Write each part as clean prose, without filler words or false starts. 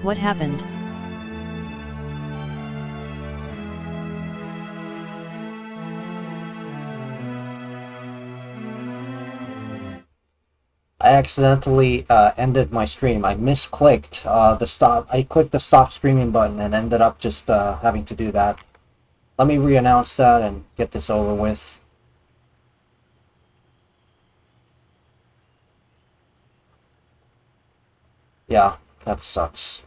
What happened? I accidentally ended my stream. I misclicked the stop. I clicked the stop streaming button and ended up just having to do that. Let me re-announce that and get this over with. Yeah, that sucks.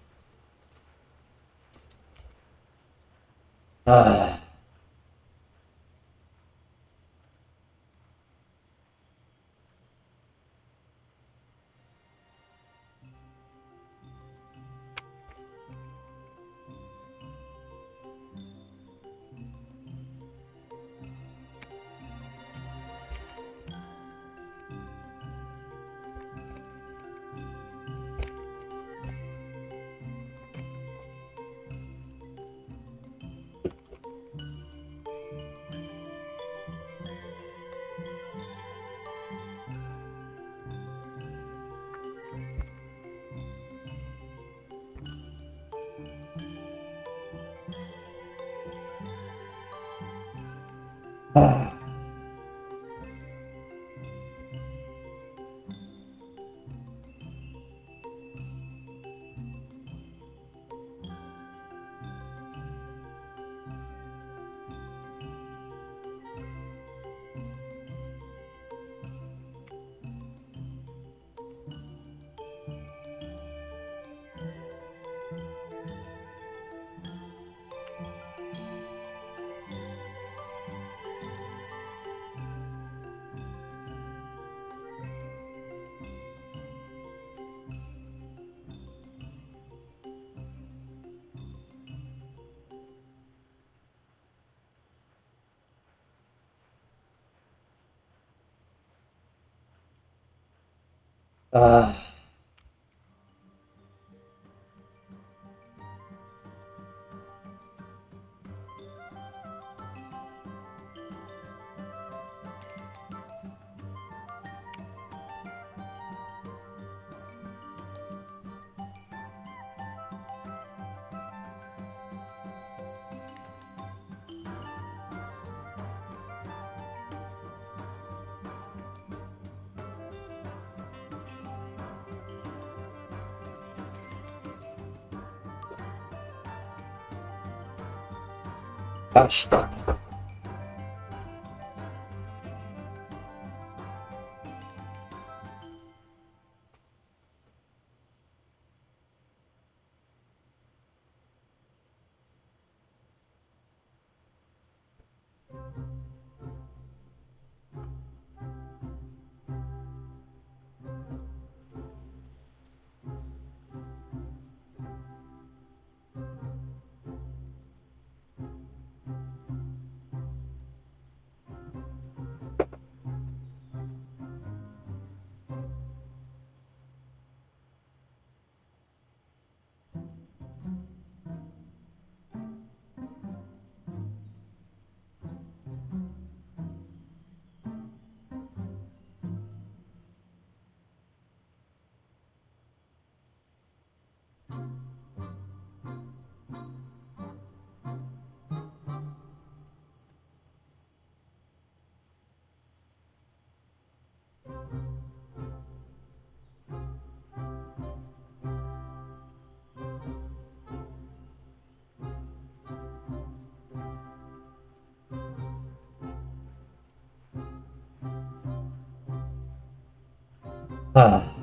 uh, gosh darn it. Ah.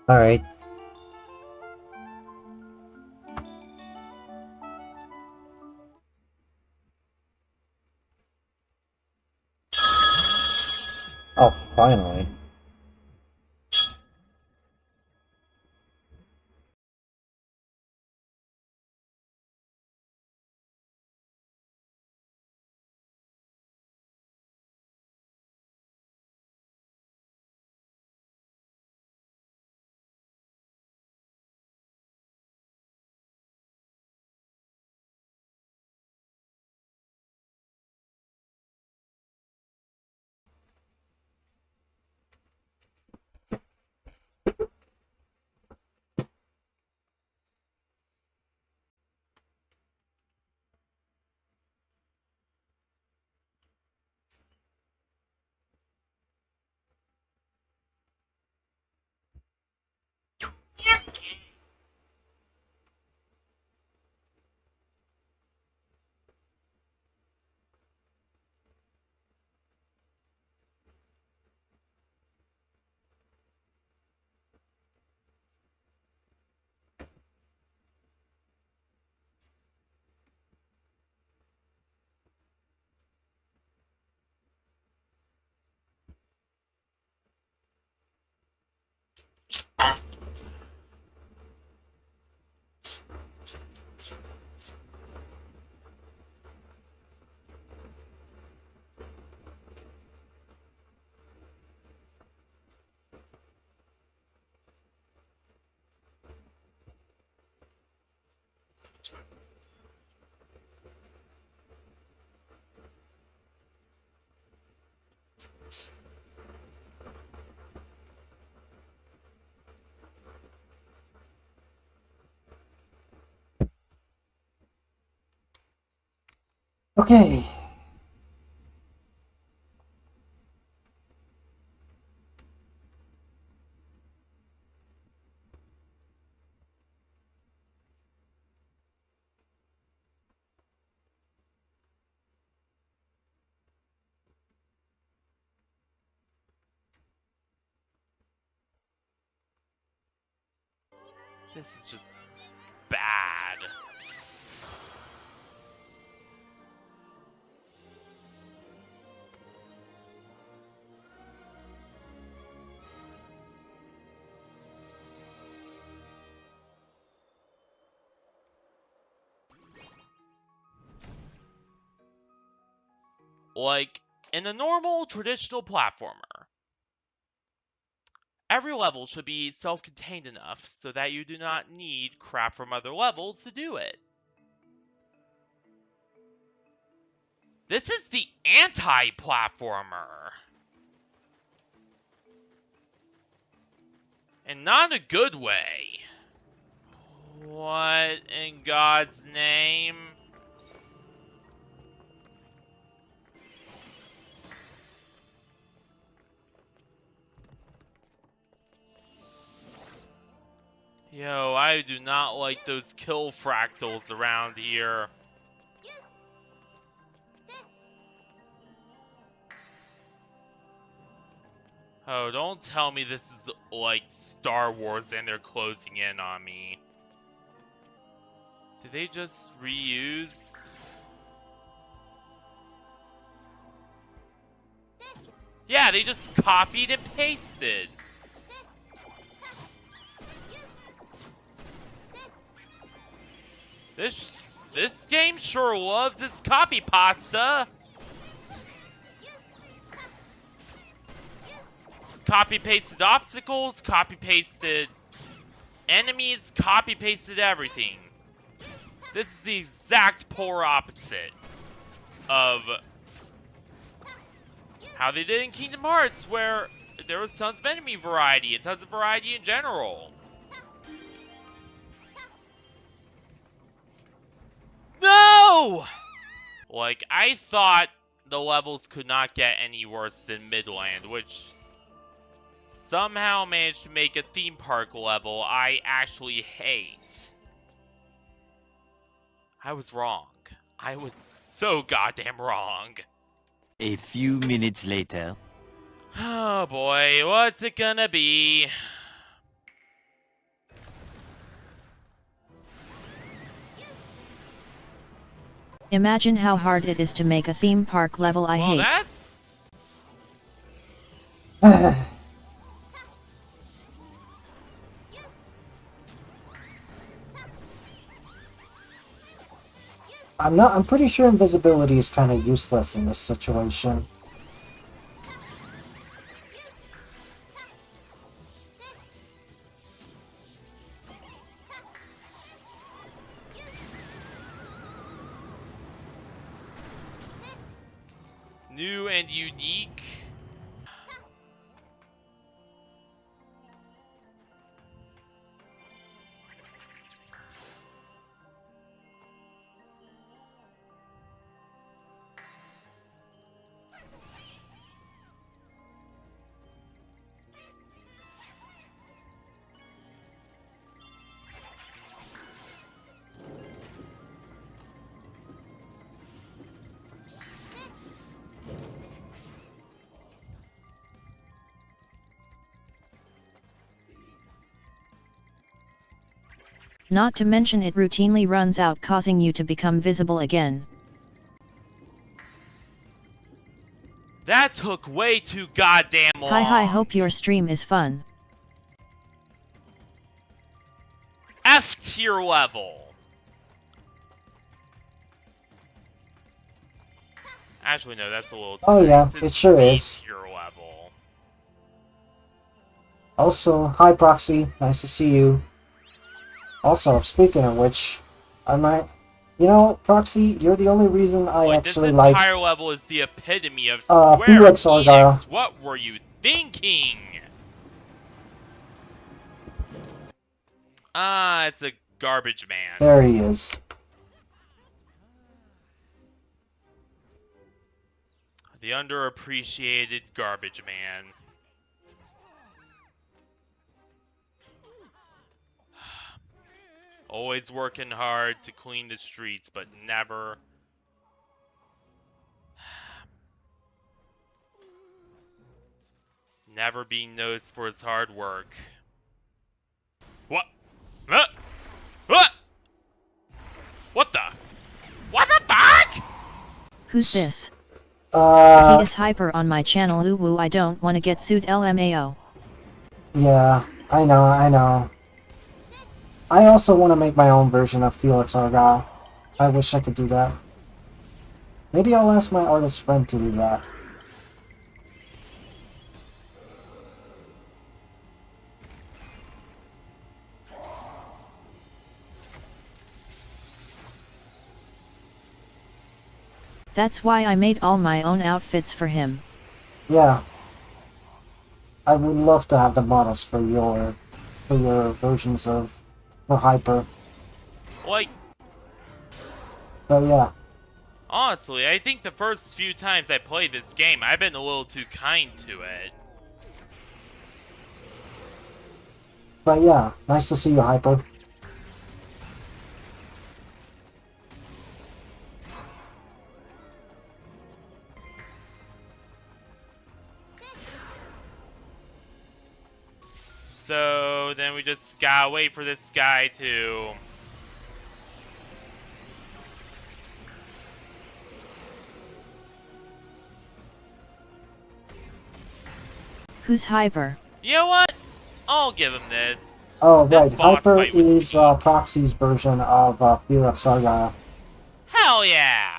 Alright. Oh, finally. Okay. This is just bad. Like, in a normal, traditional platformer, every level should be self-contained enough so that you do not need crap from other levels to do it. This is the anti-platformer. And not in a good way. What in God's name? Yo, I do not like those kill fractals around here. Oh, don't tell me this is like Star Wars and they're closing in on me. Did they just reuse? Yeah, they just copied and pasted. This game sure loves its copy pasta. Copy pasted obstacles, copy pasted enemies, copy pasted everything. This is the exact polar opposite of how they did in Kingdom Hearts, where there was tons of enemy variety and tons of variety in general. No! Like, I thought the levels could not get any worse than Midland, which somehow managed to make a theme park level I actually hate. I was wrong. I was so goddamn wrong. A few minutes later. Oh boy, what's it gonna be? Imagine how hard it is to make a theme park level I hate. That's... I'm pretty sure invisibility is kind of useless in this situation. new and unique. Not to mention it routinely runs out, causing you to become visible again. That took way too goddamn long. Hi, hope your stream is fun. F tier level. Actually, no, that's a little too Oh yeah, nice. it sure D is. tier level. Also, hi Proxy, nice to see you. Also, speaking of which, I might... You know, Proxy, you're the only reason I actually this like... entire level is the epitome of Square Felix Argyle. Enix. What were you thinking? Ah, it's a garbage man. There he is. The underappreciated garbage man. Always working hard to clean the streets, but never... never being noticed for his hard work. What? What? What the? What the fuck? Who's this? He is hyper on my channel. Ooh woo, I don't wanna get sued LMAO. Yeah, I know. I also want to make my own version of Felix Argyle. I wish I could do that. Maybe I'll ask my artist friend to do that. That's why I made all my own outfits for him. Yeah. I would love to have the models for your versions of for Hyper. Like, But yeah. honestly, I think the first few times I played this game, I've been a little too kind to it. But yeah, nice to see you, Hyper. So then we just gotta wait for this guy to... Who's hyper? You know what? I'll give him this. Oh, This right. boss Hyper fight was is weak. Proxy's version of Felix Argyle. Hell yeah!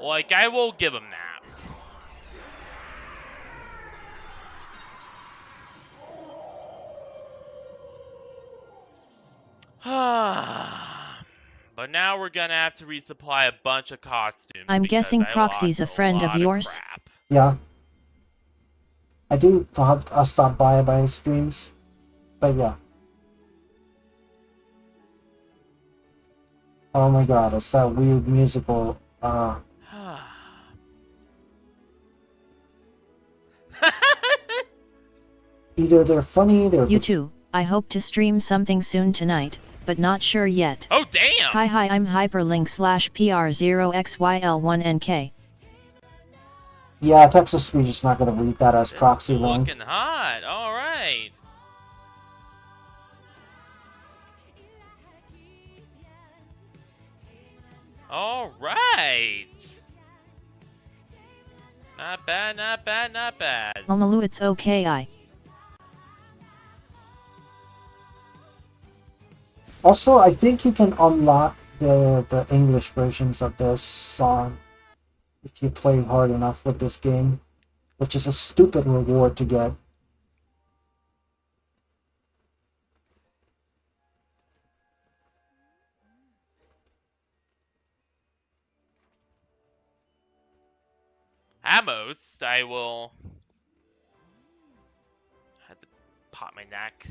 Like, I will give him that. But now we're gonna have to resupply a bunch of costumes. I'm because guessing I Proxy's lost a friend of lot yours? crap. Yeah. I do I'll stop by his streams. But yeah. Oh my god, it's that weird musical, either they're funny, they're... You too. I hope to stream something soon tonight, but not sure yet. Oh damn! Hi, I'm hyperlink/PR0xyl1nk. Yeah, Texas Speech is not gonna read that as proxy link. Looking hot. All right. All right. Not bad, not bad, not bad. Omalu, it's okay. Also, I think you can unlock the English versions of this song if you play hard enough with this game, which is a stupid reward to get. At most, I will have to pop my neck.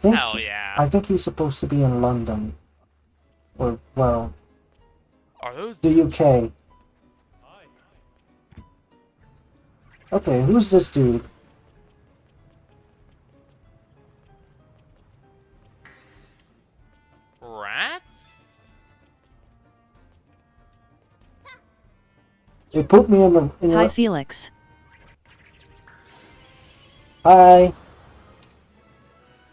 Hell yeah. I think he's supposed to be in London. Or, well, Are those... the UK. Okay, who's this dude? rats? They put me in Hi, Felix. Hi.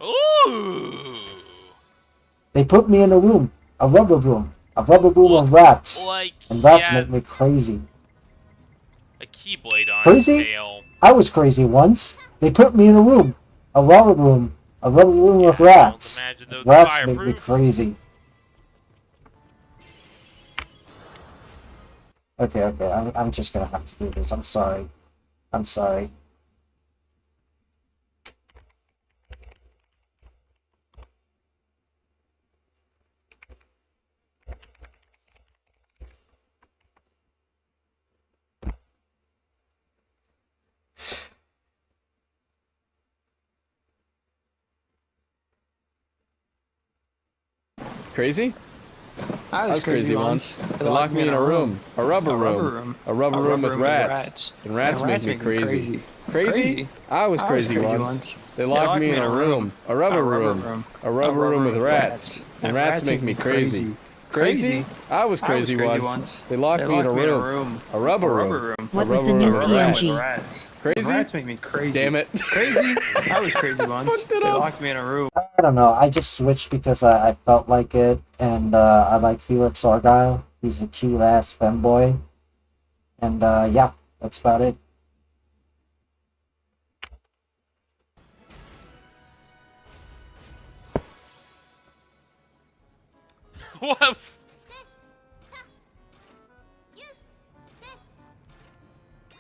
Ooh! They put me in a room. A rubber room of Looks rats. like And rats he make has me crazy. a keyblade on Crazy? his tail. I was crazy once. They put me in a room. A rubber room. A rubber room with Yeah, rats. don't imagine those Rats make me fireproof. crazy. Okay, I'm just gonna have to do this. I'm sorry. I'm sorry. Crazy? I was crazy once. They locked me in a room. A rubber room. A rubber room with rats. And rats make me crazy. Crazy? I was crazy once. They locked me in a room. A rubber room. A rubber room with rats. And rats make me crazy. Crazy? I was crazy once. They locked me in a room. A rubber room. What with the new PNG? Crazy? Rats make me crazy. Damn it. Crazy? I was crazy once. They locked me in a room. I don't know. I just switched because I felt like it, and I like Felix Argyle. He's a cute ass femboy, and yeah, that's about it. What?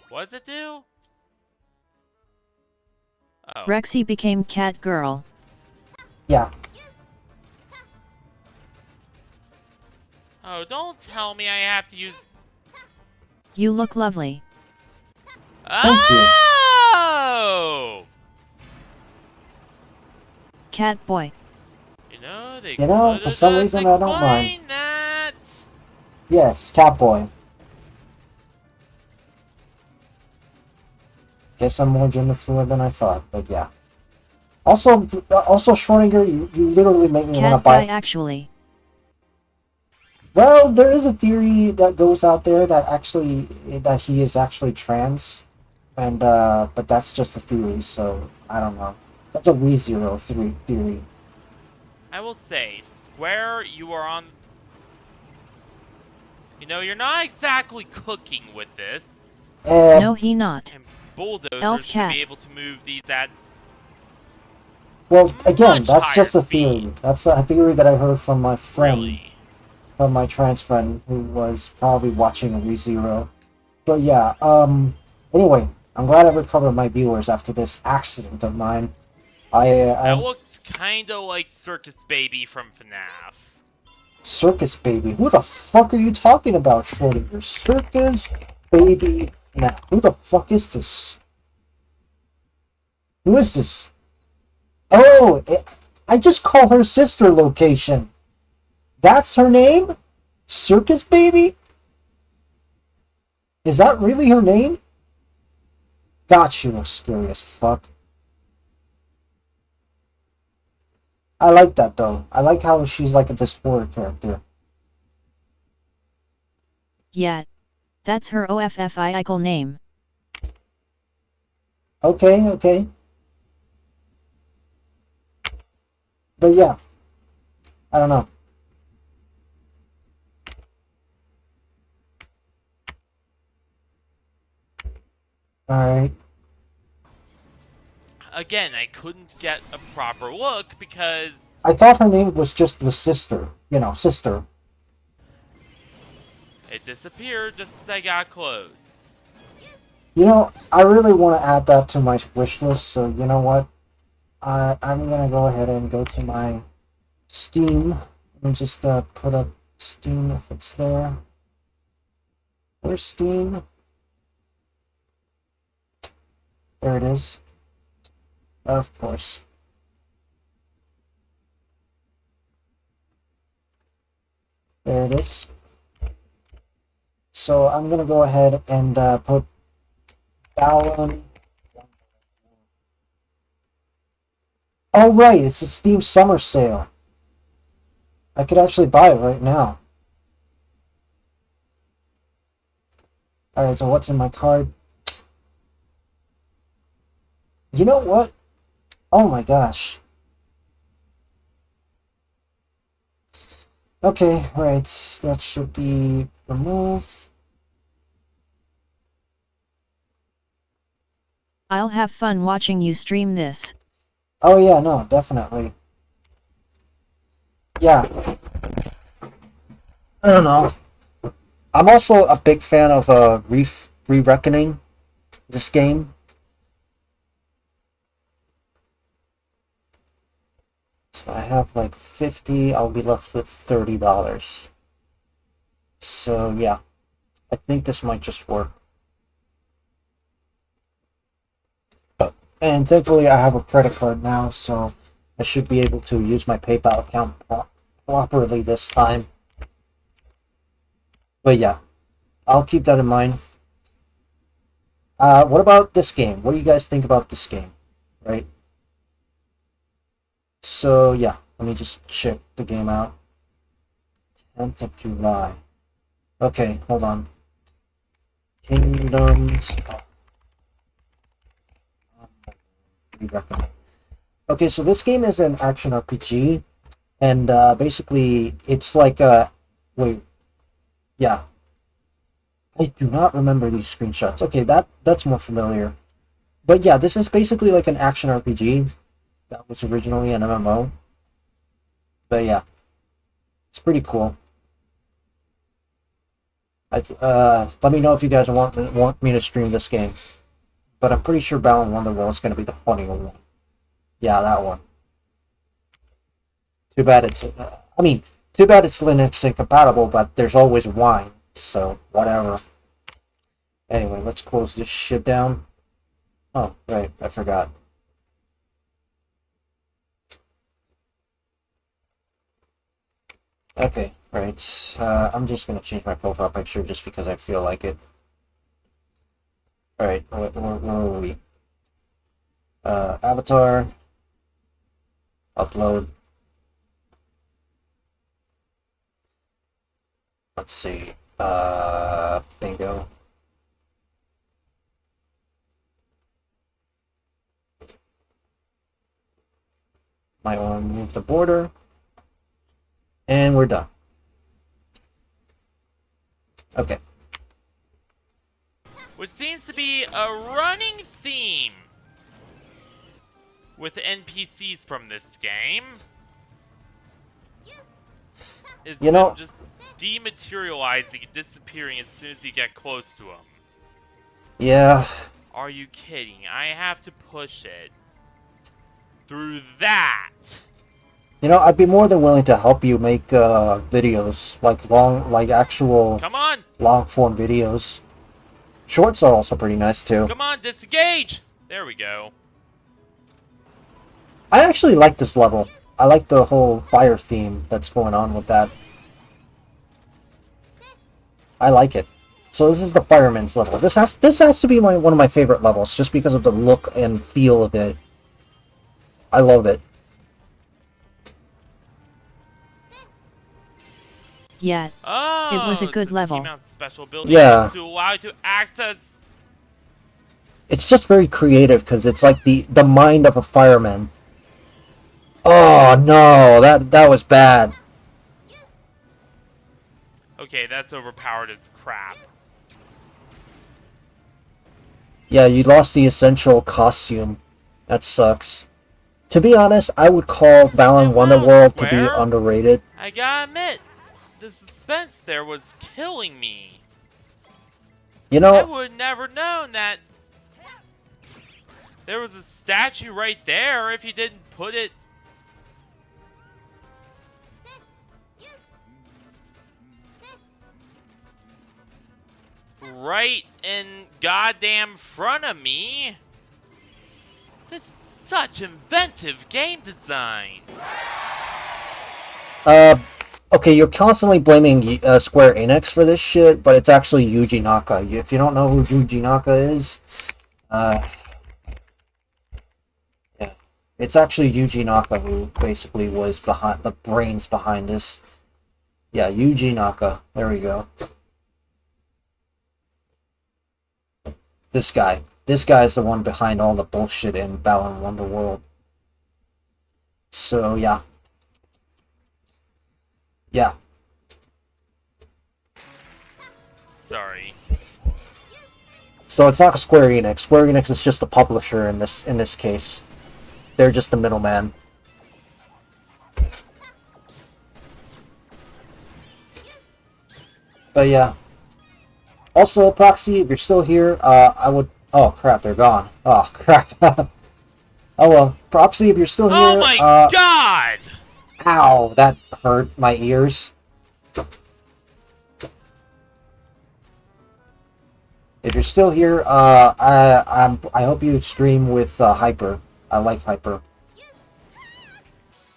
What does it do? Oh. Rexy became cat girl. Yeah. Oh, don't tell me I have to use... You look lovely. Thank you. Oh! Cat boy. You know, for some reason I don't mind. That. Yes, Catboy. Guess I'm more gender fluid than I thought, but yeah. Also Schrodinger, you literally make me want to buy. Actually. Well, there is a theory that goes out there that he is actually trans, and but that's just a theory, so I don't know. That's a ReZero theory. I will say, Square, you are on... You know, you're not exactly cooking with this. No, he not. And bulldozers should be able to move these at... Well, again, that's just a speeds. theory. That's a theory that I heard from my friend, Really? from my trans friend, who was probably watching a ReZero. But yeah, anyway, I'm glad I recovered my viewers after this accident of mine. That looked kinda like Circus Baby from FNAF. Circus Baby? Who the fuck are you talking about, Schrodinger? Circus Baby? Now, who the fuck is this? Who is this? Oh, I just call her sister location. That's her name? Circus Baby? Is that really her name? God, she looks scary as fuck. I like that though. I like how she's like a dysphoria character. Yeah. That's her OFFIICL name. Okay. But yeah. I don't know. Alright. Again, I couldn't get a proper look because... I thought her name was just the sister. You know, sister. It disappeared just as I got close. You know, I really want to add that to my wish list, so you know what? I'm gonna go ahead and go to my Steam. Let me just put up Steam if it's there. Where's Steam? There it is. Of course. There it is. So I'm gonna go ahead and put Balan. Oh right, it's a Steam summer sale. I could actually buy it right now. Alright, so what's in my card? You know what? Oh my gosh. Okay, right, that should be remove. I'll have fun watching you stream this. Oh yeah, no, definitely. Yeah. I don't know. I'm also a big fan of Re-Reckoning, this game. So I have like 50, I'll be left with $30. So yeah, I think this might just work. And thankfully I have a credit card now, so I should be able to use my PayPal account properly this time. But yeah, I'll keep that in mind. What about this game? What do you guys think about this game? Right? So yeah, let me just check the game out. 10th of July. Okay, hold on. Kingdoms. Recommend. Okay, so this game is an action RPG, and basically it's like a wait, yeah. I do not remember these screenshots. Okay, that's more familiar. But yeah, this is basically like an action RPG that was originally an MMO. But yeah, it's pretty cool. Let me know if you guys want me to stream this game. But I'm pretty sure Balan Wonderworld is going to be the funnier one. Yeah, that one. Too bad it's Linux incompatible, but there's always wine, so whatever. Anyway, let's close this shit down. Oh, right, I forgot. Okay, right. I'm just gonna change my profile picture just because I feel like it. Alright, where are we? Avatar. Upload. Let's see. Bingo. Might want to move the border. And we're done. Okay. Which seems to be a running theme with NPCs from this game. Is them just dematerializing and disappearing as soon as you get close to them. Yeah. Are you kidding? I have to push it through that. You know, I'd be more than willing to help you make videos, like actual Come on! long form videos. Shorts are also pretty nice too. Come on, disengage! There we go. I actually like this level. I like the whole fire theme that's going on with that. I like it. So this is the fireman's level. This has to be one of my favorite levels, just because of the look and feel of it. I love it. Yeah, it was a good level. Yeah. To allow you to access. It's just very creative because it's like the mind of a fireman. Oh no, that was bad. Okay, that's overpowered as crap. Yeah, you lost the essential costume. That sucks. To be honest, I would call Balan Wonderworld to be underrated. I gotta admit, the suspense there was killing me. You know, I would never known that there was a statue right there if you didn't put it right in goddamn front of me. This is such inventive game design. Okay, you're constantly blaming Square Enix for this shit, but it's actually Yuji Naka. If you don't know who Yuji Naka is, yeah, it's actually Yuji Naka who basically was behind the brains behind this. Yeah, Yuji Naka. There we go. This guy is the one behind all the bullshit in Balan Wonderworld. So yeah. Yeah. Sorry. So it's not Square Enix. Square Enix is just a publisher in this case. They're just the middleman. But yeah. Also, Proxy, if you're still here, I would... Oh, crap, they're gone. Oh, crap. Oh, well. Proxy, if you're still here... Oh my god! Ow, that hurt my ears. If you're still here, I hope you stream with Hyper. I like Hyper.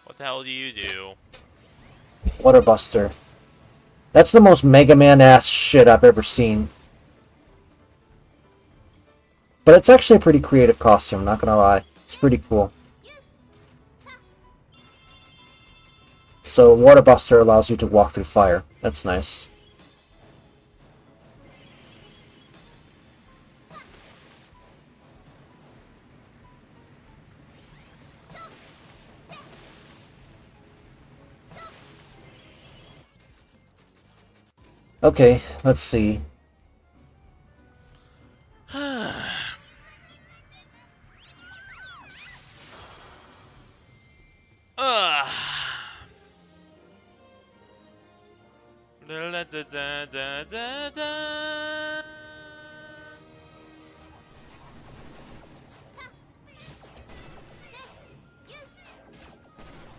What the hell do you do? Water Buster. That's the most Mega Man-ass shit I've ever seen. But it's actually a pretty creative costume, not gonna lie. It's pretty cool. So, Water Buster allows you to walk through fire. That's nice. Okay, let's see.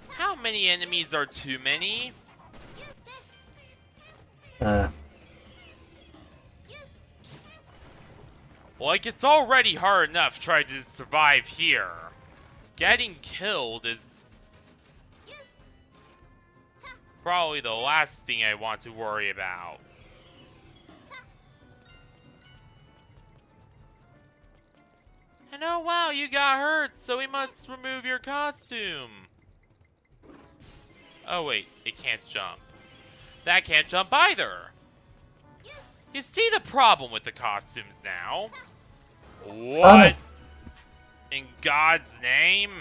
How many enemies are too many? Like, it's already hard enough trying to survive here. Getting killed is probably the last thing I want to worry about. And oh wow, you got hurt, so we must remove your costume. Oh wait, it can't jump. That can't jump either. You see the problem with the costumes now? What? In God's name?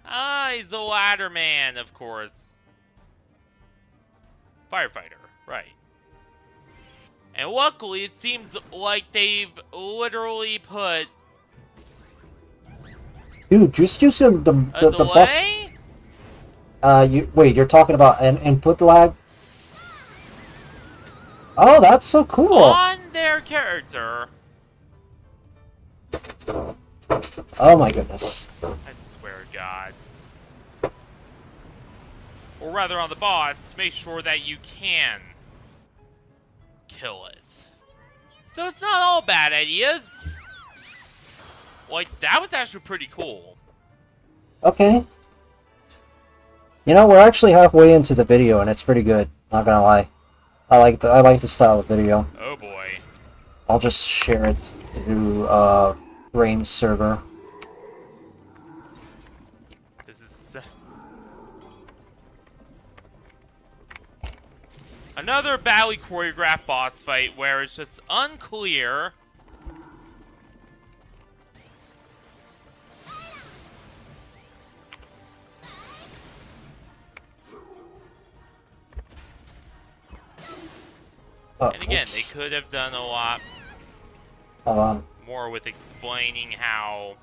Ah, he's a ladder man, of course. Firefighter, right. And luckily, it seems like they've literally put Dude, just using the bus. Wait, you're talking about an input lag? Oh, that's so cool. On their character. Oh my goodness. I swear to God. Or rather on the boss, make sure that you can kill it. So it's not all bad ideas. Like, that was actually pretty cool. Okay. You know, we're actually halfway into the video and it's pretty good, not gonna lie. I like the style of video. Oh boy. I'll just share it to Rain's server. This is another badly choreographed boss fight where it's just unclear and again, oops. they could have done a lot Hold on. more with explaining how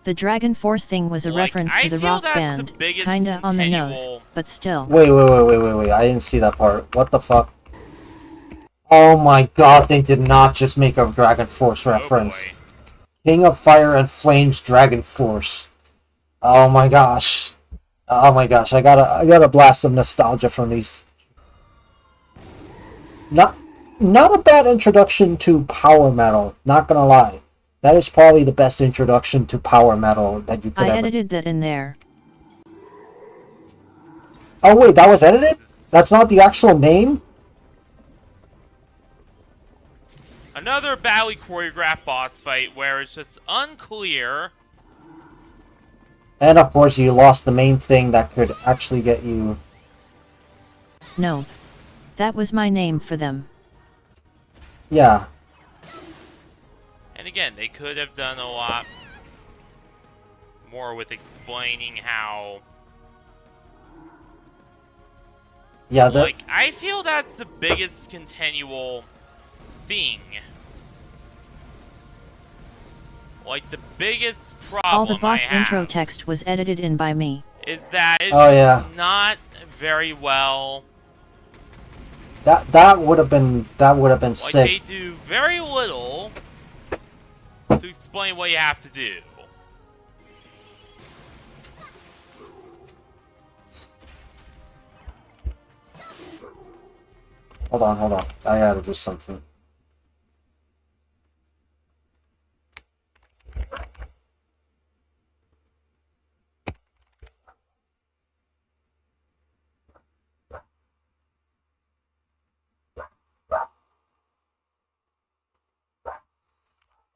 The Dragon Force thing was a reference to the rock band, kinda on the nose, but still. Wait, I didn't see that part. What the fuck? Oh my god, they did not just make a Dragon Force reference. Oh boy. King of Fire and Flames Dragon Force. Oh my gosh. Oh my gosh, I gotta blast some nostalgia from these. Not a bad introduction to power metal, not gonna lie. That is probably the best introduction to power metal that you could ever. I edited that in there. Oh wait, that was edited? That's not the actual name? Another badly choreographed boss fight where it's just unclear. And of course you lost the main thing that could actually get you. No. That was my name for them. Yeah. And again, they could have done a lot more with explaining how. Yeah, like, I feel that's the biggest continual thing. Like, the biggest problem All the boss I have intro text was edited in by me. is that it's not very well. That would have been Like, sick. they do very little to explain what you have to do. Hold on. I gotta do something.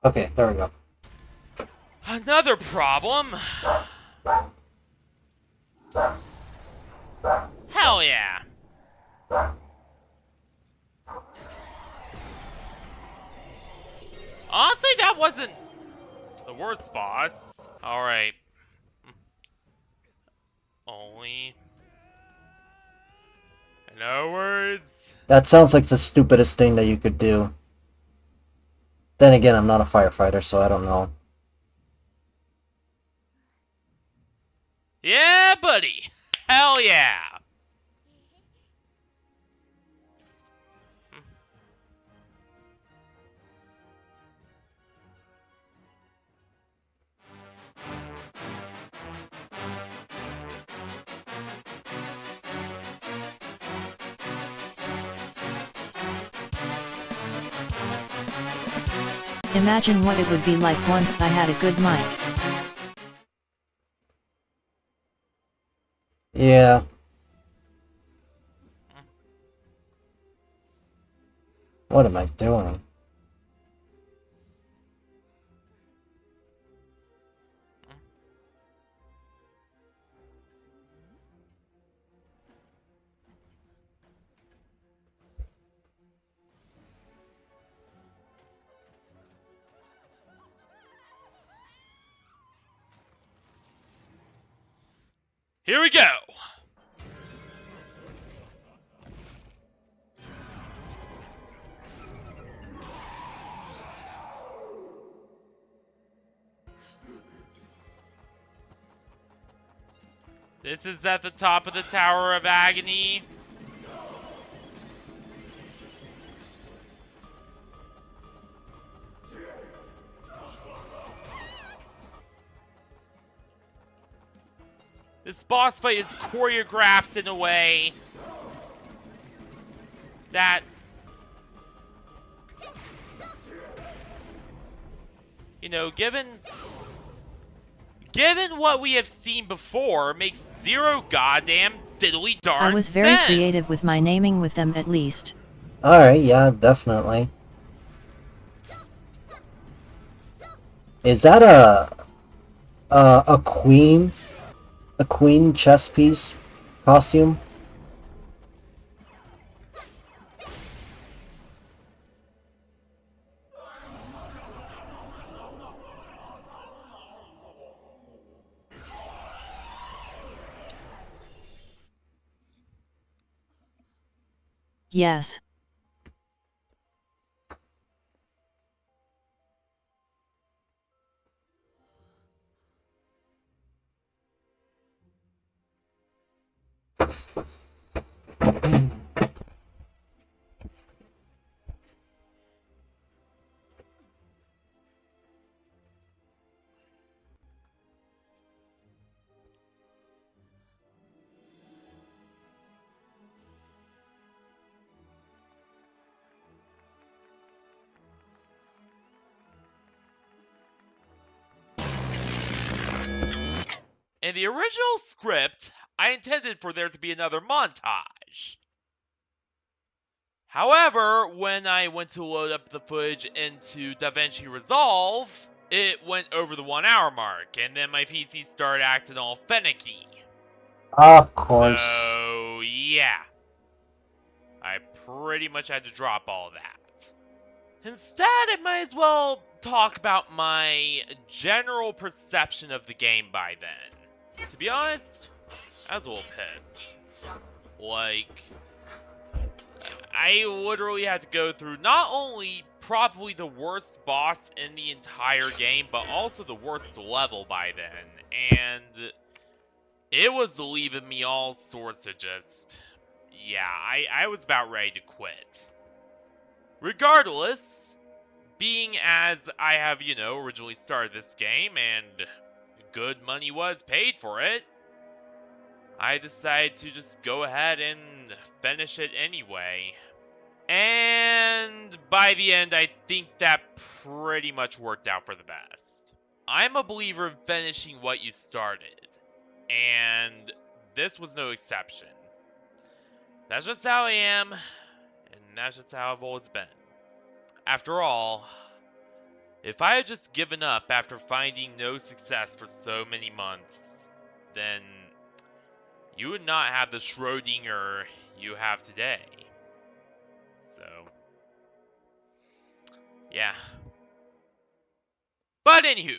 Okay, there we go. Another problem. Hell yeah. Honestly, that wasn't the worst boss. Alright. Only. In other words. That sounds like the stupidest thing that you could do. Then again, I'm not a firefighter, so I don't know. Yeah, buddy. Hell yeah. Imagine what it would be like once I had a good mic. Yeah. What am I doing? Here we go. This is at the top of the Tower of Agony. This boss fight is choreographed in a way that, you know, given what we have seen before, makes zero goddamn diddly darn I was very sense. creative with my naming with them at least. Alright, yeah, definitely. Is that a queen? A queen chess piece costume? Yes. In the original script, I intended for there to be another montage. However, when I went to load up the footage into DaVinci Resolve, it went over the 1 hour mark, and then my PC started acting all finicky. Of course. So, yeah. I pretty much had to drop all that. Instead, I might as well talk about my general perception of the game by then. To be honest, I was a little pissed. Like, I literally had to go through not only probably the worst boss in the entire game, but also the worst level by then. And it was leaving me all sorts of just... yeah, I was about ready to quit. Regardless, being as I have, you know, originally started this game and good money was paid for it, I decided to just go ahead and finish it anyway. And by the end, I think that pretty much worked out for the best. I'm a believer in finishing what you started, and this was no exception. That's just how I am, and that's just how I've always been. After all, If I had just given up after finding no success for so many months, then you would not have the Schrodinger you have today. So, yeah. But anywho,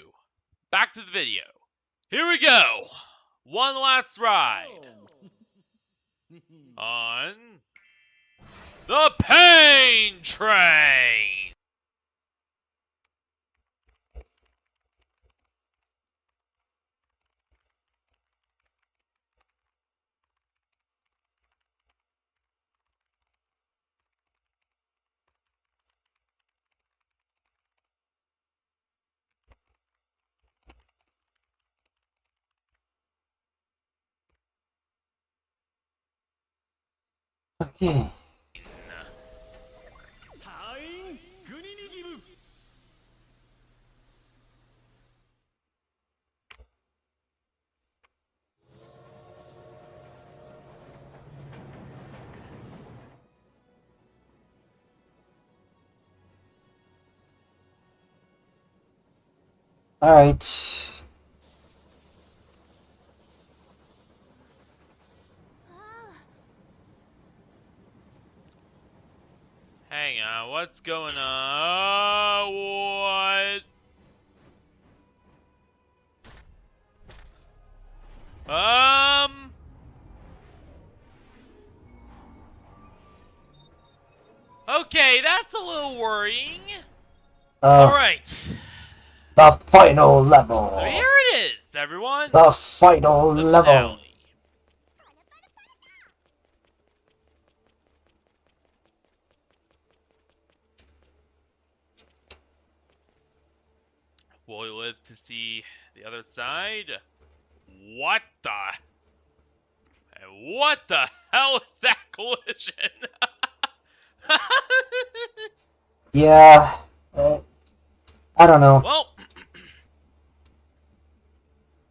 back to the video. Here we go! One last ride on the Pain Train! Okay. Alright. Hang on, what's going on? What? Okay, that's a little worrying. Alright. The final level. So here it is, everyone. The final The level. finale. Will we live to see the other side? What the? And what the hell is that collision? Yeah. I don't know. Well,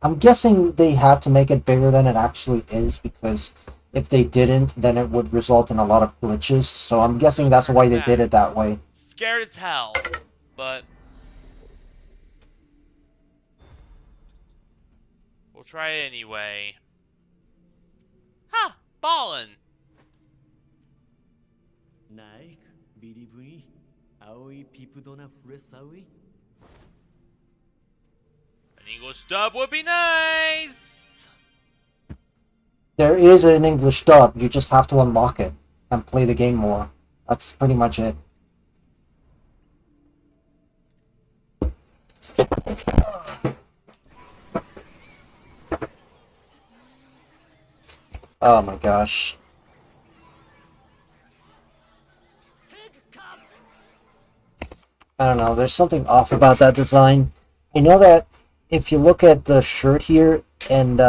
I'm guessing they had to make it bigger than it actually is, because if they didn't, then it would result in a lot of glitches. So I'm guessing that's why they did it that way. scared as hell, but we'll try it anyway. Ha! Ballin'! Naik, bili-buni, aoi pipudona fresawi. An English dub would be nice! There is an English dub, you just have to unlock it and play the game more. That's pretty much it. Oh my gosh. I don't know, there's something off about that design. I know that if you look at the shirt here, and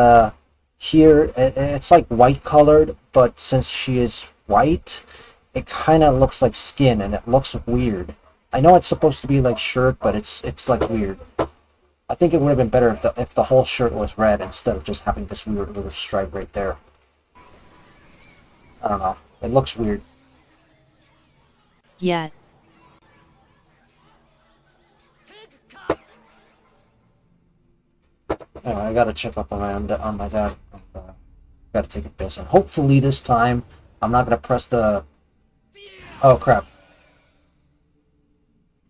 here, it's like white colored, but since she is white, it kind of looks like skin, and it looks weird. I know it's supposed to be like shirt, but it's like weird. I think it would have been better if the whole shirt was red instead of just having this weird little stripe right there. I don't know. It looks weird. Yeah. Anyway, I gotta check up on my dad. Gotta take a piss, and hopefully this time I'm not gonna press the. Oh crap!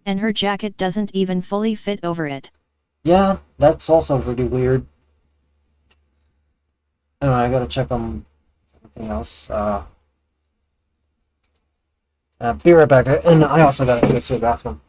And her jacket doesn't even fully fit over it. Yeah, that's also pretty weird. Anyway, I gotta check on something else. Be right back, and I also gotta go to the bathroom.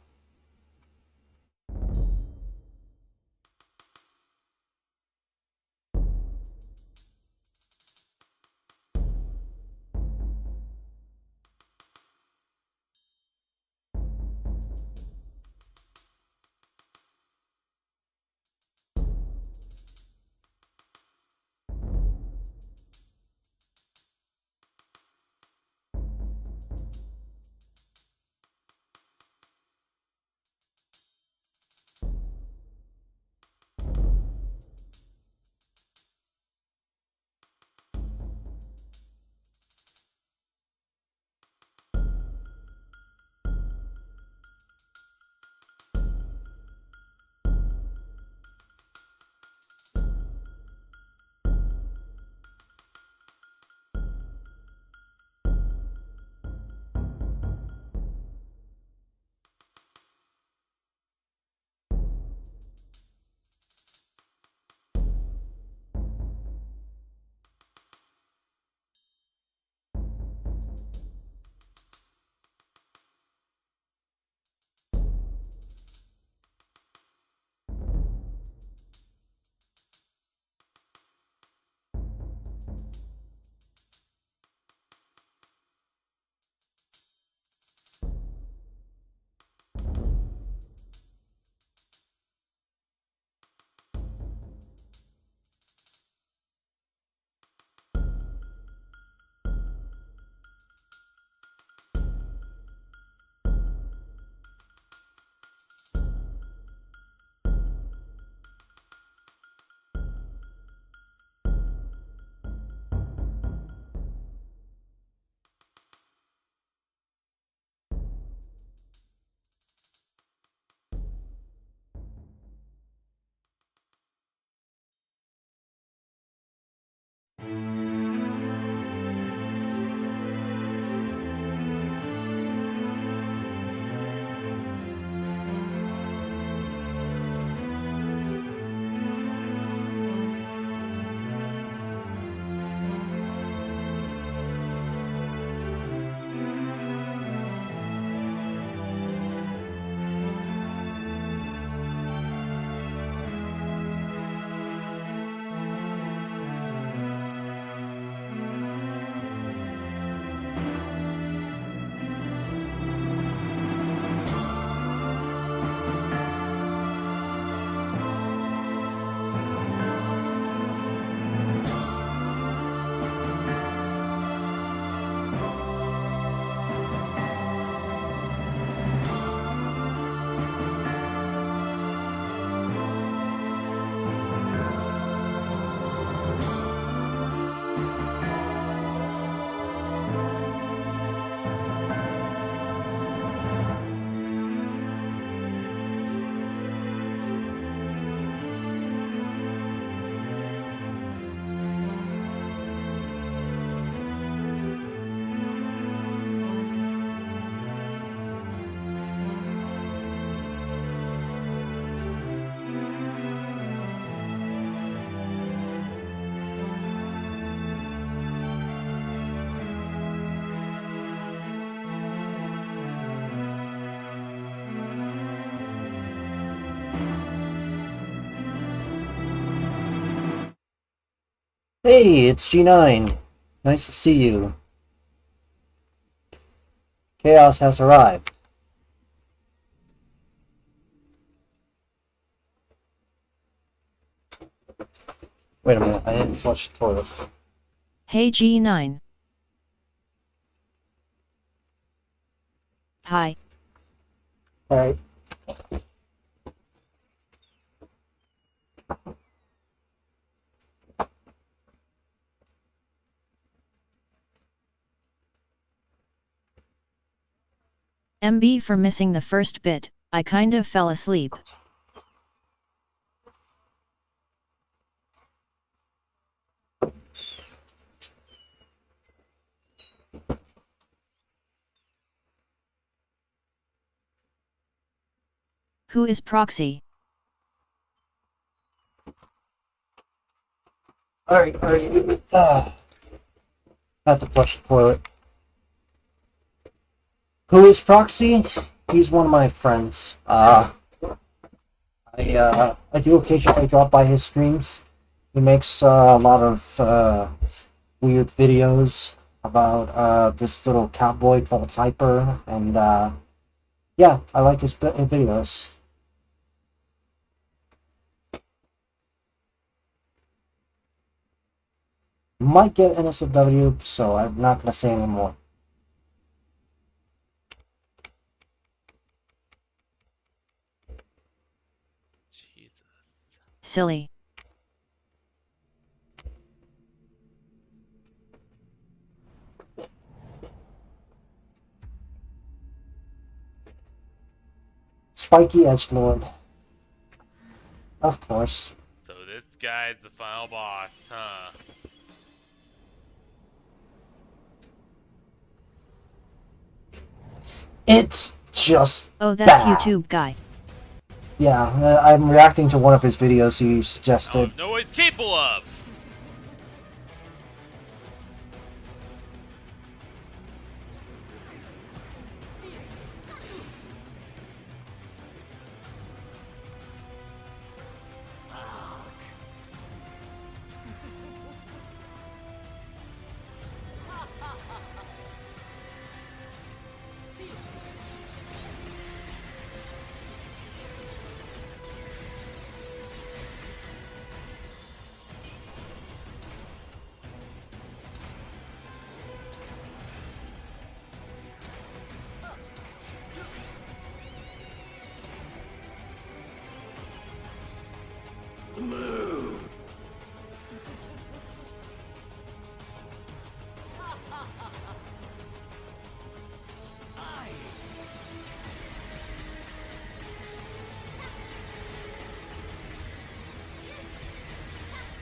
Hey, it's G9. Nice to see you. Chaos has arrived. Wait a minute, I didn't flush the toilet. Hey G9. Hi. Alright. MB for missing the first bit, I kind of fell asleep. Who is Proxy? Alright. Had to flush the toilet. Who is Proxy? He's one of my friends. I do occasionally drop by his streams. He makes a lot of weird videos about this little cowboy called Hyper, and yeah, I like his videos. Might get NSFW, so I'm not gonna say anymore. Jesus. Silly. Spiky Edgelord. Of course. So this guy's the final boss, huh? It's just Oh, that's bad. YouTube guy. Yeah, I'm reacting to one of his videos he suggested. No he's capable of!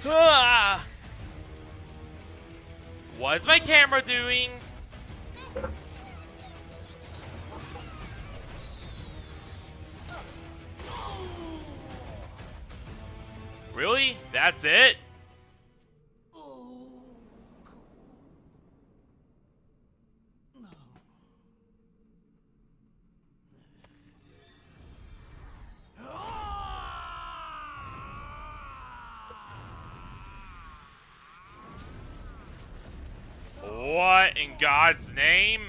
Ah! What is my camera doing? Really? That's it? What in God's name?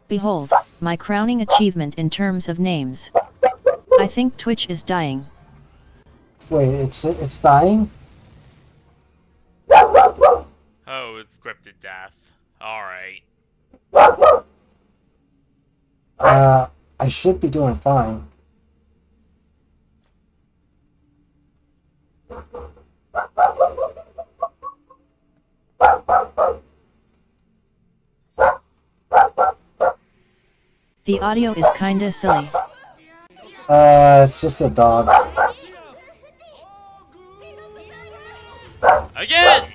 Behold, my crowning achievement in terms of names. I think Twitch is dying. Wait, it's dying? Oh, it's scripted death. Alright. I should be doing fine. The audio is kinda silly. It's just a dog. Again!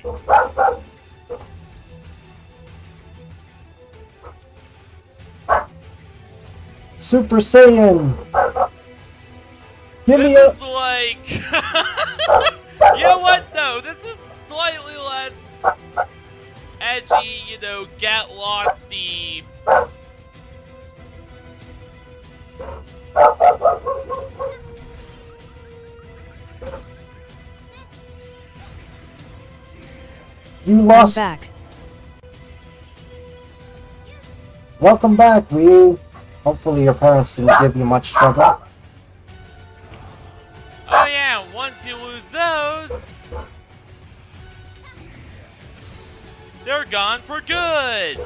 Super Saiyan! Give me This a... is like... You know what, though? This is slightly less edgy, you know, get losty. You I'm lost... back. Welcome back, Ryu. Hopefully your parents didn't give you much trouble. Oh yeah, once you lose those, they're gone for good.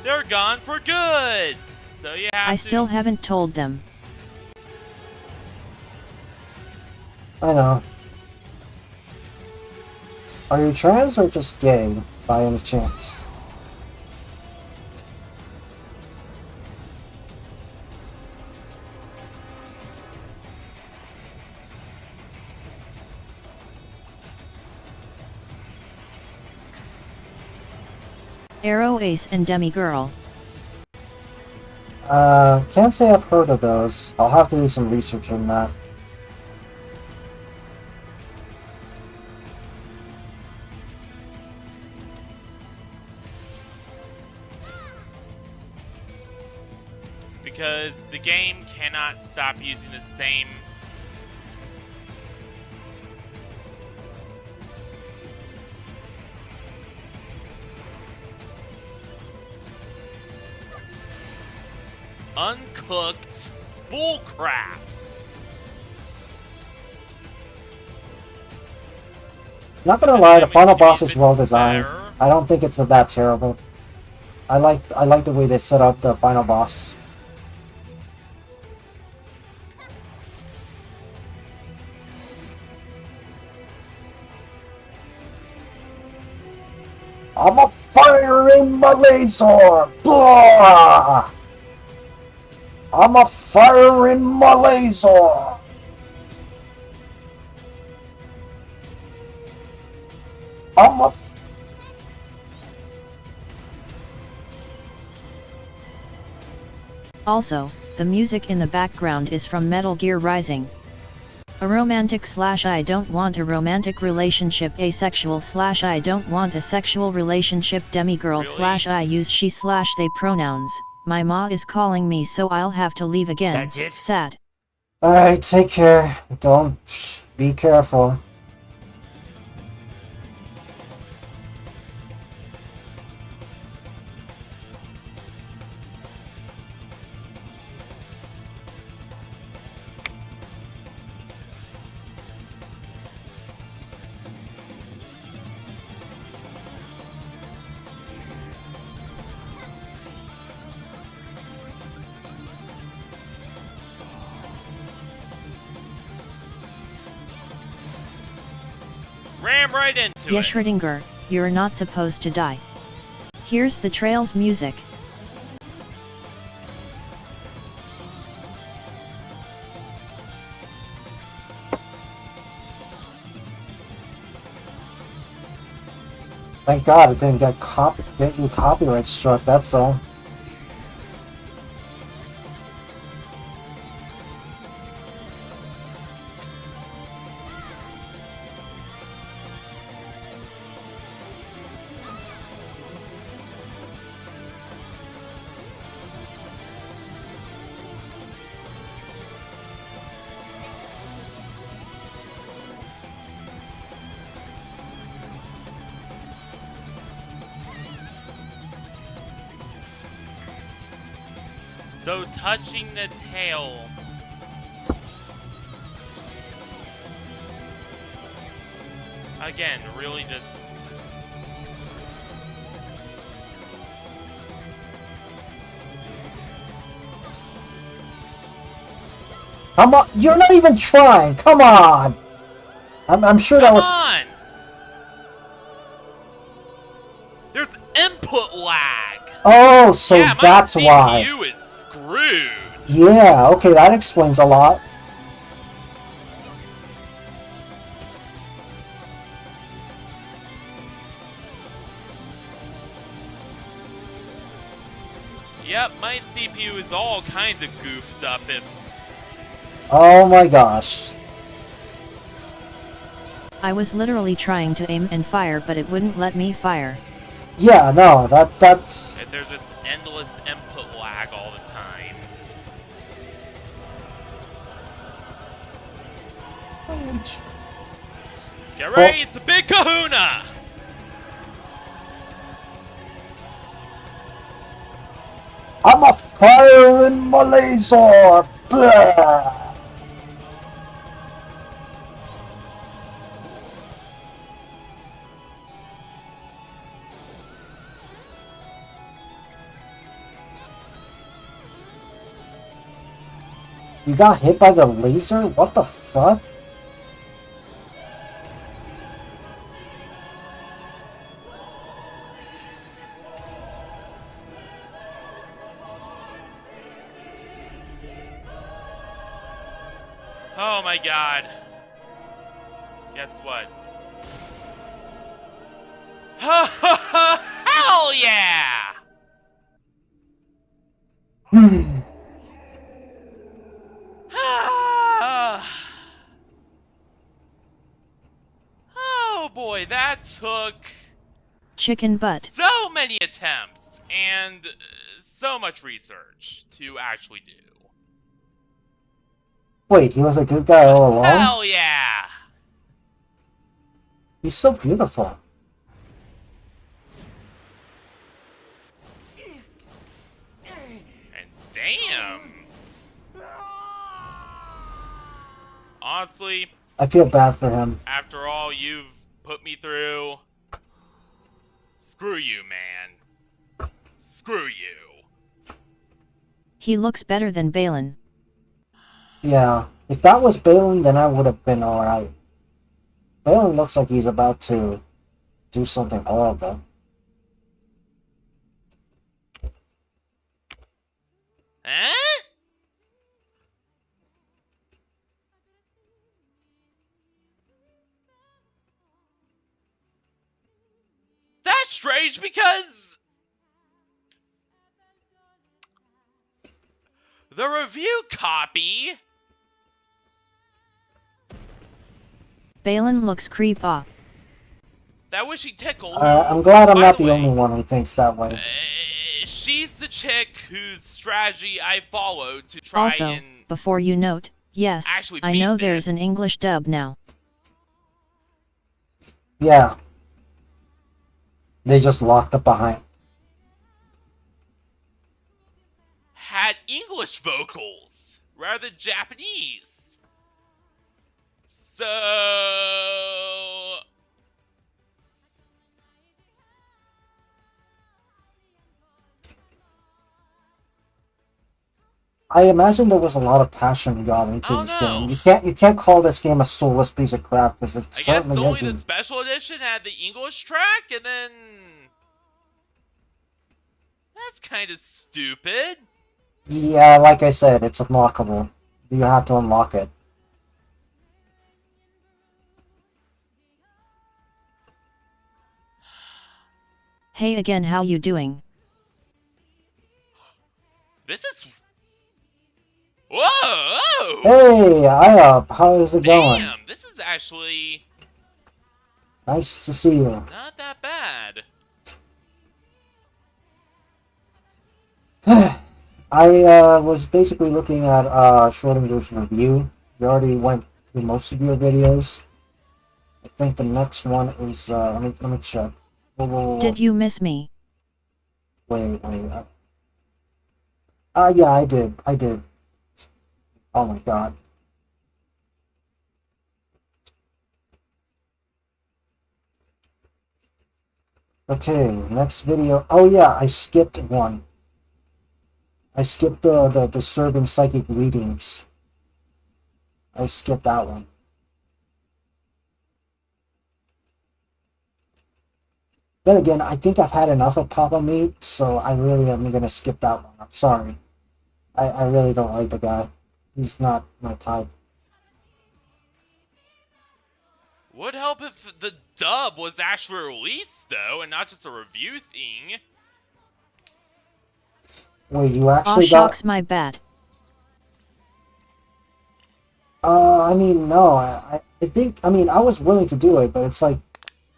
They're gone for good. So you have I to... still haven't told them. I know. Are you trans or just gay, by any chance? Arrow Ace and Demi Girl. Can't say I've heard of those. I'll have to do some research on that. Because the game cannot stop using the same... uncooked bullcrap. Not gonna lie, the final boss is well designed. I don't think it's that terrible. I like the way they set up the final boss. I'm a firing my laser! Blah! I'm a firing my laser! I'm a... Also, the music in the background is from Metal Gear Rising. A romantic / I don't want a romantic relationship, asexual / I don't want a sexual relationship, demigirl / I use she / they pronouns. My ma is calling me, so I'll have to leave again. That's it? Sad. Alright, take care. Don't... be careful. Ram right into Yeah, it. Schrödinger, you're not supposed to die. Here's the trail's music. Thank God it didn't get you copyright struck, that's all. So touching the tail. Again, really just... Come on, you're not even trying, come on! I'm sure that Come was... on! There's input Oh, so yeah, my that's CPU why. is screwed. Yeah, okay, that explains a lot. Yep, my CPU is all kinds of goofed up if... Oh my gosh. I was literally trying to aim and fire, but it wouldn't let me fire. Yeah, no, that's... if there's this endless input lag all the time. Get ready, it's a big kahuna! I'm a firing my laser! Blah! You got hit by the laser? What the fuck? Oh my god. Guess what? Hell yeah! Oh boy, that took Chicken butt. so many attempts and so much research to actually do. Wait, he was a good guy all along? Hell yeah! He's so beautiful. And damn! Honestly, I feel bad for him. after all you've put me through, screw you, man. Screw you. He looks better than Balin. Yeah, if that was Balin, then I would have been alright. Balin looks like he's about to do something horrible. Eh? That's strange because the review copy. Balin looks creep-off. That wishing tickle. I'm glad I'm by not the the way, only one who thinks that way. She's the chick whose strategy I followed to try Also, and before you note, yes, actually I beat know this. there's an English dub now. Yeah. They just locked up behind. Had English vocals rather than Japanese. So I imagine there was a lot of passion gone into Oh, this no. game. You can't call this game a soulless piece of crap because it I guess certainly only the isn't. special edition had the English track, and then that's kind of stupid. Yeah, like I said, it's unlockable. You have to unlock it. Hey again, how you doing? This is whoa! Hey, Iop, how is it going? Damn, this is actually Nice to see you. not that bad. I was basically looking at Schrodinger's review. You already went through most of your videos. I think the next one is let me check. Whoa. Did you miss me? Wait. Yeah, I did. Oh my god. Okay, next video. Oh yeah, I skipped one. I skipped the disturbing psychic readings. I skipped that one. Then again, I think I've had enough of Papa Meat, so I really am gonna skip that one. I'm sorry. I really don't like the guy. He's not my type. Would help if the dub was actually released, though, and not just a review thing. Wait, you Aw actually shocks, got... my bad. I mean, no, I think, I mean, I was willing to do it, but it's like,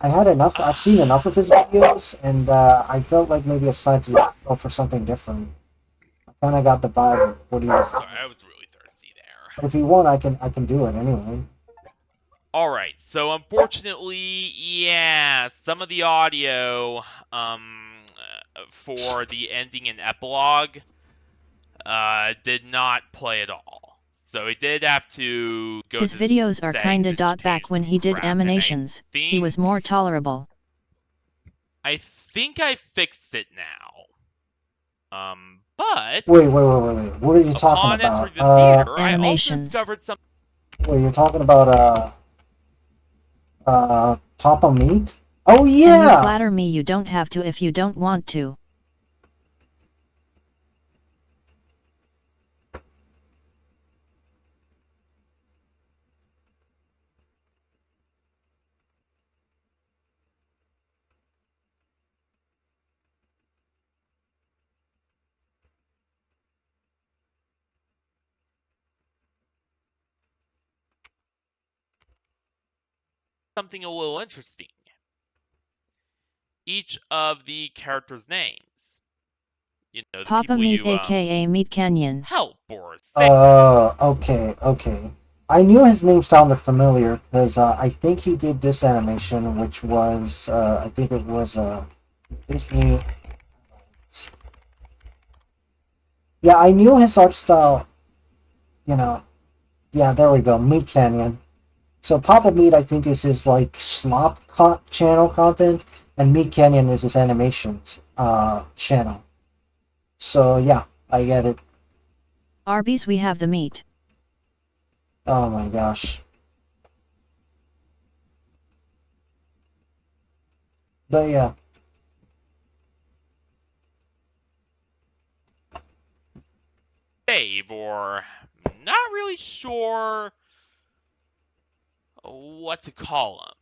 I had enough, I've seen enough of his videos, and I felt like maybe it's time to go for something different. I kind of got the vibe of what he was. Sorry, I was really thirsty there. But if you want, I can do it anyway. Alright, so unfortunately, yeah, some of the audio, for the ending and epilogue, did not play at all. So he did have to go His to the videos are settings kinda and dot back change when some he did crap, and animations. He was more tolerable. I think I fixed it now. But Wait. What are you talking upon about? entering the theater, I also Animations. discovered some. Wait, you're talking about, Papa Meat? Oh, And you yeah! flatter me, you don't have to if you don't want to. Something a little interesting. Each of the characters' names. You know, the Papa people Meat you aka Meat Canyon. help or say. Okay. I knew his name sounded familiar because I think he did this animation, which was I think it was Disney. Yeah, I knew his art style. You know, yeah, there we go, Meat Canyon. So Papa Meat, I think, is his like channel content, and Meat Canyon is his animations channel. So yeah, I get it. Arby's, we have the meat. Oh my gosh. But yeah. Dave, or not really sure what to call them.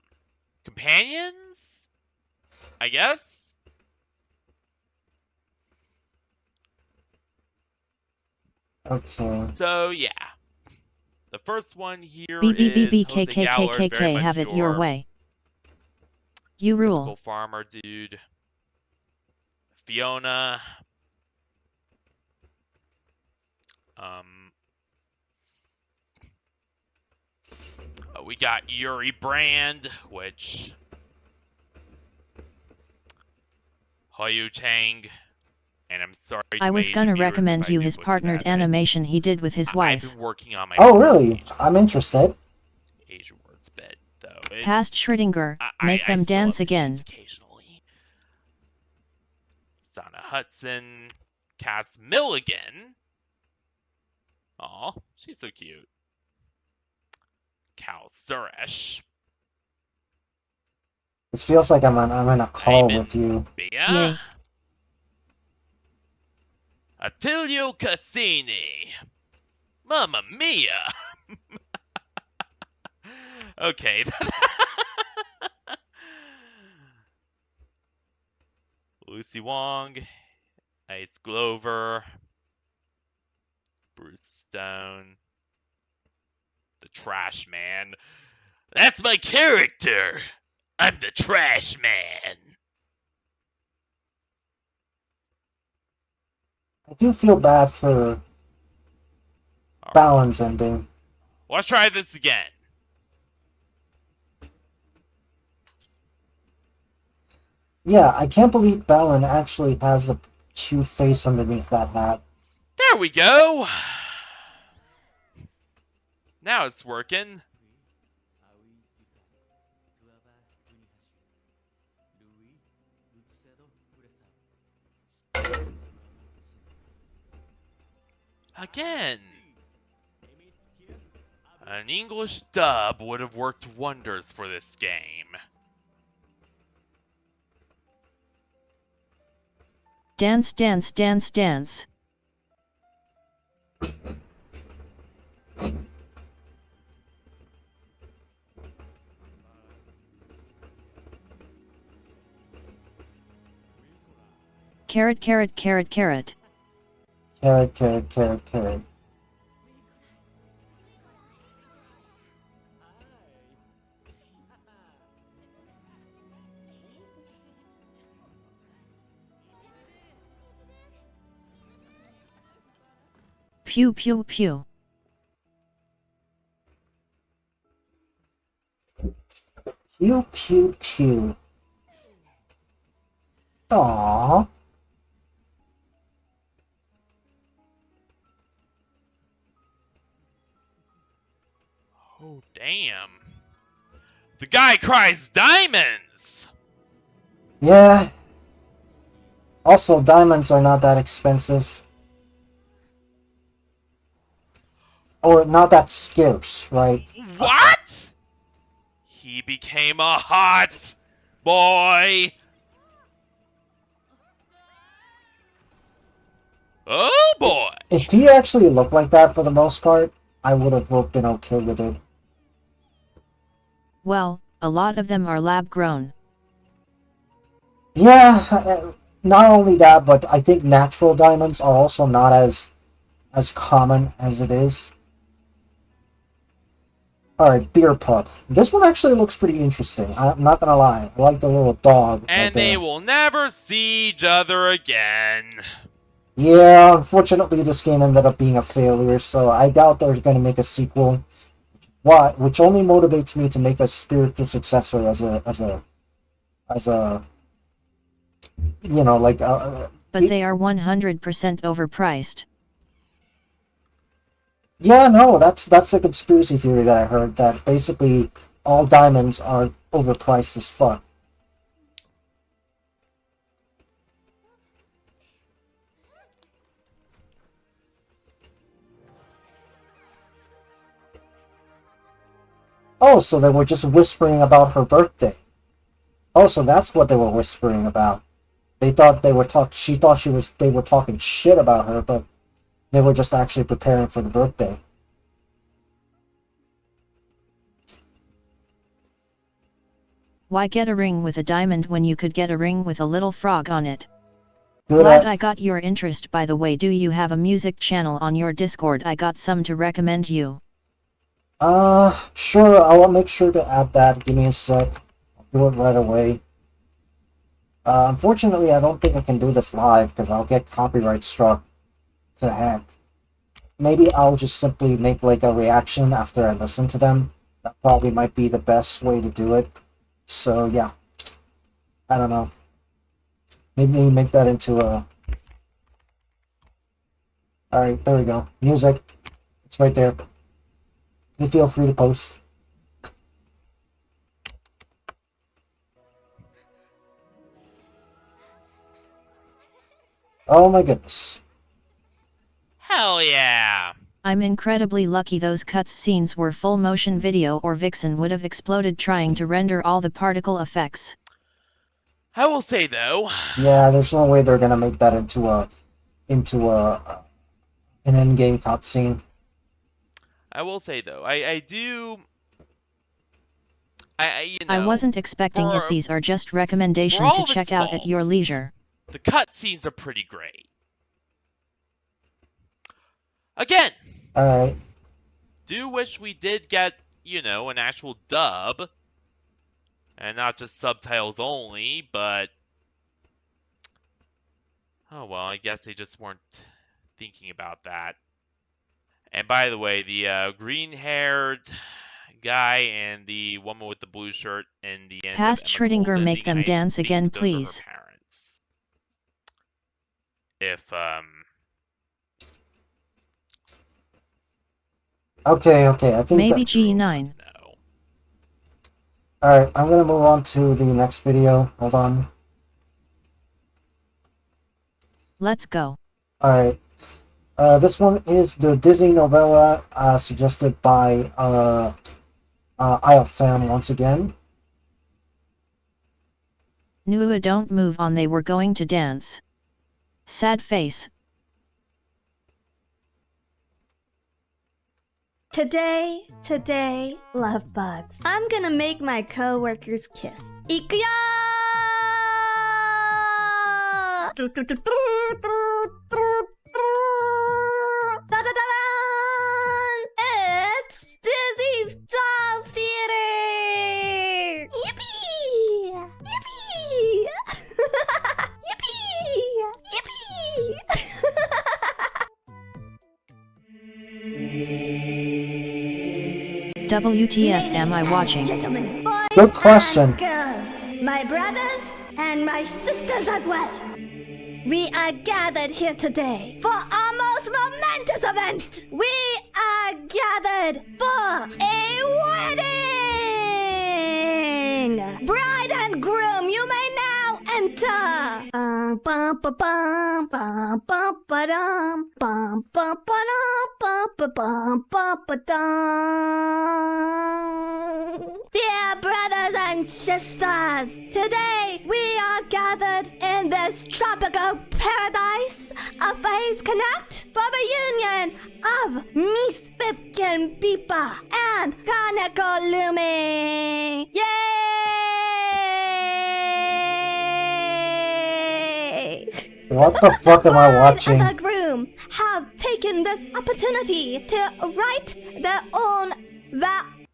Companions? I guess? Okay. So, yeah. The first one here is Jose Gallard, very much have it your way. You typical rule. farmer dude. Fiona. We got Yuri Brand, which... Hoyu Chang. And I'm sorry to I was my gonna viewers recommend if I you do his butcher partnered that, but animation he did with his wife. I've been working on my Oh, really? I'm interested. Asian words bit, though. Past Schrödinger, make them still dance have issues again. occasionally. Sana Hudson, Cass Milligan. Aw, she's so cute. Cal Suresh. This feels like I'm in a call Ivan with you. Bea. Yay. Attilio Cassini. Mamma mia. Okay. Lucy Wong. Ice Glover. Bruce Stone. The Trash Man. That's my character. I'm the Trash Man. I do feel bad for Balin's ending. Let's try this again. Yeah, I can't believe Balin actually has a cute face underneath that hat. There we go. Now it's working. Again. An English dub would have worked wonders for this game. Dance, dance, dance, dance. Carrot, carrot, carrot, carrot. Carrot, carrot, carrot, carrot. Pew, pew, pew. Pew, pew, pew. Aww. Oh, damn. The guy cries diamonds! Yeah. Also, diamonds are not that expensive. Or not that scarce, right? What? He became a hot boy! Oh boy! If he actually looked like that for the most part, I would have been okay with it. Well, a lot of them are lab grown. Yeah, not only that, but I think natural diamonds are also not as common as it is. Alright, beer pub. This one actually looks pretty interesting. I'm not gonna lie. I like the little dog. And right they there. will never see each other again. Yeah, unfortunately this game ended up being a failure, so I doubt they're gonna make a sequel. Which only motivates me to make a spiritual successor as a you know, like But they are 100% overpriced. yeah, no, that's the conspiracy theory that I heard, that basically all diamonds are overpriced as fuck. Oh, so they were just whispering about her birthday. Oh, so that's what they were whispering about. They thought they were she thought they were talking shit about her, but they were just actually preparing for the birthday. Why get a ring with a diamond when you could get a ring with a little frog on it? Good Glad at- I got your interest. By the way, do you have a music channel on your Discord? I got some to recommend you. Sure, I'll make sure to add that. Give me a sec. I'll do it right away. Unfortunately, I don't think I can do this live because I'll get copyright struck to heck. Maybe I'll just simply make like a reaction after I listen to them. That probably might be the best way to do it. So yeah, I don't know. Maybe make that into a... Alright, there we go. Music. It's right there. You feel free to post. Oh my goodness. Hell yeah! I'm incredibly lucky those cutscenes were full motion video, or Vixen would have exploded trying to render all the particle effects. I will say though... Yeah, there's no way they're gonna make that into an in-game cutscene. I will say though, I do... you know... I wasn't expecting it. These are just recommendations to check out at your leisure. The cutscenes are pretty great. Again, Alright. do wish we did get, you know, an actual dub. And not just subtitles only, but... Oh well, I guess they just weren't thinking about that. And by the way, the green-haired guy and the woman with the blue shirt in the end Past of Schrödinger, Emily's make them ending, I dance think again, those are her please. parents. If, Okay, I think Maybe that... G9. No. Alright, I'm gonna move on to the next video. Hold on. Let's go. Alright. This one is the Disney novella suggested by IFM once again. Nua, don't move on, they were going to dance. Sad face. Today, love bugs. I'm gonna make my coworkers kiss. Ikuya! It's Dizzy's Doll Theater! Yippee! Yippee! Yippee! Yippee! WTF am I watching? Gentlemen, boys Good question. and girls, my brothers and my sisters as well. We are gathered here today for our most momentous event. We are gathered for a wedding. Bride and groom, you may now enter. Bum bum ba bum bum bum ba dum bum bum ba dum bum ba bum bum ba dum. Dear brothers and sisters, today we are gathered in this tropical paradise of Phase Connect for the union of Miss Pipkin Beepa and Kaneko Lumi. Yay! What the fuck am I watching? The groom have taken this opportunity to write their own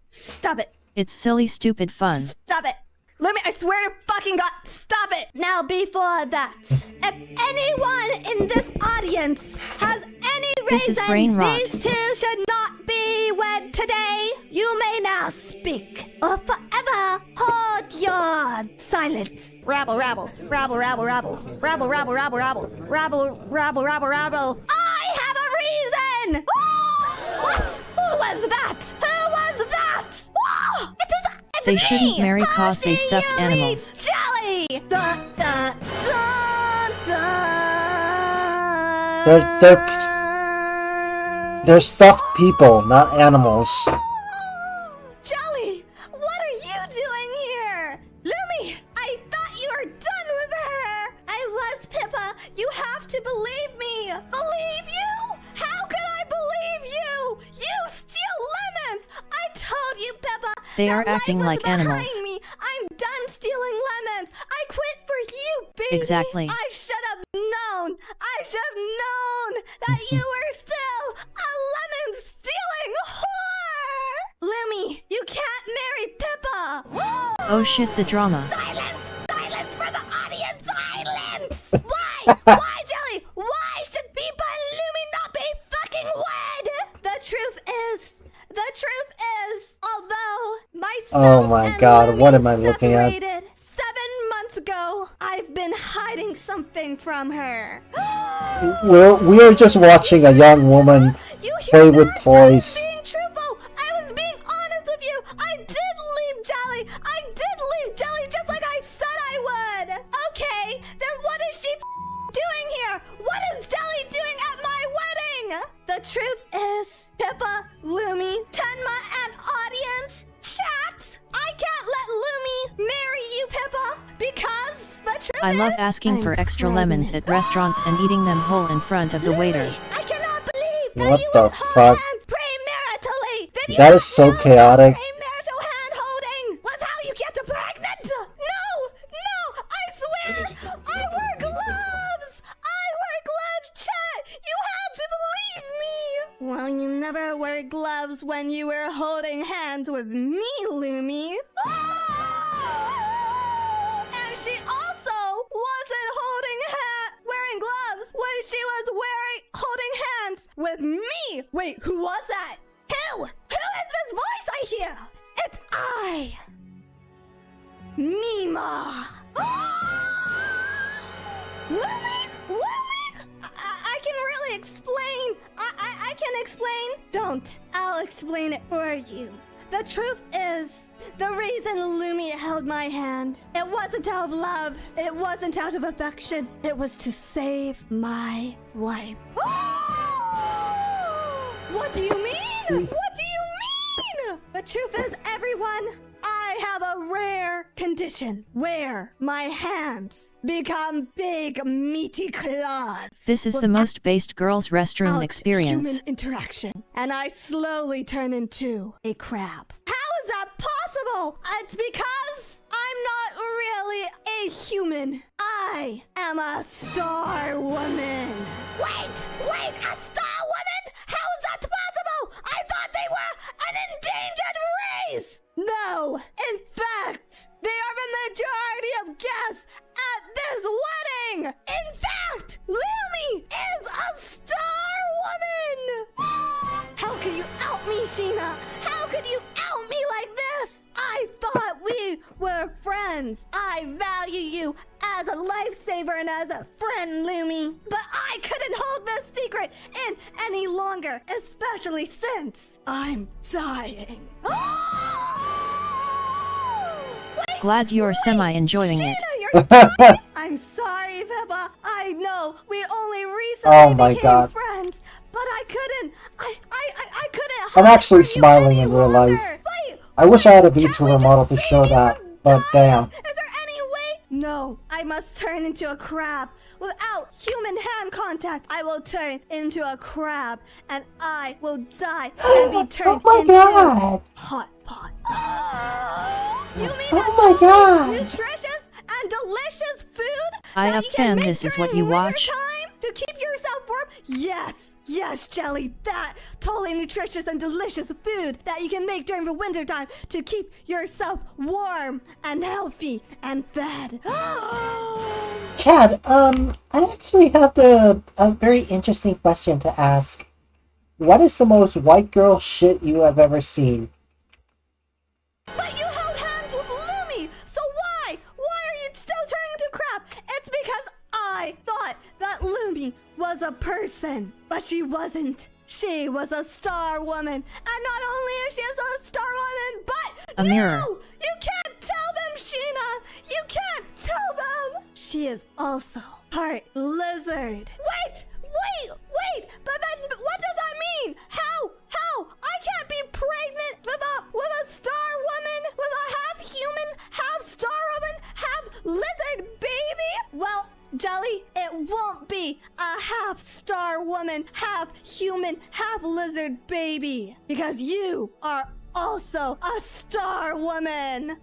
Stop it. It's silly stupid fun. Stop it. Let me, I swear to fucking God, stop it. Now before that, if anyone in this audience has any This is reason brain rot. these two should not be wed today, you may now speak or forever hold your silence. Rabble, rabble, rabble, rabble, rabble, rabble, rabble, rabble, rabble, rabble, rabble, rabble, rabble. I have a reason! What? Who was that? Who was that? It's They me! shouldn't marry cause they Hoshi stuffed Yuri animals. Jelly! Dun, dun, dun, dun. They're stuffed people, not animals. Jelly, what are you doing here? Lumi, I thought you were done with her. I was, Pippa. You have to believe me. Believe you? How can I believe you? You steal lemons. I told you, Pippa. They are that light acting was like behind animals. Me. I'm done stealing lemons. I quit for you, baby. Exactly. I should have known. I should have known that you were still a lemon-stealing whore. Lumi, you can't marry Pippa. Oh shit, the drama. Silence! Silence for the audience! Silence! Why? Why, Jelly? Why should Pippa and Lumi not be fucking wed? The truth is, although myself Oh my and God, Lumi what am I looking at? separated 7 months ago, I've been hiding something from her. We're just watching a young woman You hear play with that? toys. I was being truthful. I was being honest with you. I did leave Jelly. I did leave Jelly just like I said I would. Okay, then what is she doing here? What is Jelly doing at my wedding? The truth is, Pippa, Lumi, Tenma, and audience, chat. I can't let Lumi marry you, Pippa, because the truth I love is, asking for I'm extra lemons at pregnant. restaurants and eating them whole in front of the waiter. I cannot believe that What you the would hold fuck? hands premaritally. Did you That is so know chaotic. Premarital hand holding was how you get pregnant. No, I swear, I wear gloves. Chat. You have to believe me. Well, you never wear gloves when you were holding hands with me, Lumi. And she also wasn't wearing gloves when she was holding hands with me. Wait, who was that? Who is this voice I hear? It's I, Mima. Lumi? I can really explain. I can explain. Don't. I'll explain it for you. The truth is, the reason Lumi held my hand, it wasn't out of love. It wasn't out of affection. It was to save my life. What do you mean? What do you mean? The truth is, everyone, I I have a rare condition where my hands become big, meaty claws. This is the most based girls' restroom Human experience. interaction, and I slowly turn into a crab. How is that possible? It's because I'm not really a human. I am a star woman. Wait, a star woman? How is that possible? I thought they were an endangered race. No, in fact, they are the majority of guests at this wedding. In fact, Lumi is a star woman. How could you out me, Sheena? How could you out me like this? I thought we were friends. I value you as a lifesaver and as a friend, Lumi. But I couldn't hold this secret in any longer, especially since I'm dying. Wait, Glad you're semi-enjoying it. Sheena, you're dying? I'm sorry, Peppa. I know we only recently Oh my became God. friends, but I couldn't. I couldn't. I'm hide actually from you smiling any in real life. longer. Wait, I wish I had a can't we VTuber just model to show save that, you but dying? damn. Is there any way? No, I must turn into a crab. Without human hand contact, I will turn into a crab, and I will die and be turned Oh my into God. hot pot. You mean Oh a my totally God. nutritious and delicious food I that up you can fan, make this is what during you watch? wintertime to keep yourself warm? Yes, Jelly, that totally nutritious and delicious food that you can make during the wintertime to keep yourself warm and healthy and fed. Chad, I actually have a very interesting question to ask. What is the most white girl shit you have ever seen? But you held hands with Lumi, so why? Why are you still turning into crap? It's because I thought that Lumi was a person, but she wasn't. She was a star woman, and not only is she a star woman, but A mirror. No, you can't tell them, Sheena. You can't tell them. She is also part lizard. Wait. But then what does that mean? How? I can't be pregnant with a star woman, with a half human, half star woman, half lizard baby? Well, Jelly, it won't be a half star woman, half human, half lizard baby, because you are also a star woman.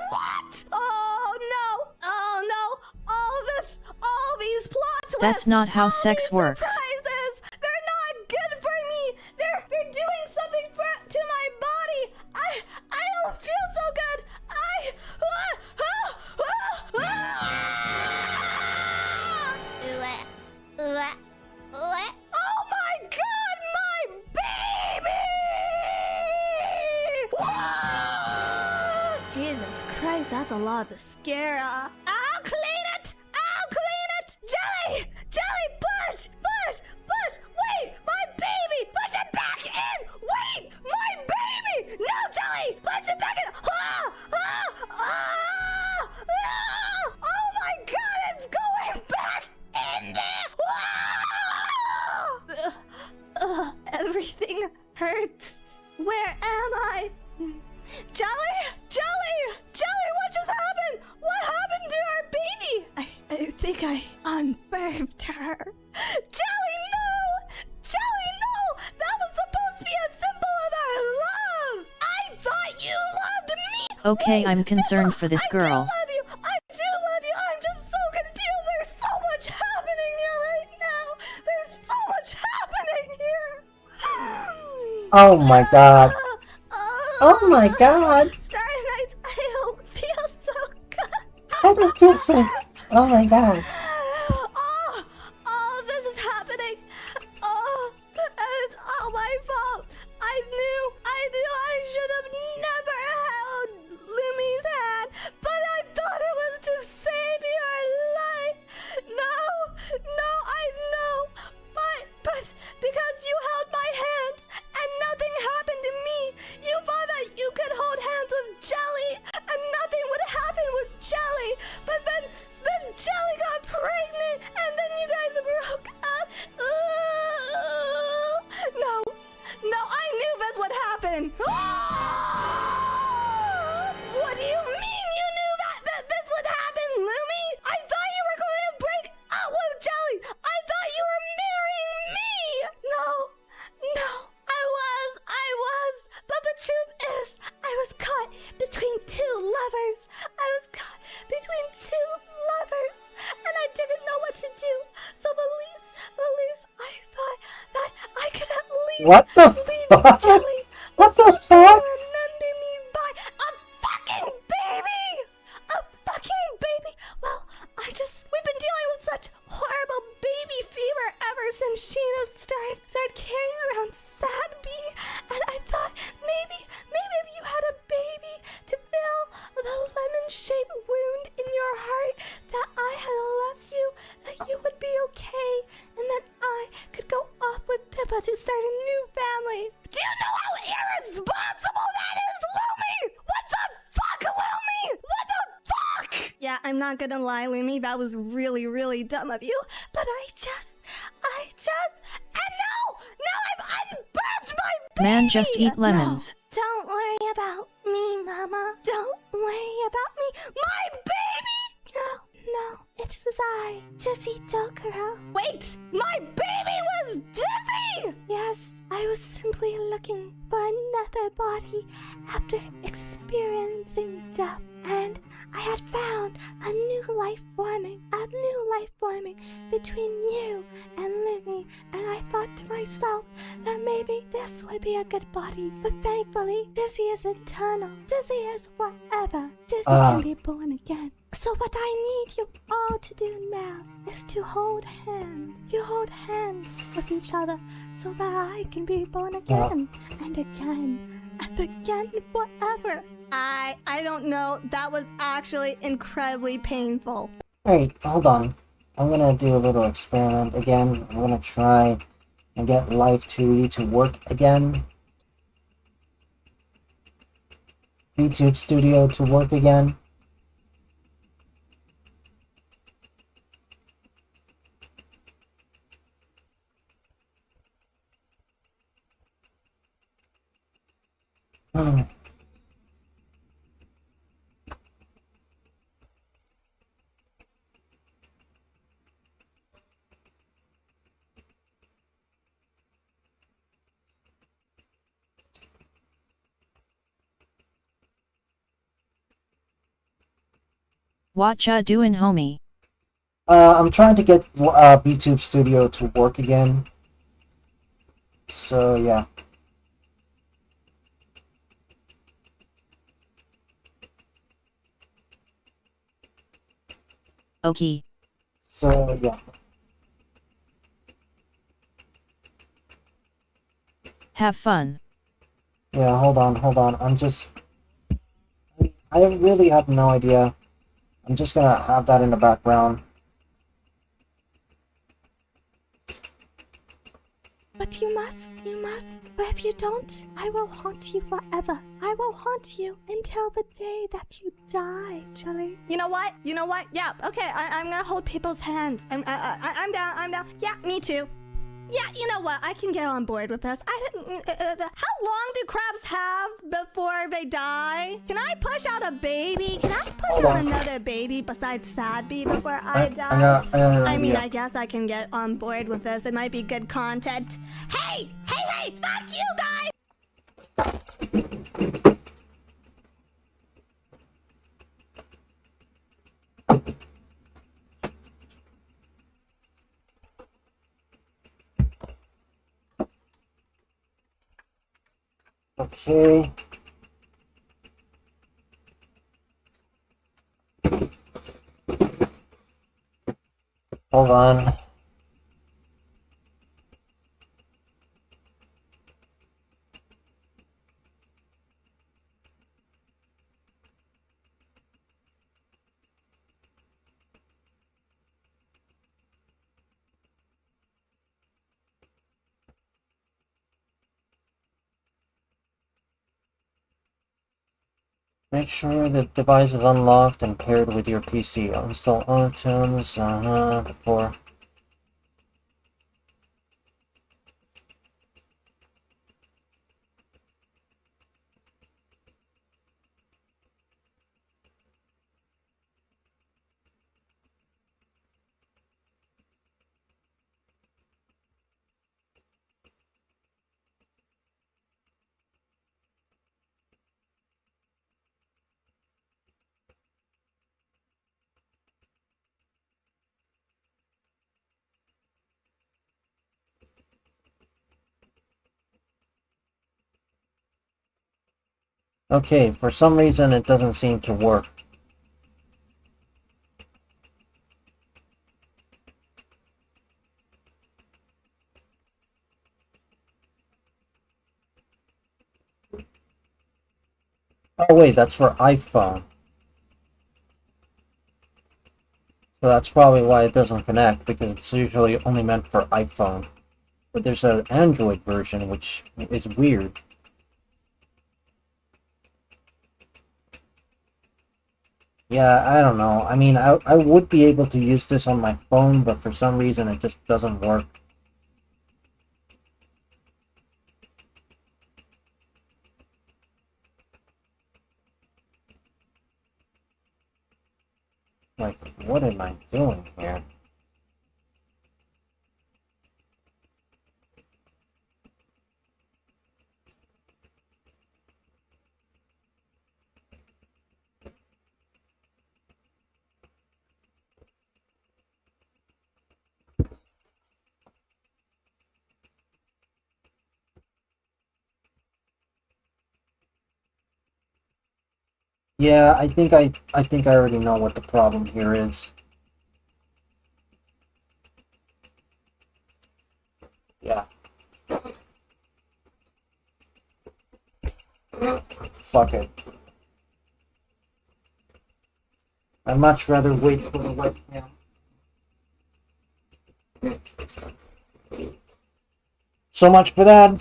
What? Oh no! All these plots. That's not how sex these works. Surprises, they're not good for me. They're doing something to my body. I don't feel so good. Oh my God, my baby! Jesus Christ, that's a lot of mascara. I'll clean it! Jelly, push! Wait, my baby! Push it back in! Wait, my baby! No, Jelly, push it back in! Oh my God, it's going back in there! Everything hurts. Where am I? Jelly, what just happened? What happened to our baby? I think I unbirthed her. Jelly, no! That was supposed to be a symbol of our love! I thought you loved me! Okay, I'm concerned for this girl. I do love you! I'm just so confused! There's so much happening here right now! There's so much happening here! Oh my God. Oh my God. Starry Nights, I don't feel so good. I don't feel so... Oh my God. All of this is happening. And it's all my fault. I knew I should have never held Lumi's hand, but I thought it was to save your life. No, I know. But because you held my hands and nothing happened to me, you thought that you could hold hands with Jelly and nothing would happen with Jelly. But then Jelly got happen? What do you mean you knew that this would happen, Lumi? I thought you were going to break up with Jelly. I thought you were marrying me. No, I was. But the truth is, I was caught between two lovers. And I didn't know what to do. So Elise, I thought that I could at least What the leave fuck? Jelly. What the fuck? Remember me by a fucking baby! A fucking baby! Well, we've been dealing with such horrible baby fever ever since Sheena started carrying around Sad Bee, and I thought maybe if you had a baby to fill the lemon-shaped wound in your heart that I had left you, that you would be okay, and that I could go off with Pippa to start a new family. Do you know how irresponsible that is, Lumi? What the fuck, Lumi? What the fuck? Yeah, I'm not gonna lie, Lumi, that was really, really dumb of you, but I just, and now I've unburped my baby! Man, just eat lemons. No, don't worry about me, Mama. Don't worry about me. My baby! No, it is I, Dizzy Dokuro. Wait, my baby was Dizzy! Yes, I was simply looking for another body after experiencing death. And I had found a new life forming between you and Lumi, and I thought to myself that maybe this would be a good body. But thankfully, Dizzy is eternal. Dizzy is forever. Dizzy can be born again. So what I need you all to do now is to hold hands with each other so that I can be born again and again and again forever. I don't know. That was actually incredibly painful. Wait, hold on. I'm gonna do a little experiment again. I'm gonna try and get Live 2E to work again. YouTube Studio to work again. What ya doing, homie? I'm trying to get YouTube Studio to work again. So, yeah. Okay. So, yeah. Have fun. Yeah, hold on. I really have no idea. I'm just gonna have that in the background. But you must. But if you don't, I will haunt you forever. I will haunt you until the day that you die, Jelly. You know what? Yeah, okay, I'm gonna hold people's hands. I'm down. Yeah, me too. Yeah, you know what? I can get on board with this. How long do crabs have before they die? Can I push out a baby? Can I push out another baby besides Sad Bee before I die? I mean, I guess I can get on board with this. It might be good content. Hey! Fuck you guys! Okay. Hold on. Make sure the device is unlocked and paired with your PC. Install iTunes before. Okay, for some reason it doesn't seem to work. Oh wait, that's for iPhone. So that's probably why it doesn't connect, because it's usually only meant for iPhone. But there's an Android version, which is weird. Yeah, I don't know. I mean, I would be able to use this on my phone, but for some reason it just doesn't work. Like, what am I doing here? Yeah, I think I already know what the problem here is. Yeah. Fuck it. I'd much rather wait for the webcam. So much for that. I'm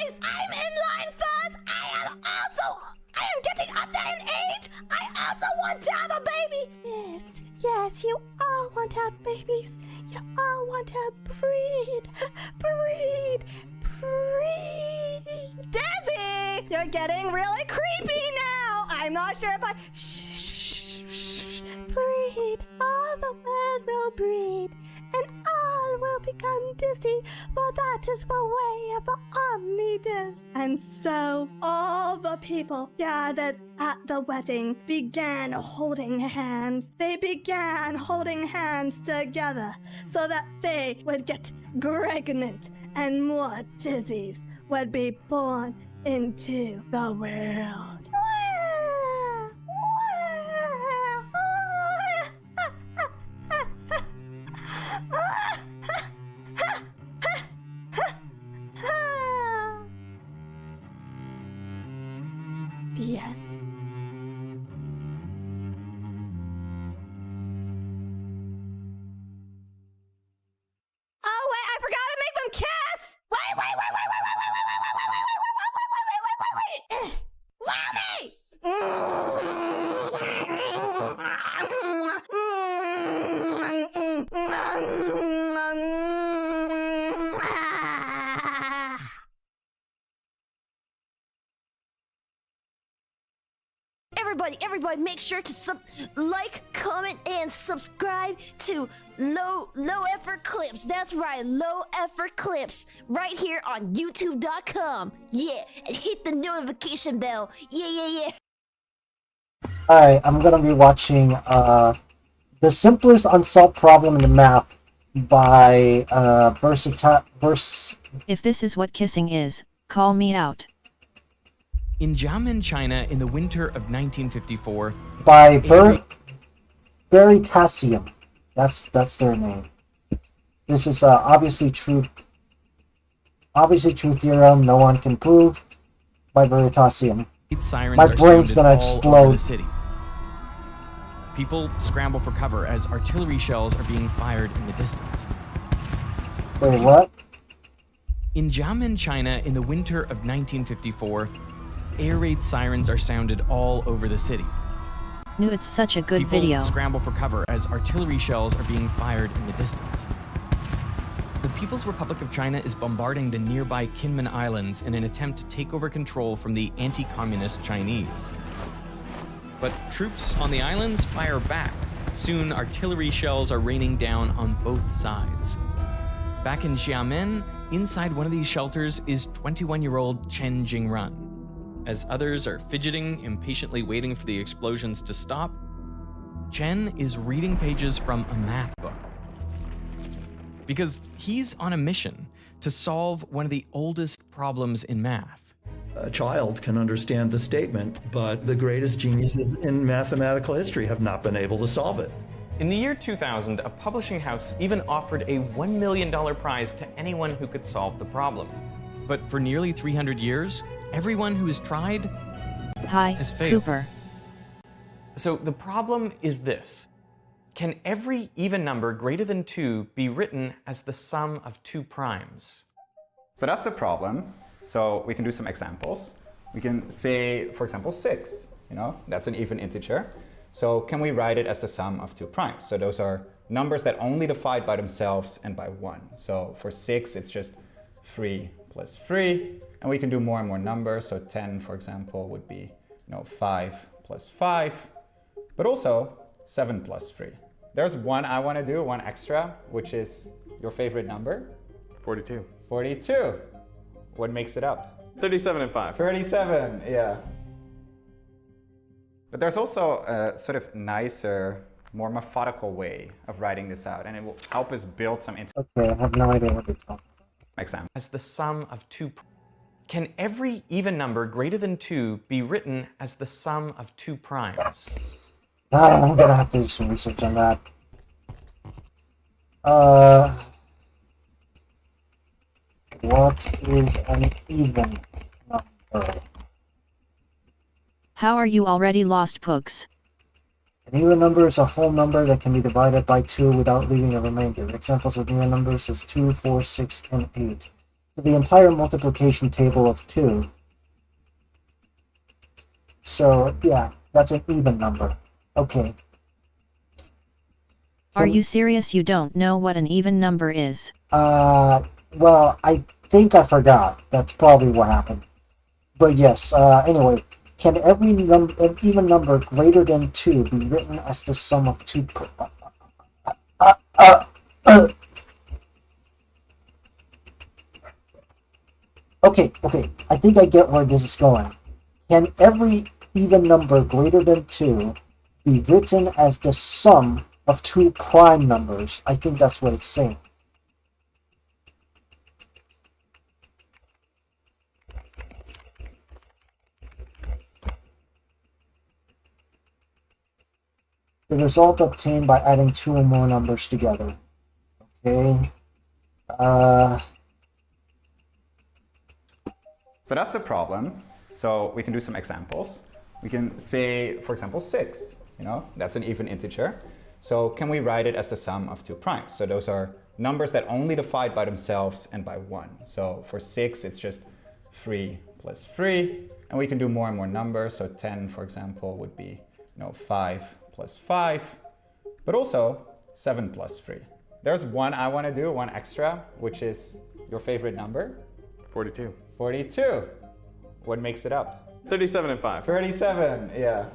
in line first. I am getting up there in age. I also want to have a baby. Yes, you all want to have babies. You all want to breed. Dizzy, you're getting really creepy now. I'm not sure if I... Shh. Breed. All the men will breed. And all will become dizzy, for that is the way of the omnibus. And so all the people gathered at the wedding began holding hands. They began holding hands together so that they would get pregnant and more dizzies would be born into the world. The end. Oh wait, I forgot to make them kiss! Everybody, make sure to like, comment, and subscribe to Low Effort Clips. That's right, Low Effort Clips, right here on YouTube.com. Yeah, and hit the notification bell. Yeah. Alright, I'm gonna be watching The Simplest Unsolved Problem in Math by If this is what kissing is, call me out. In Xiamen, China, in the winter of 1954, by Veritasium. That's their name. This is obviously true theorem no one can prove by Veritasium. Sirens My are brain's sounded gonna all explode. over the city. People scramble for cover as artillery shells are being fired in the distance. Wait, what? In Xiamen, China, in the winter of 1954, air raid sirens are sounded all over the city. Knew it's such a good People video. scramble for cover as artillery shells are being fired in the distance. The People's Republic of China is bombarding the nearby Kinmen Islands in an attempt to take over control from the anti-communist Chinese. But troops on the islands fire back. Soon, artillery shells are raining down on both sides. Back in Xiamen, inside one of these shelters is 21-year-old Chen Jingran. As others are fidgeting, impatiently waiting for the explosions to stop, Chen is reading pages from a math book. Because he's on a mission to solve one of the oldest problems in math. A child can understand the statement, but the greatest geniuses in mathematical history have not been able to solve it. In the year 2000, a publishing house even offered a $1 million prize to anyone who could solve the problem. But for nearly 300 years, everyone who has tried has failed. Cooper. So the problem is this. Can every even number greater than 2 be written as the sum of 2 primes? So that's the problem. So we can do some examples. We can say, for example, 6. That's an even integer. So can we write it as the sum of 2 primes? So those are numbers that only divide by themselves and by 1. So for 6, it's just 3 plus 3. And we can do more and more numbers. So 10, for example, would be 5 plus 5. But also 7 plus 3. There's one I want to do, one extra, which is your favorite number. 42. 42. What makes it up? 37 and 5. 37, yeah. But there's also a sort of nicer, more methodical way of writing this out, and it will help us build some Okay, I have no idea what you're talking about. example. As the sum of 2 Can every even number greater than 2 be written as the sum of 2 primes? I'm gonna have to do some research on that. What is an even number? How are you already lost, Pooks? An even number is a whole number that can be divided by 2 without leaving a remainder. Examples of even numbers is 2, 4, 6, and 8. So the entire multiplication table of 2. So, yeah, that's an even number. Okay. Are you serious you don't know what an even number is? Well, I think I forgot. That's probably what happened. But yes, anyway. Can every an even number greater than 2 be written as the sum of 2 Okay, I think I get where this is going. Can every even number greater than 2 be written as the sum of 2 prime numbers? I think that's what it's saying. The result obtained by adding 2 or more numbers together. Okay. So that's the problem. So we can do some examples. We can say, for example, 6. That's an even integer. So can we write it as the sum of 2 primes? So those are numbers that only divide by themselves and by 1. So for 6, it's just 3 plus 3. And we can do more and more numbers. So 10, for example, would be 5 plus 5. But also 7 plus 3. There's one I want to do, one extra, which is your favorite number. 42. 42. What makes it up? 37 and 5. 37, yeah.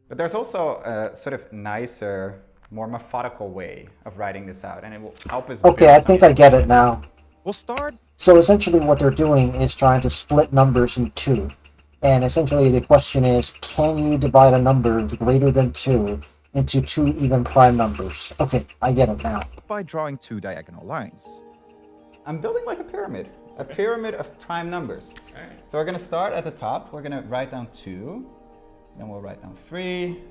But there's also a sort of nicer, more methodical way of writing this out, and it will help us. Okay, I think I get it now. We'll start. So essentially what they're doing is trying to split numbers in 2. And essentially the question is, can you divide a number greater than 2 into 2 even prime numbers? Okay, I get it now. By drawing 2 diagonal lines. I'm building like a pyramid of prime numbers. Right. So we're going to start at the top. We're going to write down 2. Then we'll write down 3,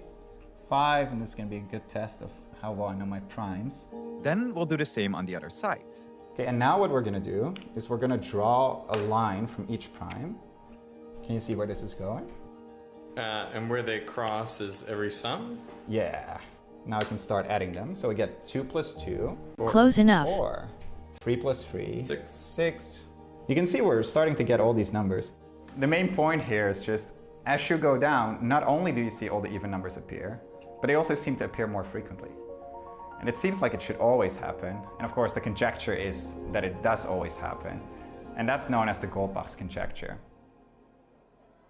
5, and this is going to be a good test of how well I know my primes. Then we'll do the same on the other side. Okay, and now what we're going to do is we're going to draw a line from each prime. Can you see where this is going? And where they cross is every sum? Yeah. Now I can start adding them. So we get 2 plus 2. Close enough. 4. 3 plus 3. 6. 6. You can see we're starting to get all these numbers. The main point here is just, as you go down, not only do you see all the even numbers appear, but they also seem to appear more frequently. And it seems like it should always happen. And of course, the conjecture is that it does always happen. And that's known as the Goldbach's conjecture.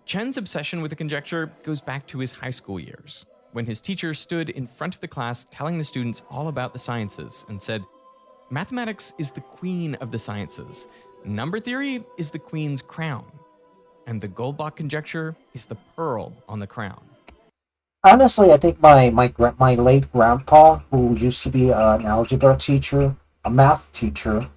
Chen's obsession with the conjecture goes back to his high school years, when his teacher stood in front of the class telling the students all about the sciences and said, "Mathematics is the queen of the sciences. Number theory is the queen's crown. And the Goldbach conjecture is the pearl on the crown." Honestly, I think my late grandpa, who used to be an algebra teacher, a math teacher,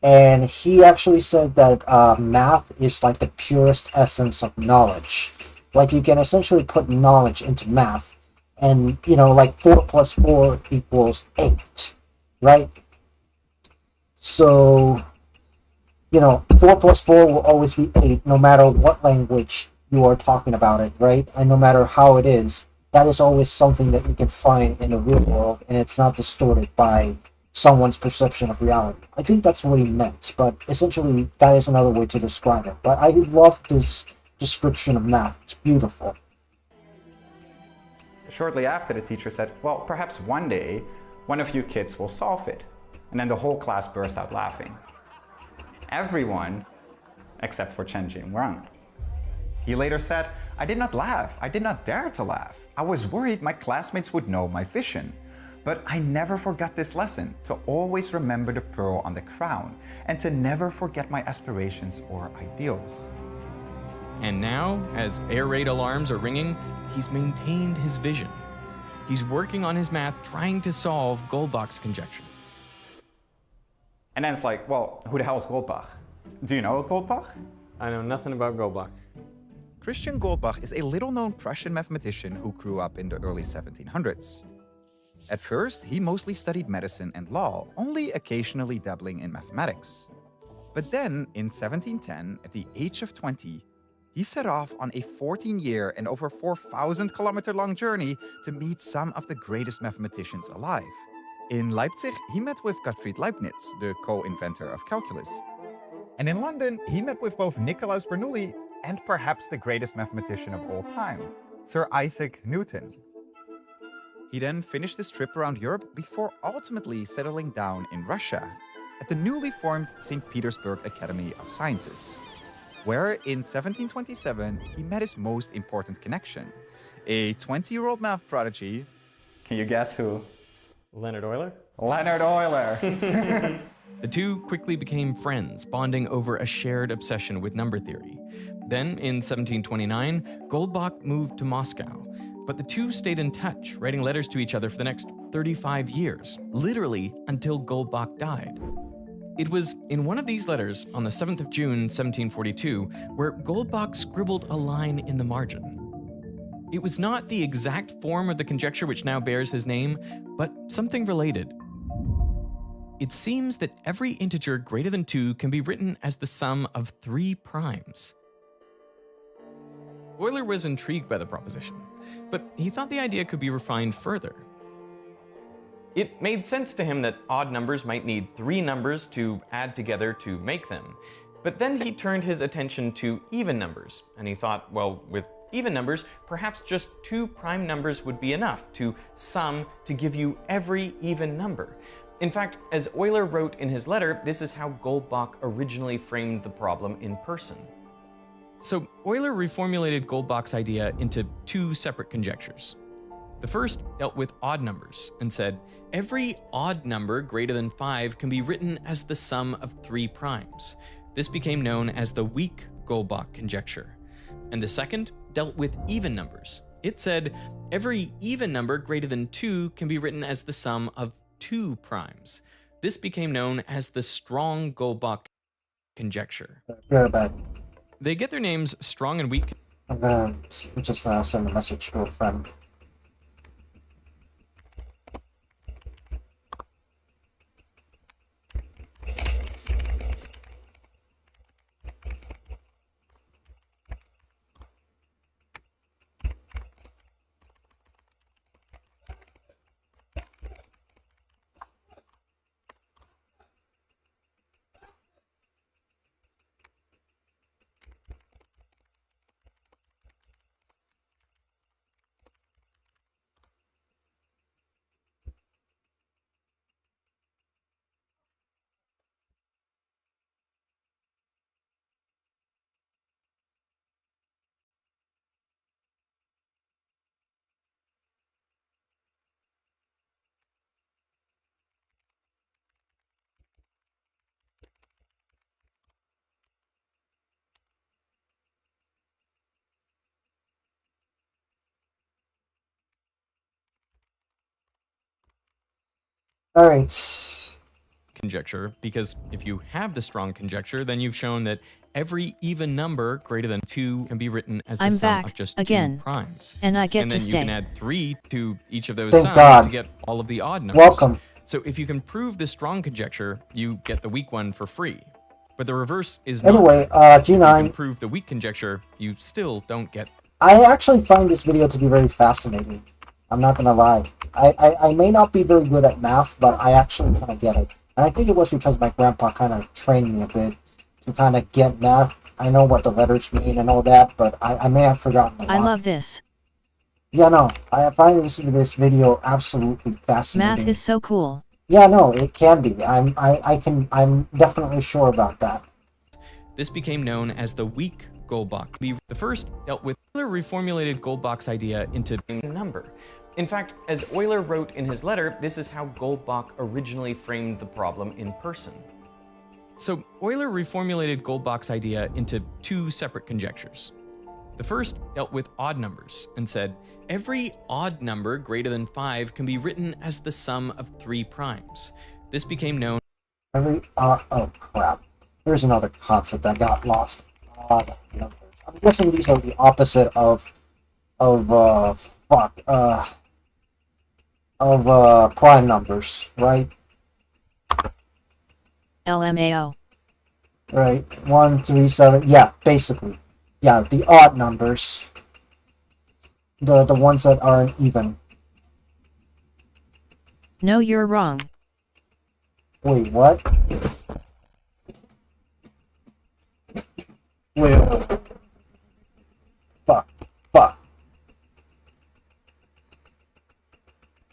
And he actually said that math is like the purest essence of knowledge. Like you can essentially put knowledge into math, and like 4 plus 4 equals 8, right? So 4 plus 4 will always be 8, no matter what language you are talking about it, right? And no matter how it is, that is always something that you can find in the real world, and it's not distorted by someone's perception of reality. I think that's what he meant, but essentially that is another way to describe it. But I love this description of math. It's beautiful. Shortly after, the teacher said, well, perhaps one day, one of you kids will solve it. And then the whole class burst out laughing. Everyone except for Chen Jingwang. He later said, I did not laugh. I did not dare to laugh. I was worried my classmates would know my vision. But I never forgot this lesson, to always remember the pearl on the crown, and to never forget my aspirations or ideals. And now, as air raid alarms are ringing, he's maintained his vision. He's working on his math, trying to solve Goldbach's conjecture. And then it's like, well, who the hell is Goldbach? Do you know Goldbach? I know nothing about Goldbach. Christian Goldbach is a little-known Prussian mathematician who grew up in the early 1700s. At first, he mostly studied medicine and law, only occasionally dabbling in mathematics. But then, in 1710, at the age of 20, he set off on a 14-year and over 4,000-kilometer-long journey to meet some of the greatest mathematicians alive. In Leipzig, he met with Gottfried Leibniz, the co-inventor of calculus. And in London, he met with both Nicolaus Bernoulli and perhaps the greatest mathematician of all time, Sir Isaac Newton. He then finished his trip around Europe before ultimately settling down in Russia at the newly formed St. Petersburg Academy of Sciences, where in 1727 he met his most important connection, a 20-year-old math prodigy. Can you guess who? Leonard Euler? Leonard Euler! The two quickly became friends, bonding over a shared obsession with number theory. Then, in 1729, Goldbach moved to Moscow, but the two stayed in touch, writing letters to each other for the next 35 years, literally until Goldbach died. It was in one of these letters, on the 7th of June, 1742, where Goldbach scribbled a line in the margin. It was not the exact form of the conjecture which now bears his name, but something related. It seems that every integer greater than 2 can be written as the sum of 3 primes. Euler was intrigued by the proposition, but he thought the idea could be refined further. It made sense to him that odd numbers might need 3 numbers to add together to make them. But then he turned his attention to even numbers, and he thought, well, with even numbers, perhaps just 2 prime numbers would be enough to sum to give you every even number. In fact, as Euler wrote in his letter, this is how Goldbach originally framed the problem in person. So Euler reformulated Goldbach's idea into 2 separate conjectures. The first dealt with odd numbers and said, every odd number greater than 5 can be written as the sum of 3 primes. This became known as the weak Goldbach conjecture. And the second dealt with even numbers. It said, every even number greater than 2 can be written as the sum of 2 primes. This became known as the strong Goldbach conjecture. Very bad. They get their names strong and weak. I'm gonna just send a message to a friend. Alright. conjecture, because if you have the strong conjecture, then you've shown that every even number greater than 2 can be written as the I'm sum back of just again, 2 primes. and I get And to then you stay. can add 3 to each of those Thank sums God. to get all of the odd numbers. Welcome. So if you can prove the strong conjecture, you get the weak one for free. But the reverse is not. Anyway, If you G9, can prove the weak conjecture, you still don't get. I actually find this video to be very fascinating. I'm not gonna lie. I may not be very good at math, but I actually kind of get it. And I think it was because my grandpa kind of trained me a bit to kind of get math. I know what the letters mean and all that, but I may have forgotten a lot. I love this. Yeah, no, I find this video absolutely fascinating. Math is so cool. Yeah, no, it can be. I'm definitely sure about that. This became known as the weak Goldbach. The first dealt with Euler reformulated Goldbach's idea into a number. In fact, as Euler wrote in his letter, this is how Goldbach originally framed the problem in person. So Euler reformulated Goldbach's idea into 2 separate conjectures. The first dealt with odd numbers and said, every odd number greater than 5 can be written as the sum of 3 primes. This became known. Oh crap. Here's another concept that got lost. Odd numbers. I'm guessing these are the opposite of prime numbers, right? LMAO. Right. 1, 3, 7. Yeah, basically. Yeah, the odd numbers. The ones that aren't even. No, you're wrong. Wait, what? Wait. Fuck.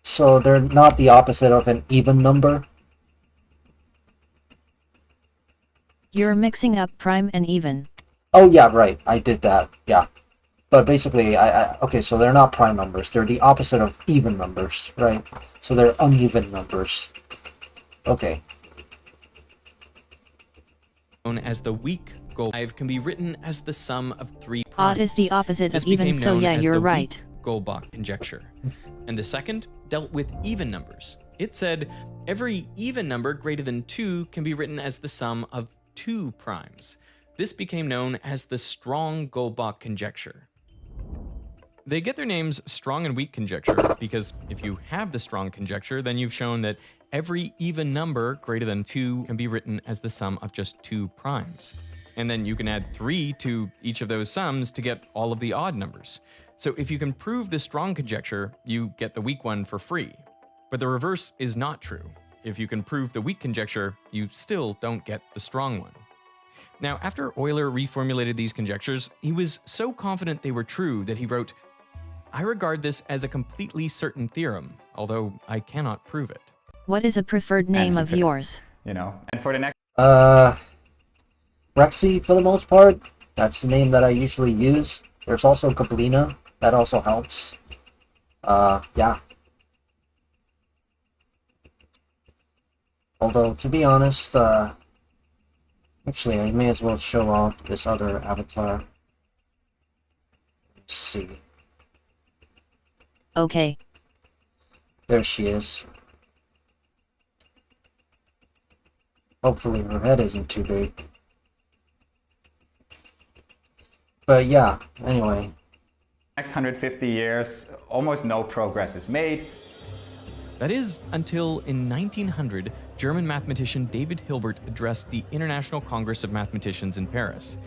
So they're not the opposite of an even number? You're mixing up prime and even. Oh yeah, right. I did that. Yeah. But basically, okay, so they're not prime numbers. They're the opposite of even numbers, right? So they're uneven numbers. Okay. Known as the weak Goldbach can be written as the sum of 3 primes. Odd is the opposite This of even, became so known yeah, as you're the right. weak Goldbach conjecture. And the second dealt with even numbers. It said every even number greater than 2 can be written as the sum of 2 primes. This became known as the strong Goldbach conjecture. They get their names strong and weak conjecture because if you have the strong conjecture, then you've shown that every even number greater than 2 can be written as the sum of just 2 primes. And then you can add 3 to each of those sums to get all of the odd numbers. So if you can prove the strong conjecture, you get the weak one for free. But the reverse is not true. If you can prove the weak conjecture, you still don't get the strong one. Now, after Euler reformulated these conjectures, he was so confident they were true that he wrote, I regard this as a completely certain theorem, although I cannot prove it. What is a preferred name of yours? You know, and for the next... Rexy for the most part. That's the name that I usually use. There's also Goblina. That also helps. Yeah. Although, to be honest, actually, I may as well show off this other avatar. Let's see. Okay. There she is. Hopefully her head isn't too big. But yeah, anyway. Next 150 years, almost no progress is made. That is, until in 1900, German mathematician David Hilbert addressed the International Congress of Mathematicians in Paris.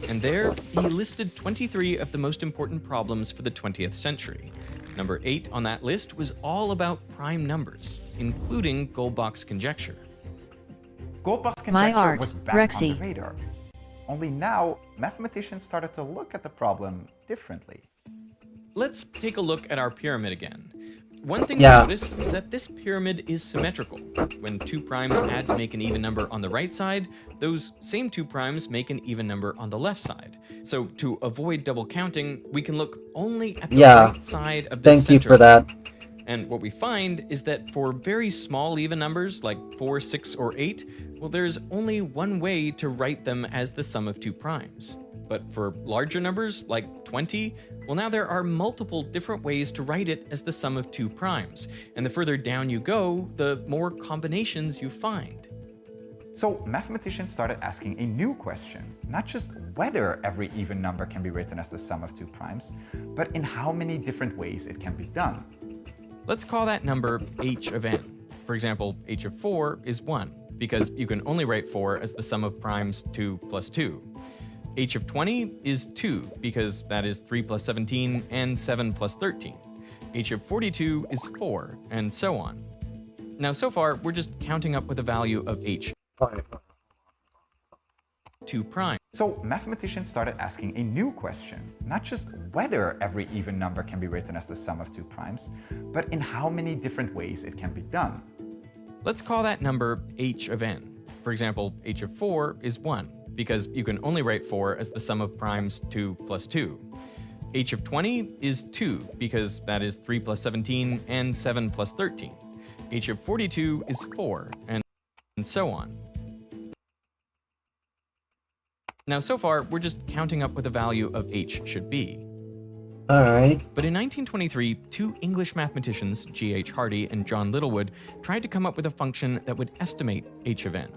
And there, he listed 23 of the most important problems for the 20th century. Number 8 on that list was all about prime numbers, including Goldbach's conjecture. Goldbach's My conjecture art, was back Rexy. on the radar. Only now, mathematicians started to look at the problem differently. Let's take a look at our pyramid again. One thing Yeah. to notice is that this pyramid is symmetrical. When 2 primes add to make an even number on the right side, those same 2 primes make an even number on the left side. So to avoid double counting, we can look only at the right side of the Thank you center. for that. And what we find is that for very small even numbers like 4, 6, or 8, well, there's only one way to write them as the sum of 2 primes. But for larger numbers like 20, well, now there are multiple different ways to write it as the sum of 2 primes. And the further down you go, the more combinations you find. So mathematicians started asking a new question, not just whether every even number can be written as the sum of two primes, but in how many different ways it can be done. Let's call that number h of n. For example, h of 4 is 1, because you can only write 4 as the sum of primes 2 plus 2. H of 20 is 2, because that is 3 plus 17 and 7 plus 13. H of 42 is 4, and so on. Now, so far, we're just counting up with a value of h 2 prime. So mathematicians started asking a new question, not just whether every even number can be written as the sum of two primes, but in how many different ways it can be done. Let's call that number h of n. For example, h of 4 is 1, because you can only write 4 as the sum of primes 2 plus 2. H of 20 is 2, because that is 3 plus 17 and 7 plus 13. H of 42 is 4, and so on. Now, so far, we're just counting up what the value of h should be. Alright. But in 1923, two English mathematicians, G.H. Hardy and John Littlewood, tried to come up with a function that would estimate h of n.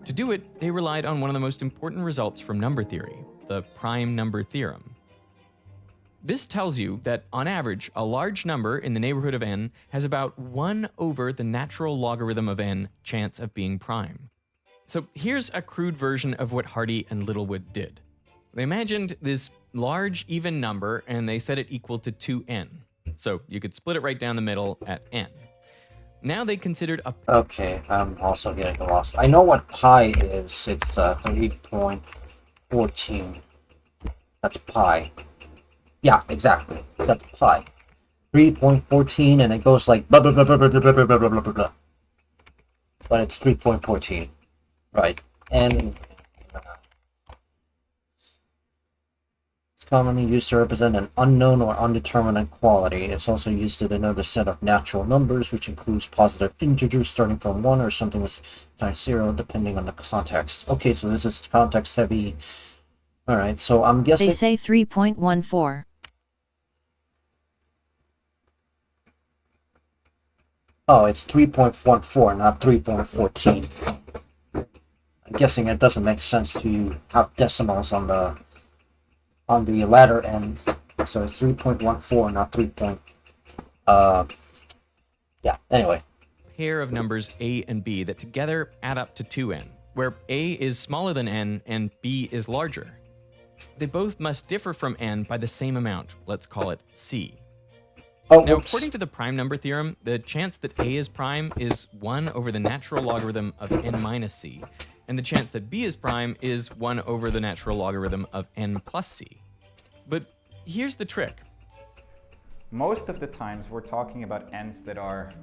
To do it, they relied on one of the most important results from number theory, the prime number theorem. This tells you that, on average, a large number in the neighborhood of n has about 1 over the natural logarithm of n chance of being prime. So here's a crude version of what Hardy and Littlewood did. They imagined this large even number and they set it equal to 2n. So you could split it right down the middle at n. Now they considered a... Okay, I'm also getting lost. I know what pi is. It's 3.14. That's pi. Yeah, exactly. That's pi. 3.14 and it goes like blah blah blah blah blah blah blah blah blah blah blah. But it's 3.14. Right. And it's commonly used to represent an unknown or undeterminate quantity. It's also used to denote a set of natural numbers, which includes positive integers starting from 1 or something with times 0, depending on the context. Okay, so this is context heavy. Alright, so I'm guessing... They say 3.14. Oh, it's 3.14, not 3.14. I'm guessing it doesn't make sense to have decimals on the latter end. So it's 3.14, not 3. Yeah, anyway. Pair of numbers a and b that together add up to 2n, where a is smaller than n and b is larger. They both must differ from n by the same amount. Let's call it c. Oh, now, according to the prime number theorem, the chance that a is prime is 1 over the natural logarithm of n minus c, and the chance that b is prime is 1 over the natural logarithm of n plus c. But here's the trick. Most of the times we're talking about n's that are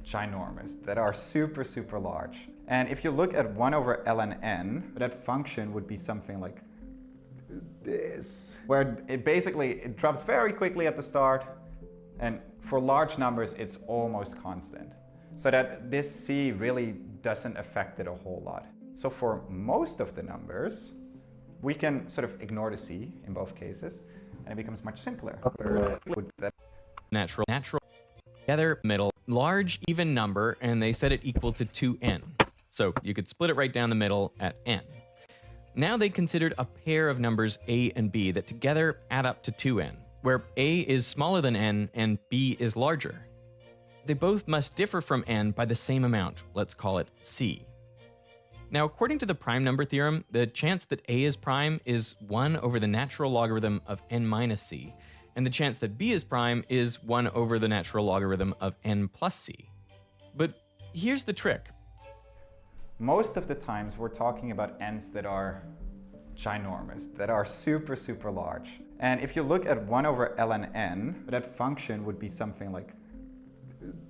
ginormous, that are super, super large. And if you look at 1 over ln n, that function would be something like this, where it drops very quickly at the start, and for large numbers it's almost constant. So that this c really doesn't affect it a whole lot. So for most of the numbers, we can sort of ignore the c in both cases, and it becomes much simpler. Natural, together, middle, large even number, and they set it equal to 2n. So you could split it right down the middle at n. Now they considered a pair of numbers a and b that together add up to 2n, where a is smaller than n and b is larger. They both must differ from n by the same amount. Let's call it c. Now, according to the prime number theorem, the chance that a is prime is 1 over the natural logarithm of n minus c, and the chance that b is prime is 1 over the natural logarithm of n plus c. But here's the trick. Most of the times we're talking about n's that are ginormous, that are super, super large. And if you look at 1 over ln n, that function would be something like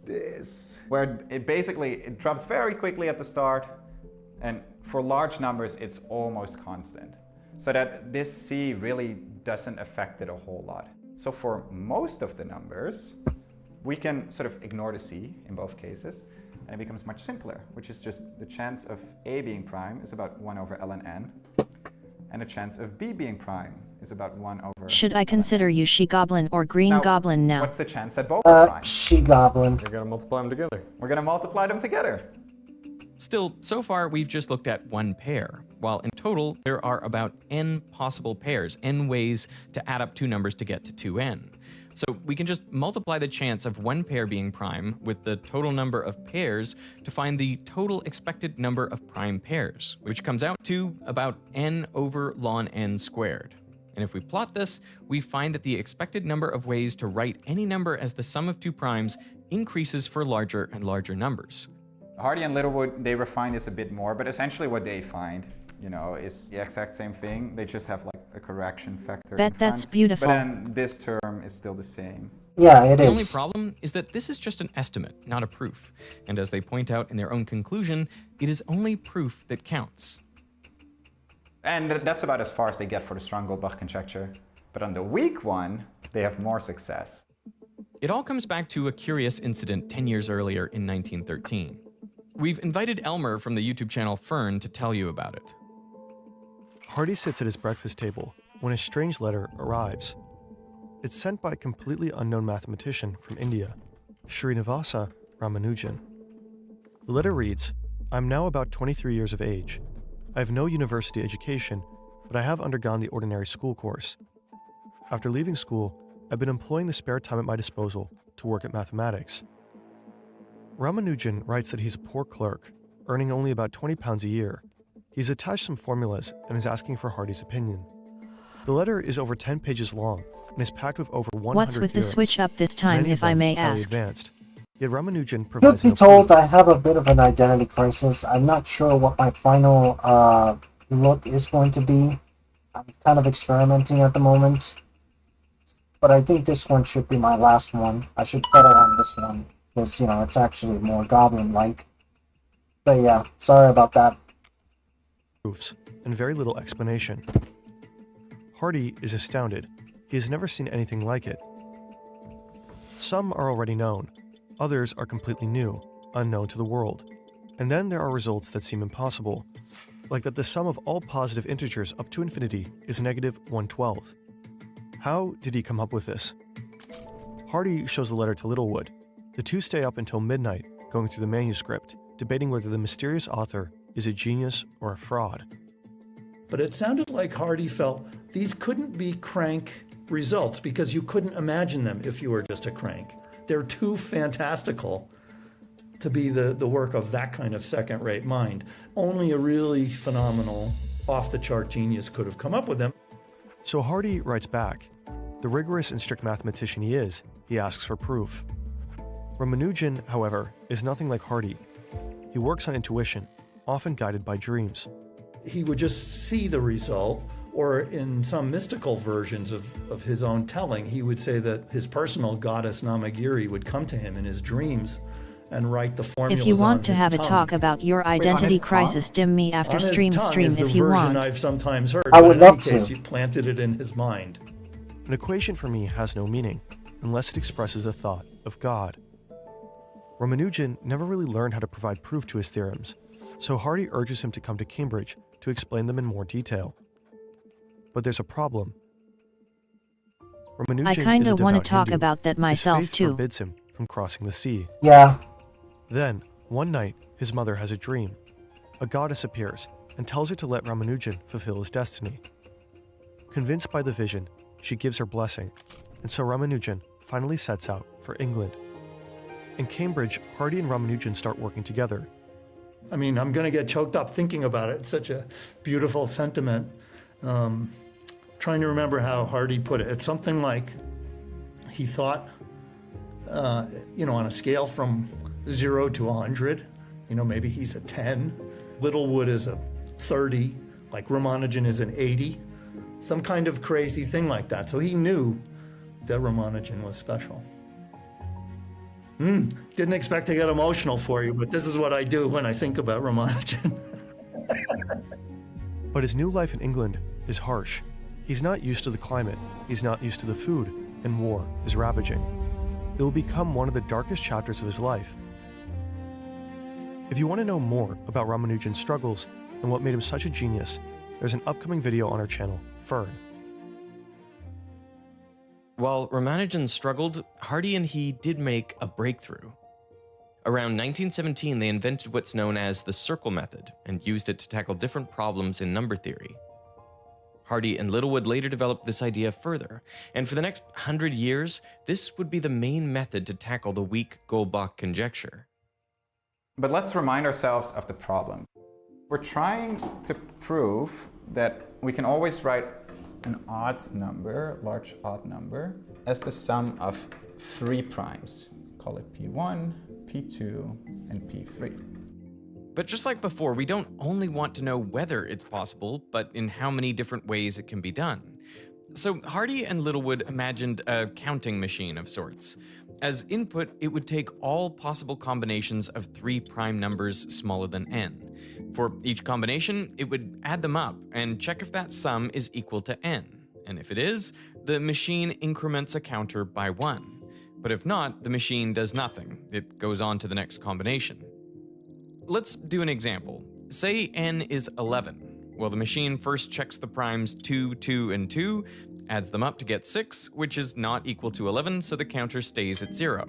this, where it drops very quickly at the start, and for large numbers it's almost constant. So that this c really doesn't affect it a whole lot. So for most of the numbers, we can sort of ignore the c in both cases, and it becomes much simpler, which is just the chance of a being prime is about 1 over ln n, and the chance of b being prime is about 1 over... Should I consider you she-goblin or green-goblin now? What's the chance that both are prime? She-goblin. We're gonna multiply them together. We're gonna multiply them together. Still, so far we've just looked at one pair, while in total there are about n possible pairs, n ways to add up two numbers to get to 2n. So we can just multiply the chance of one pair being prime with the total number of pairs to find the total expected number of prime pairs, which comes out to about n over ln n squared. And if we plot this, we find that the expected number of ways to write any number as the sum of two primes increases for larger and larger numbers. Hardy and Littlewood, they refine this a bit more, but essentially what they find, you know, is the exact same thing. They just have like a correction factor in front. That's beautiful. But then this term is still the same. Yeah, it is. The only problem is that this is just an estimate, not a proof. And as they point out in their own conclusion, it is only proof that counts. And that's about as far as they get for the strong Goldbach conjecture. But on the weak one, they have more success. It all comes back to a curious incident 10 years earlier in 1913. We've invited Elmer from the YouTube channel Fern to tell you about it. Hardy sits at his breakfast table when a strange letter arrives. It's sent by a completely unknown mathematician from India, Srinivasa Ramanujan. The letter reads, "I'm now about 23 years of age. I have no university education, but I have undergone the ordinary school course. After leaving school, I've been employing the spare time at my disposal to work at mathematics." Ramanujan writes that he's a poor clerk, earning only about £20 a year. He's attached some formulas and is asking for Hardy's opinion. The letter is over 10 pages long and is packed with over 100 What's with the theorems, switch up this time, many of if I them may highly ask? advanced. Yet Ramanujan Truth provides be no told, proof. I have a bit of an identity crisis. I'm not sure what my final look is going to be. I'm kind of experimenting at the moment. But I think this one should be my last one. I should settle on this one. Because, you know, it's actually more goblin-like. But yeah, sorry about that. Proofs and very little explanation. Hardy is astounded. He has never seen anything like it. Some are already known. Others are completely new, unknown to the world. And then there are results that seem impossible, like that the sum of all positive integers up to infinity is negative 1/12. How did he come up with this? Hardy shows the letter to Littlewood. The two stay up until midnight, going through the manuscript, debating whether the mysterious author is a genius or a fraud. But it sounded like Hardy felt these couldn't be crank results because you couldn't imagine them if you were just a crank. They're too fantastical to be the work of that kind of second-rate mind. Only a really phenomenal, off-the-chart genius could have come up with them. So Hardy writes back. The rigorous and strict mathematician he is, he asks for proof. Ramanujan, however, is nothing like Hardy. He works on intuition, often guided by dreams. He would just see the result, or in some mystical versions of his own telling, he would say that his personal goddess Namagiri would come to him in his dreams and write the formulas. If you want to on his have a tongue. talk about your identity crisis, dim me after On his stream tongue is the if you version want. I've sometimes heard, I but would in any love case, to. you planted it in his mind. An equation for me has no meaning, unless it expresses a thought of God. Ramanujan never really learned how to provide proof to his theorems, so Hardy urges him to come to Cambridge to explain them in more detail. But there's a problem. Ramanujan I is kinda a wanna devout talk Hindu. about that His myself faith too. forbids him from crossing the sea. Yeah. Then, one night, his mother has a dream. A goddess appears and tells her to let Ramanujan fulfill his destiny. Convinced by the vision, she gives her blessing, and so Ramanujan finally sets out for England. In Cambridge, Hardy and Ramanujan start working together. I mean, I'm going to get choked up thinking about it. It's such a beautiful sentiment. Trying to remember how Hardy put it. It's something like he thought, on a scale from 0 to 100, maybe he's a 10. Littlewood is a 30, like Ramanujan is an 80. Some kind of crazy thing like that. So he knew that Ramanujan was special. Didn't expect to get emotional for you, but this is what I do when I think about Ramanujan. But his new life in England is harsh. He's not used to the climate, he's not used to the food, and war is ravaging. It will become one of the darkest chapters of his life. If you want to know more about Ramanujan's struggles and what made him such a genius, there's an upcoming video on our channel, Fern. While Ramanujan struggled, Hardy and he did make a breakthrough. Around 1917, they invented what's known as the circle method and used it to tackle different problems in number theory. Hardy and Littlewood later developed this idea further, and for the next 100 years, this would be the main method to tackle the weak Goldbach conjecture. But let's remind ourselves of the problem. We're trying to prove that we can always write an odd number, large odd number, as the sum of 3 primes. Call it P1, P2, and P3. But just like before, we don't only want to know whether it's possible, but in how many different ways it can be done. So Hardy and Littlewood imagined a counting machine of sorts. As input, it would take all possible combinations of 3 prime numbers smaller than n. For each combination, it would add them up and check if that sum is equal to n. And if it is, the machine increments a counter by 1. But if not, the machine does nothing. It goes on to the next combination. Let's do an example. Say n is 11. Well, the machine first checks the primes 2, 2, and 2, adds them up to get 6, which is not equal to 11, so the counter stays at 0.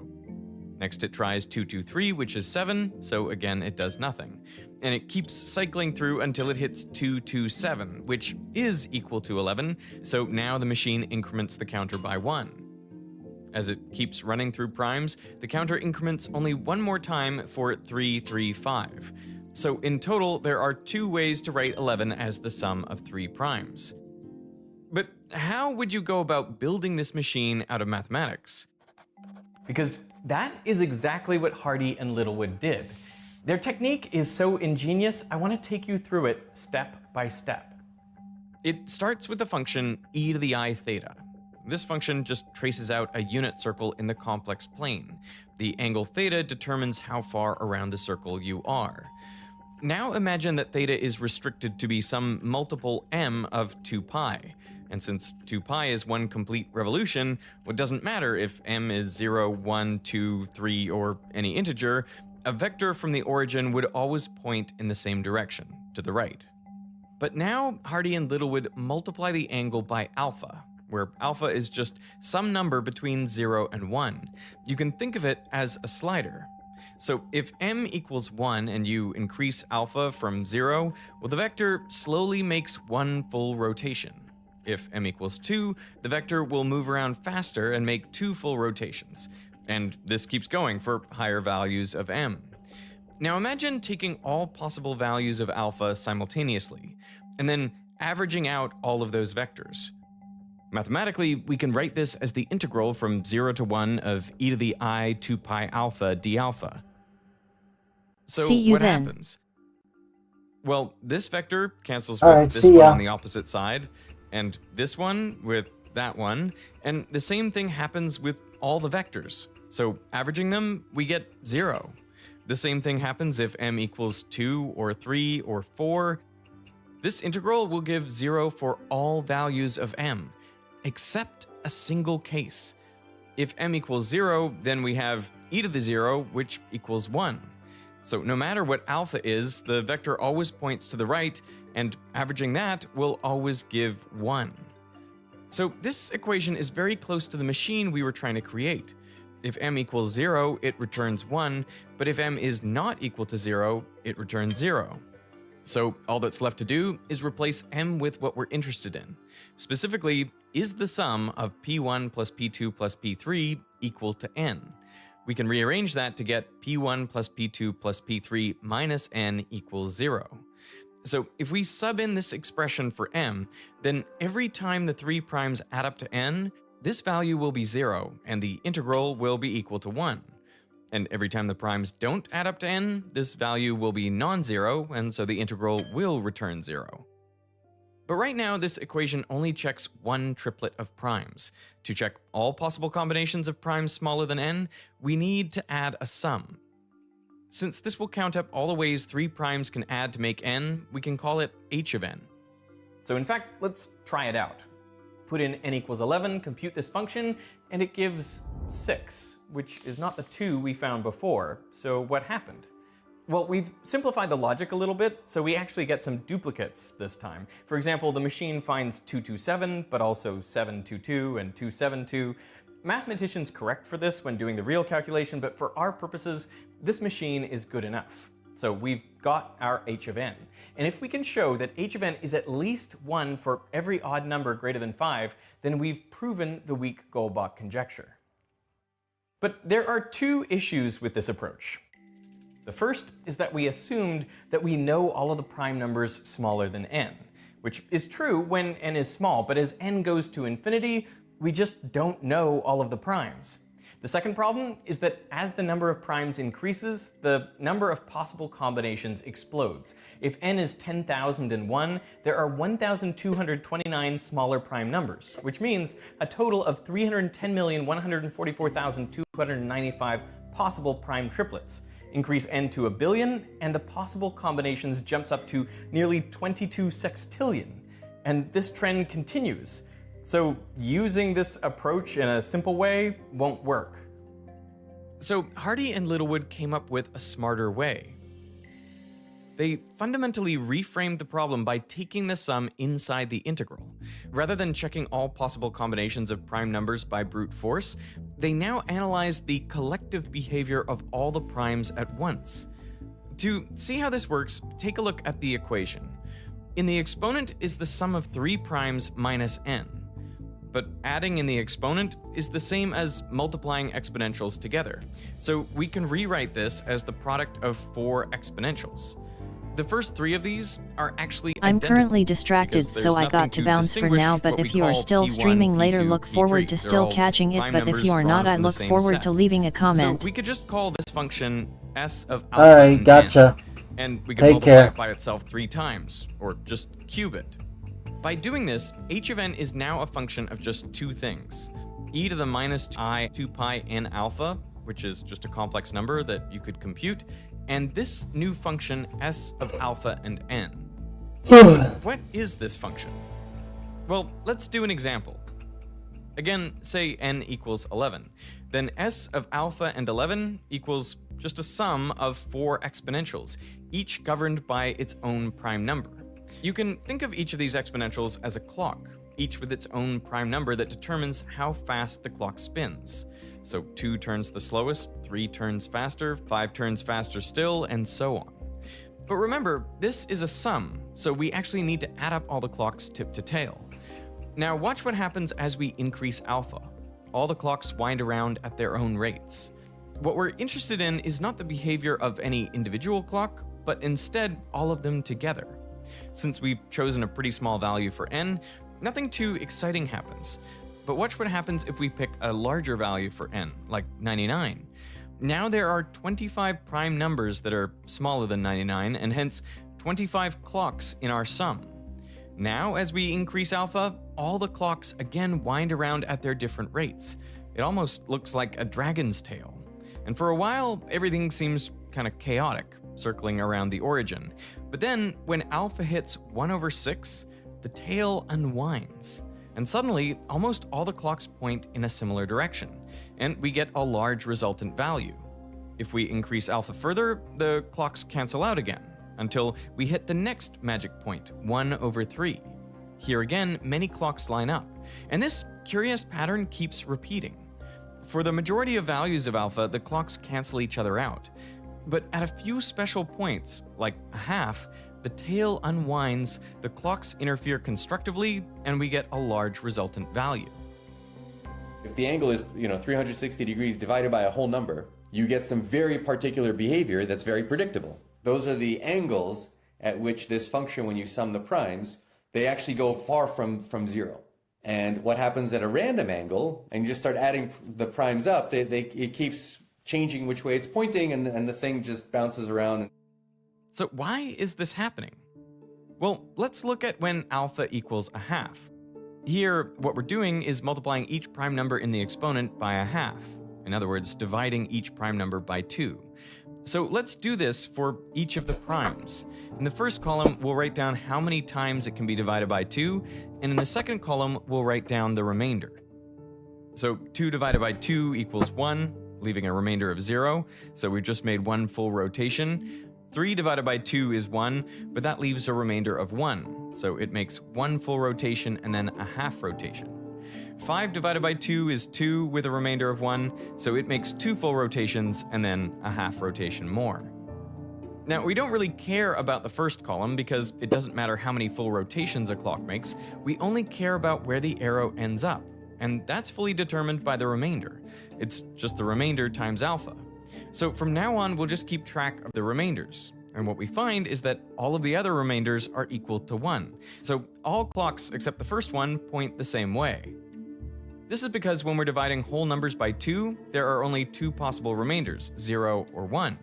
Next it tries 2, 2, 3, which is 7, so again it does nothing. And it keeps cycling through until it hits 2, 2, 7, which is equal to 11, so now the machine increments the counter by 1. As it keeps running through primes, the counter increments only one more time for 3, 3, 5. So in total, there are 2 ways to write 11 as the sum of 3 primes. But how would you go about building this machine out of mathematics? Because that is exactly what Hardy and Littlewood did. Their technique is so ingenious, I want to take you through it step by step. It starts with the function e to the I theta. This function just traces out a unit circle in the complex plane. The angle theta determines how far around the circle you are. Now imagine that theta is restricted to be some multiple m of 2 pi. And since 2 pi is one complete revolution, it doesn't matter if m is 0, 1, 2, 3, or any integer, a vector from the origin would always point in the same direction, to the right. But now Hardy and Littlewood multiply the angle by alpha, where alpha is just some number between 0 and 1. You can think of it as a slider. So if m equals 1 and you increase alpha from 0, well, the vector slowly makes one full rotation. If m equals 2, the vector will move around faster and make 2 full rotations. And this keeps going for higher values of m. Now imagine taking all possible values of alpha simultaneously, and then averaging out all of those vectors. Mathematically, we can write this as the integral from 0 to 1 of e to the I 2 pi alpha d alpha. So what happens? Well, this vector cancels with this one on the opposite side, and this one with that one, and the same thing happens with all the vectors. So averaging them, we get 0. The same thing happens if m equals 2 or 3 or 4. This integral will give 0 for all values of m, except a single case. If m equals 0, then we have e to the 0, which equals 1. So no matter what alpha is, the vector always points to the right, and averaging that will always give 1. So this equation is very close to the machine we were trying to create. If m equals 0, it returns 1, but if m is not equal to 0, it returns 0. So all that's left to do is replace m with what we're interested in. Specifically, is the sum of p1 plus p2 plus p3 equal to n? We can rearrange that to get p1 plus p2 plus p3 minus n equals 0. So if we sub in this expression for m, then every time the 3 primes add up to n, this value will be 0, and the integral will be equal to 1. And every time the primes don't add up to n, this value will be non-zero, and so the integral will return 0. But right now, this equation only checks one triplet of primes. To check all possible combinations of primes smaller than n, we need to add a sum. Since this will count up all the ways 3 primes can add to make n, we can call it h of n. So in fact, let's try it out. Put in n equals 11, compute this function, and it gives 6, which is not the 2 we found before. So what happened? Well, we've simplified the logic a little bit, so we actually get some duplicates this time. For example, the machine finds 227, but also 722 and 272. Mathematicians correct for this when doing the real calculation, but for our purposes, This machine is good enough. So we've got our h of n. And if we can show that h of n is at least 1 for every odd number greater than 5, then we've proven the weak Goldbach conjecture. But there are two issues with this approach. The first is that we assumed that we know all of the prime numbers smaller than n, which is true when n is small, but as n goes to infinity, we just don't know all of the primes. The second problem is that as the number of primes increases, the number of possible combinations explodes. If n is 10,001, there are 1,229 smaller prime numbers, which means a total of 310,144,295 possible prime triplets. Increase n to 1 billion, and the possible combinations jumps up to nearly 22 sextillion. And this trend continues. So using this approach in a simple way won't work. So Hardy and Littlewood came up with a smarter way. They fundamentally reframed the problem by taking the sum inside the integral. Rather than checking all possible combinations of prime numbers by brute force, they now analyze the collective behavior of all the primes at once. To see how this works, take a look at the equation. In the exponent is the sum of 3 primes minus n. But adding in the exponent is the same as multiplying exponentials together. So we can rewrite this as the product of 4 exponentials. The first 3 of these are actually I'm currently distracted, so I got to bounce for now, but if you are still streaming later, look forward to still catching it, but if you are not, I look forward to leaving a comment. So we could just call this function s of alpha Alright, gotcha. and we can Take multiply care. it by itself 3 times, or just cube it. By doing this, h of n is now a function of just 2 things. E to the minus I 2 pi n alpha, which is just a complex number that you could compute, and this new function s of alpha and n. What is this function? Well, let's do an example. Again, say n equals 11. Then s of alpha and 11 equals just a sum of 4 exponentials, each governed by its own prime number. You can think of each of these exponentials as a clock, each with its own prime number that determines how fast the clock spins. So 2 turns the slowest, 3 turns faster, 5 turns faster still, and so on. But remember, this is a sum, so we actually need to add up all the clocks tip to tail. Now watch what happens as we increase alpha. All the clocks wind around at their own rates. What we're interested in is not the behavior of any individual clock, but instead all of them together. Since we've chosen a pretty small value for n, nothing too exciting happens. But watch what happens if we pick a larger value for n, like 99. Now there are 25 prime numbers that are smaller than 99, and hence 25 clocks in our sum. Now, as we increase alpha, all the clocks again wind around at their different rates. It almost looks like a dragon's tail. And for a while, everything seems kind of chaotic, circling around the origin. But then, when alpha hits 1/6, the tail unwinds. And suddenly, almost all the clocks point in a similar direction, and we get a large resultant value. If we increase alpha further, the clocks cancel out again, until we hit the next magic point, 1/3. Here again, many clocks line up, and this curious pattern keeps repeating. For the majority of values of alpha, the clocks cancel each other out. But at a few special points, like a half, the tail unwinds, the clocks interfere constructively, and we get a large resultant value. If the angle is, 360 degrees divided by a whole number, you get some very particular behavior that's very predictable. Those are the angles at which this function, when you sum the primes, they actually go far from 0. And what happens at a random angle, and you just start adding the primes up, it keeps changing which way it's pointing, and the thing just bounces around. So why is this happening? Well, let's look at when alpha equals a half. Here, what we're doing is multiplying each prime number in the exponent by a half. In other words, dividing each prime number by 2. So let's do this for each of the primes. In the first column, we'll write down how many times it can be divided by 2, and in the second column, we'll write down the remainder. So 2 divided by 2 equals 1, leaving a remainder of 0, so we've just made 1 full rotation. 3 divided by 2 is 1, but that leaves a remainder of 1, so it makes 1 full rotation and then a half rotation. 5 divided by 2 is 2 with a remainder of 1, so it makes 2 full rotations and then a half rotation more. Now, we don't really care about the first column because it doesn't matter how many full rotations a clock makes, we only care about where the arrow ends up, and that's fully determined by the remainder. It's just the remainder times alpha. So from now on, we'll just keep track of the remainders. And what we find is that all of the other remainders are equal to 1. So all clocks except the first one point the same way. This is because when we're dividing whole numbers by 2, there are only 2 possible remainders, 0 or 1.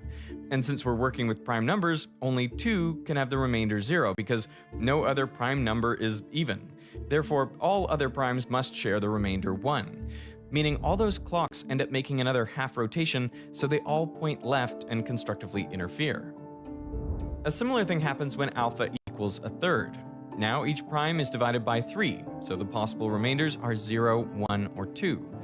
And since we're working with prime numbers, only 2 can have the remainder 0 because no other prime number is even. Therefore, all other primes must share the remainder 1. Meaning all those clocks end up making another half rotation, so they all point left and constructively interfere. A similar thing happens when alpha equals a third. Now each prime is divided by 3, so the possible remainders are 0, 1, or 2.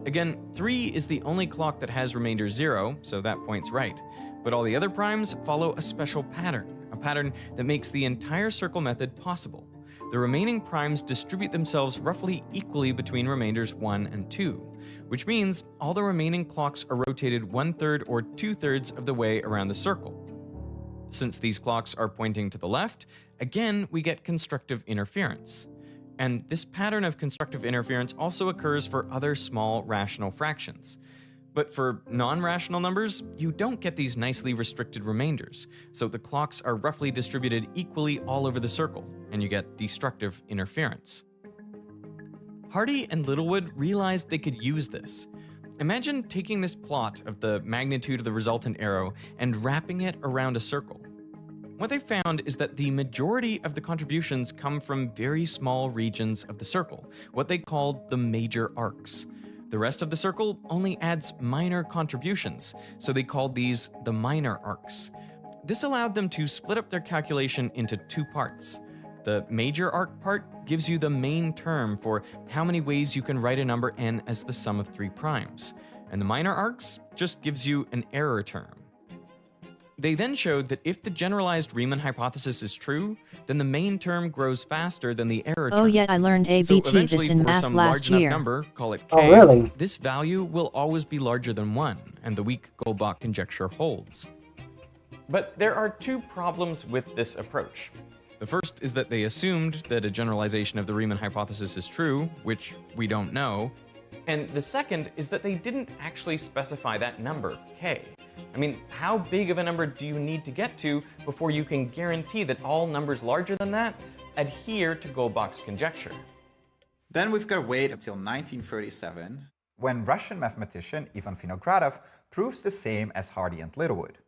Again, 3 is the only clock that has remainder 0, so that points right. But all the other primes follow a special pattern, a pattern that makes the entire circle method possible. The remaining primes distribute themselves roughly equally between remainders 1 and 2, which means all the remaining clocks are rotated 1/3 or 2/3 of the way around the circle. Since these clocks are pointing to the left, again we get constructive interference. And this pattern of constructive interference also occurs for other small rational fractions. But for non-rational numbers, you don't get these nicely restricted remainders, so the clocks are roughly distributed equally all over the circle, and you get destructive interference. Hardy and Littlewood realized they could use this. Imagine taking this plot of the magnitude of the resultant arrow and wrapping it around a circle. What they found is that the majority of the contributions come from very small regions of the circle, what they called the major arcs. The rest of the circle only adds minor contributions, so they called these the minor arcs. This allowed them to split up their calculation into 2 parts. The major arc part gives you the main term for how many ways you can write a number n as the sum of 3 primes, and the minor arcs just gives you an error term. They then showed that if the generalized Riemann hypothesis is true, then the main term grows faster than the error term. Oh yeah, I learned ABT this in math some last large enough year. number, call it k, Oh, really? this value will always be larger than 1, and the weak Goldbach conjecture holds. But there are 2 problems with this approach. The first is that they assumed that a generalization of the Riemann hypothesis is true, which we don't know. And the second is that they didn't actually specify that number, k. I mean, how big of a number do you need to get to before you can guarantee that all numbers larger than that adhere to Goldbach's conjecture? Then we've got to wait until 1937, when Russian mathematician Ivan Vinogradov proves the same as Hardy and Littlewood.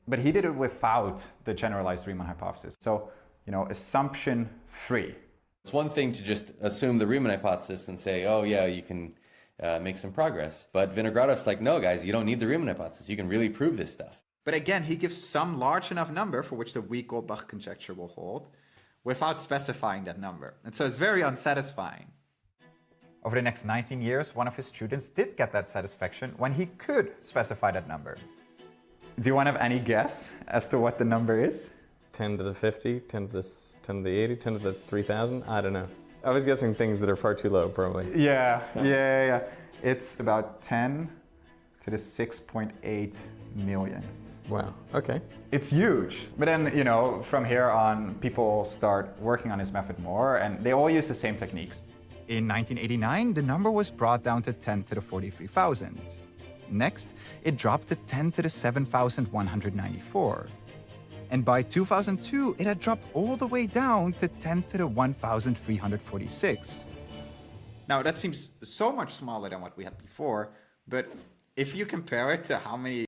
But he did it without the generalized Riemann hypothesis. So, assumption free. It's one thing to just assume the Riemann hypothesis and say, oh yeah, you can make some progress. But Vinogradov's like, no guys, you don't need the Riemann hypothesis. You can really prove this stuff. But again, he gives some large enough number for which the weak Goldbach conjecture will hold, without specifying that number. And so it's very unsatisfying. Over the next 19 years, one of his students did get that satisfaction when he could specify that number. Do you want to have any guess as to what the number is? 10 to the 50, 10 to the 80, 10 to the 3,000? I don't know. I was guessing things that are far too low, probably. Yeah. It's about 10 to the 6.8 million. Wow, okay. It's huge. But then, from here on, people start working on his method more, and they all use the same techniques. In 1989, the number was brought down to 10 to the 43,000. Next, it dropped to 10 to the 7,194. And by 2002, it had dropped all the way down to 10 to the 1,346. Now, that seems so much smaller than what we had before, but if you compare it to how many,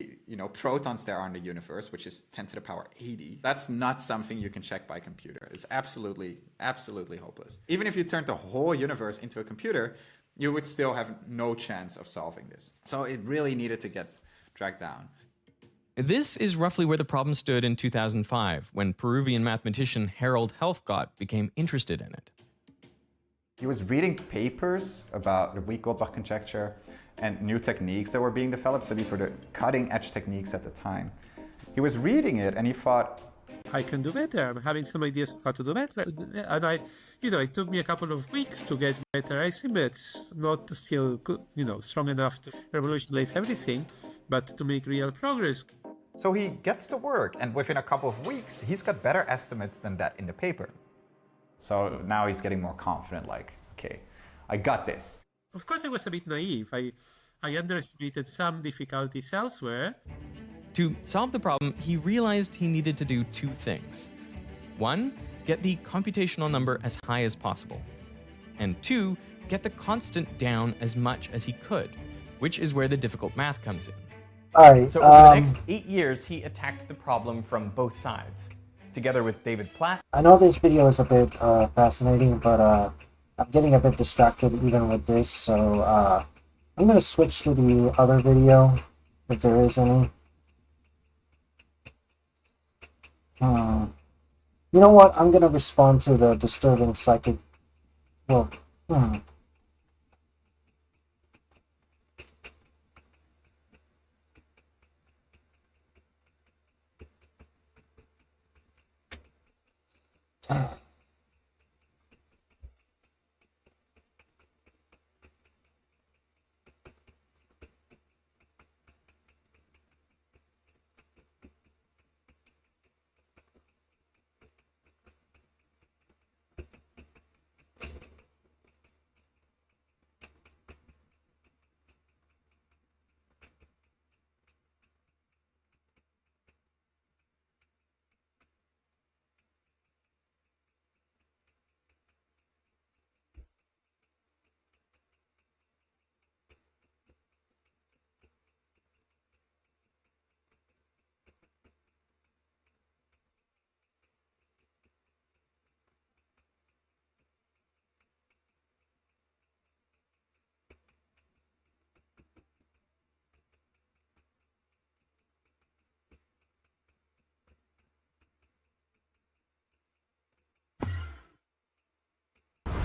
protons there are in the universe, which is 10 to the power 80, that's not something you can check by computer. It's absolutely, absolutely hopeless. Even if you turned the whole universe into a computer, you would still have no chance of solving this. So it really needed to get dragged down. This is roughly where the problem stood in 2005, when Peruvian mathematician Harold Helfgott became interested in it. He was reading papers about the weak Goldbach conjecture and new techniques that were being developed. So these were the cutting edge techniques at the time. He was reading it and he thought, I can do better. I'm having some ideas of how to do better. And it took me a couple of weeks to get better. I think it's not still good, strong enough to revolutionize everything, but to make real progress. So he gets to work, and within a couple of weeks, he's got better estimates than that in the paper. So now he's getting more confident, like, okay, I got this. Of course, I was a bit naive. I underestimated some difficulties elsewhere. To solve the problem, he realized he needed to do two things. One, get the computational number as high as possible. And two, get the constant down as much as he could, which is where the difficult math comes in. Alright, So over the next 8 years, he attacked the problem from both sides, together with David Platt. I know this video is a bit fascinating, but I'm getting a bit distracted even with this, so I'm going to switch to the other video, if there is any. You know what? I'm going to respond to the disturbing psychic... Well,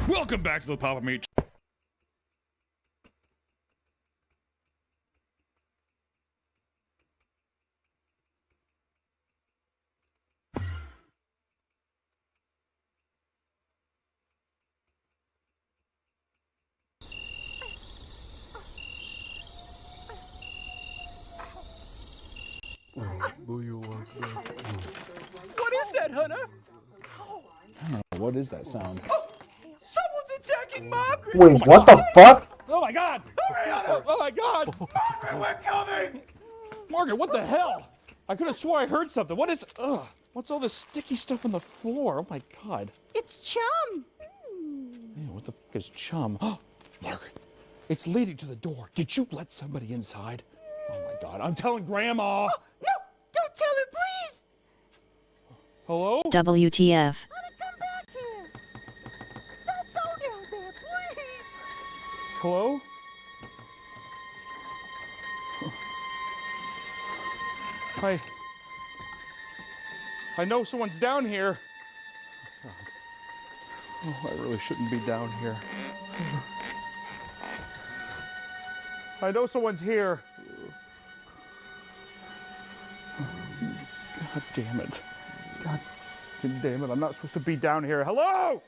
Welcome back to the Papa Meat. What is that, Hunter? I don't know, what is that sound? Someone's attacking Margaret! wait, what the fuck? Oh my god! Hurry, Hunter! Oh my god! Margaret, we're coming! Margaret, what the hell? I could have swore I heard something. What is... Ugh. What's all this sticky stuff on the floor? Oh my god. It's Chum! Ew, what the fuck is chum? Oh, Margaret, it's leading to the door. Did you let somebody inside? Oh my god, I'm telling Grandma! Oh, no! Don't tell her, please! Hello? WTF. Hello? I know someone's down here. Oh, I really shouldn't be down here. I know someone's here. God damn it. God damn it, I'm not supposed to be down here. Hello?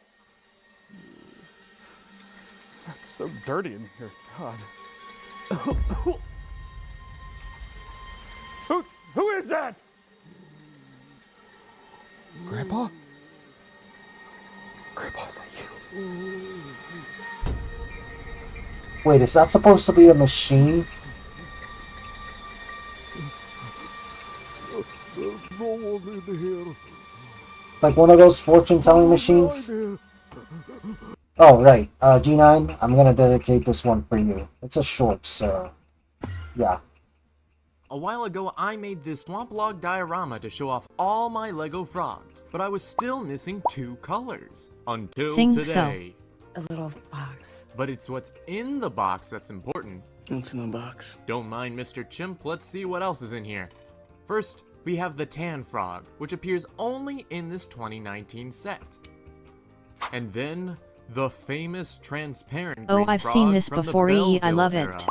It's so dirty in here. God. Who is that? Grandpa? Grandpa, is that you? Wait, is that supposed to be a machine? There's no one in here. Like one of those fortune-telling machines? Oh, right. G9, I'm gonna dedicate this one for you. It's a short, so... yeah. A while ago, I made this swamp log diorama to show off all my Lego frogs, but I was still missing 2 colors. Until today. A little box. But it's what's in the box that's important. What's in the box? Don't mind Mr. Chimp, let's see what else is in here. First, we have the tan frog, which appears only in this 2019 set. And then, the famous transparent Oh, green I've frog seen this from the before. I Belleville love era. it.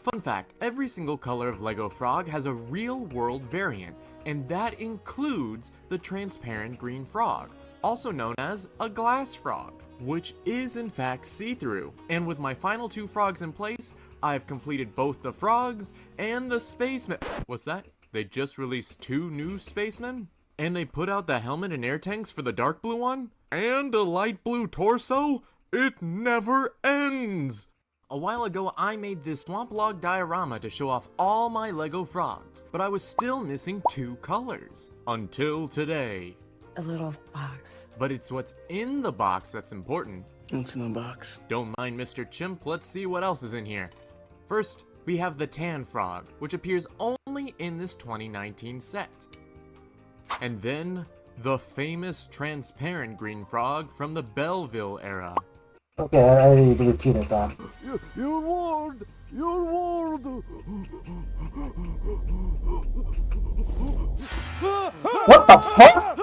Fun fact, every single color of Lego Frog has a real-world variant, and that includes the transparent green frog, also known as a glass frog, which is in fact see-through. And with my final 2 frogs in place, I've completed both the frogs and the spacemen. What's that? They just released 2 new spacemen? And they put out the helmet and air tanks for the dark blue one? And a light blue torso? It never ends! A while ago, I made this swamp log diorama to show off all my Lego frogs, but I was still missing 2 colors. Until today. A little box. But it's what's in the box that's important. What's in the box? Don't mind Mr. Chimp, let's see what else is in here. First, we have the tan frog, which appears only in this 2019 set. And then, the famous transparent green frog from the Belleville era. Okay, I already repeated that. You're warned! You're warned! What the fuck?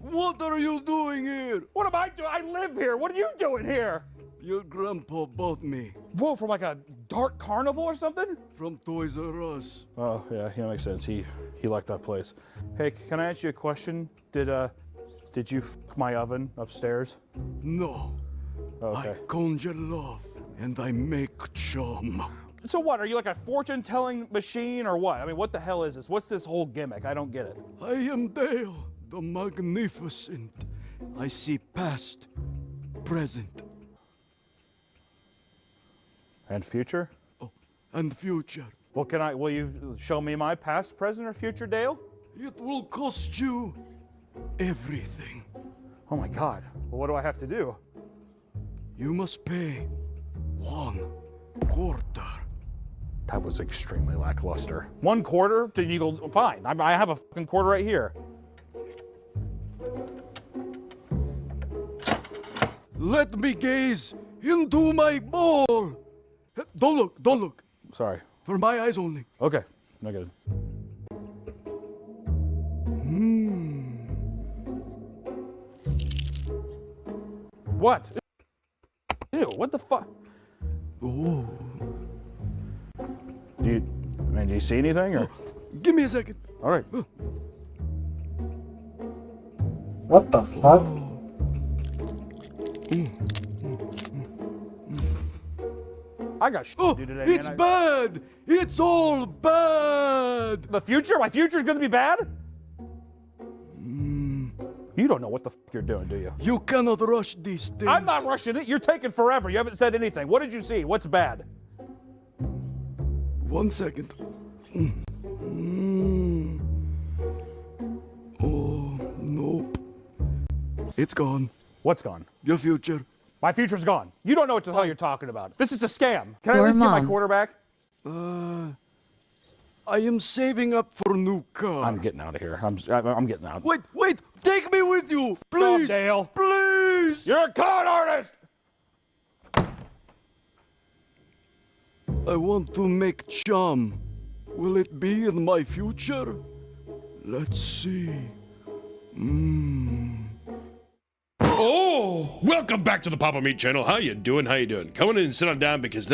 What are you doing here? What am I doing? I live here. What are you doing here? Your grandpa bought me. Whoa, from like a dark carnival or something? From Toys R Us. Oh, yeah, makes sense. He liked that place. Hey, can I ask you a question? Did you f my oven upstairs? No. Okay. I conjure love and I make chum. So what, are you like a fortune-telling machine or what? I mean, what the hell is this? What's this whole gimmick? I don't get it. I am Dale, the Magnificent. I see past, present. And future? Oh, and future. Well, will you show me my past, present, or future, Dale? It will cost you everything. Oh my God. Well, what do I have to do? You must pay 1 quarter. That was extremely lackluster. 1 quarter? Did you go, fine. I have a fucking quarter right here. Let me gaze into my ball. Don't look, don't look. Sorry. For my eyes only. Okay, no good. What? Ew, what the fuck? Oh. Do you see anything or? Give me a second. All right. What the fuck? I got shit to do today, it's man. Bad! It's all bad! The future? My future's gonna be bad? You don't know what the fuck you're doing, do you? You cannot rush these things. I'm not rushing it. You're taking forever. You haven't said anything. What did you see? What's bad? 1 second. Oh, nope. It's gone. What's gone? Your future. My future's gone. You don't know what the hell you're talking about. This is a scam. Can I at least get my quarter back? I am saving up for a new car. I'm getting out of here. I'm getting out. Wait! Take me with you! Please! Stop, Dale. Please! You're a con artist! I want to make chum. Will it be in my future? Let's see. Oh! Welcome back to the Papa Meat channel. How you doing? Come on in and sit on down because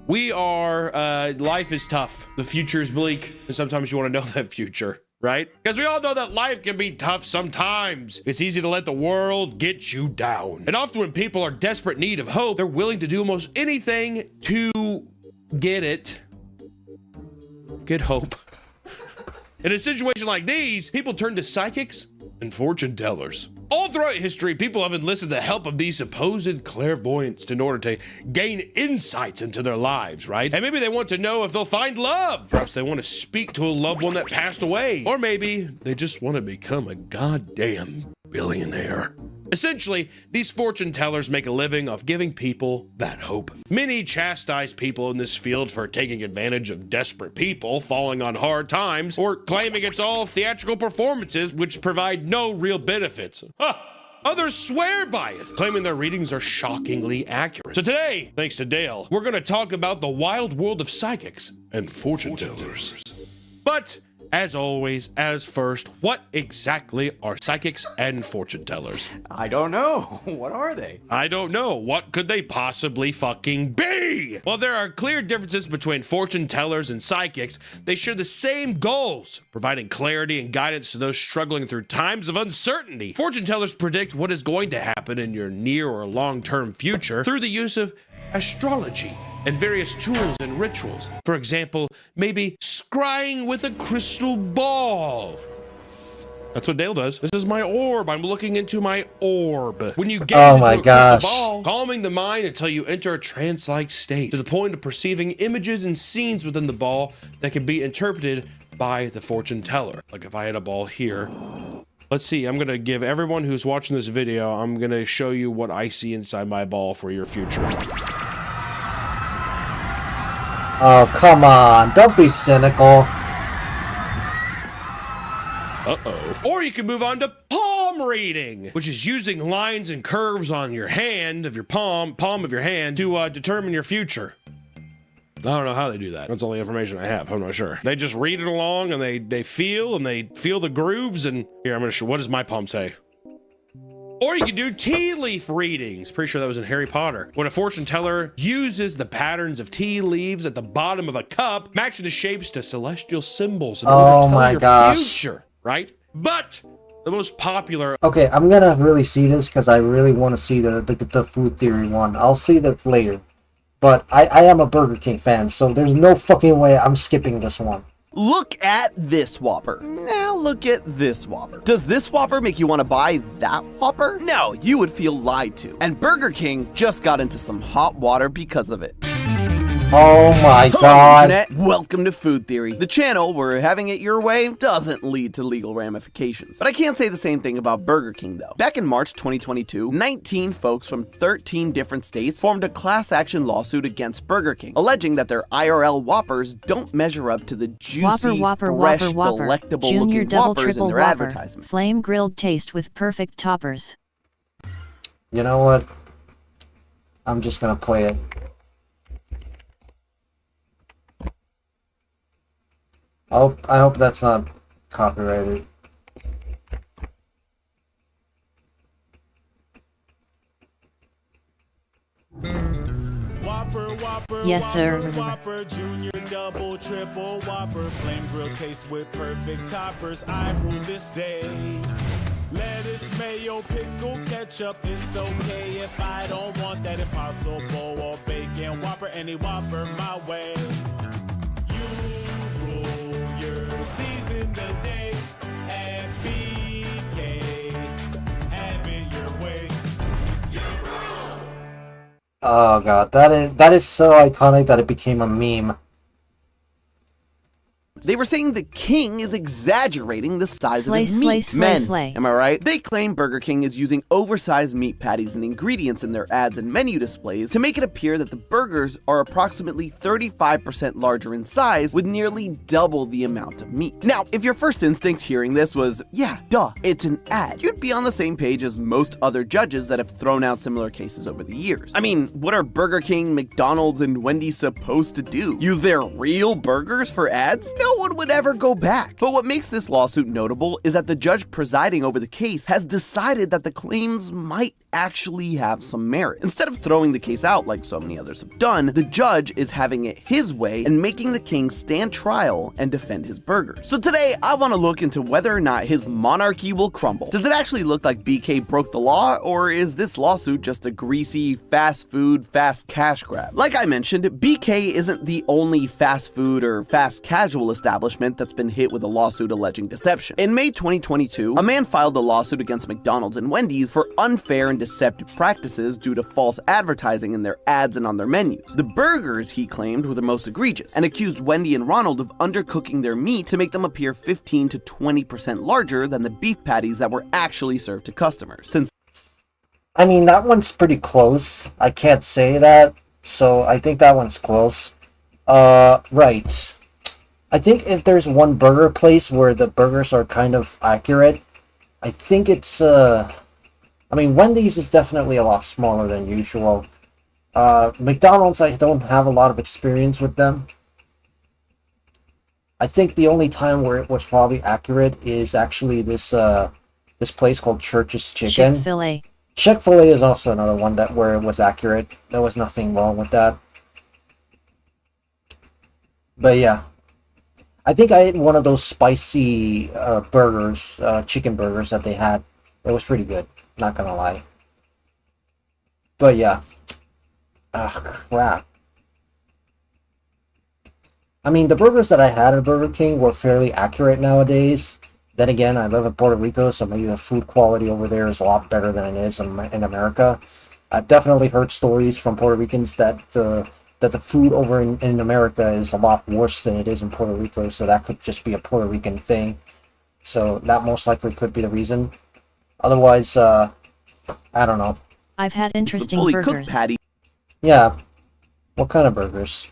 we are, life is tough. The future is bleak. And sometimes you want to know that future, right? Because we all know that life can be tough sometimes. It's easy to let the world get you down. And often when people are desperate need of hope, they're willing to do almost anything to get hope. In a situation like these, people turn to psychics and fortune tellers. All throughout history, people have enlisted the help of these supposed clairvoyants in order to gain insights into their lives, right? And maybe they want to know if they'll find love. Perhaps they want to speak to a loved one that passed away. Or maybe they just want to become a goddamn billionaire. Essentially, these fortune tellers make a living off giving people that hope. Many chastise people in this field for taking advantage of desperate people falling on hard times or claiming it's all theatrical performances which provide no real benefits. Others swear by it, claiming their readings are shockingly accurate. So today, thanks to Dale, we're going to talk about the wild world of psychics and fortune tellers. But as always, as first, what exactly are psychics and fortune tellers? I don't know. What are they? I don't know. What could they possibly fucking be? Well, there are clear differences between fortune tellers and psychics. They share the same goals, providing clarity and guidance to those struggling through times of uncertainty. Fortune tellers predict what is going to happen in your near or long-term future through the use of astrology and various tools and rituals. For example, maybe scrying with a crystal ball. That's what Dale does. This is my orb. I'm looking into my orb. When you get into a crystal ball, calming the mind until you enter a trance-like state to the point of perceiving images and scenes within the ball that can be interpreted by the fortune teller. Like if I had a ball here. Let's see, I'm gonna give everyone who's watching this video, I'm gonna show you what I see inside my ball for your future. Oh, come on. Don't be cynical. Uh-oh. Or you can move on to palm reading, which is using lines and curves on your hand, of your palm of your hand, to determine your future. I don't know how they do that. That's all the information I have. I'm not sure. They just read it along and they feel the grooves and here, I'm gonna show, what does my palm say? Or you can do tea leaf readings. Pretty sure that was in Harry Potter. When a fortune teller uses the patterns of tea leaves at the bottom of a cup, matching the shapes to celestial symbols in order to tell your future, right? But the most popular... Okay, I'm gonna really see this because I really want to see the food theory one. I'll see that later. But I am a Burger King fan, so there's no fucking way I'm skipping this one. Look at this Whopper. Now look at this Whopper. Does this Whopper make you want to buy that Whopper? No, you would feel lied to. And Burger King just got into some hot water because of it. Oh my Hello, god. Internet. Welcome to Food Theory, the channel where having it your way doesn't lead to legal ramifications. But I can't say the same thing about Burger King though. Back in March 2022, 19 folks from 13 different states formed a class action lawsuit against Burger King, alleging that their IRL Whoppers don't measure up to the juicy, fresh, delectable Junior looking double Whoppers in triple their Whopper. advertisement. Flame grilled taste with perfect toppers. You know what? I'm just gonna play it. I hope that's not copyrighted. Yes, sir. Whopper, junior, double, triple Whopper, flame grill taste with perfect toppers. I rule this day. Lettuce, mayo, pickle, ketchup, it's okay if I don't want that impossible or bacon Whopper, any Whopper my way. You rule your season today at BK. Have it your way. Oh god, that is so iconic that it became a meme. They were saying the king is exaggerating the size of his meat. Slay. Am I right? They claim Burger King is using oversized meat patties and ingredients in their ads and menu displays to make it appear that the burgers are approximately 35% larger in size with nearly double the amount of meat. Now, if your first instinct hearing this was, yeah, duh, it's an ad, you'd be on the same page as most other judges that have thrown out similar cases over the years. I mean, what are Burger King, McDonald's, and Wendy's supposed to do? Use their real burgers for ads? No one would ever go back. But what makes this lawsuit notable is that the judge presiding over the case has decided that the claims might actually have some merit. Instead of throwing the case out like so many others have done, the judge is having it his way and making the king stand trial and defend his burgers. So today, I want to look into whether or not his monarchy will crumble. Does it actually look like BK broke the law, or is this lawsuit just a greasy, fast food, fast cash grab? Like I mentioned, BK isn't the only fast food or fast casual establishment that's been hit with a lawsuit alleging deception. In May 2022, a man filed a lawsuit against McDonald's and Wendy's for unfair and deceptive practices due to false advertising in their ads and on their menus. The burgers, he claimed, were the most egregious, and accused Wendy and Ronald of undercooking their meat to make them appear 15 to 20% larger than the beef patties that were actually served to customers. Since I mean, that one's pretty close. I can't say that, so I think that one's close. Right. I think if there's one burger place where the burgers are kind of accurate, I think it's, I mean, Wendy's is definitely a lot smaller than usual. McDonald's, I don't have a lot of experience with them. I think the only time where it was probably accurate is actually this this place called Church's Chicken. Chick-fil-A. Chick-fil-A is also another one that where it was accurate. There was nothing wrong with that. But yeah, I think I ate one of those spicy burgers, chicken burgers that they had. It was pretty good, not gonna lie. But yeah, crap. I mean, the burgers that I had at Burger King were fairly accurate nowadays. Then again, I live in Puerto Rico, so maybe the food quality over there is a lot better than it is in America. I've definitely heard stories from Puerto Ricans that that the food over in America is a lot worse than it is in Puerto Rico, so that could just be a Puerto Rican thing. So that most likely could be the reason. Otherwise, I don't know. I've had interesting fully burgers. cooked patty Yeah. What kind of burgers?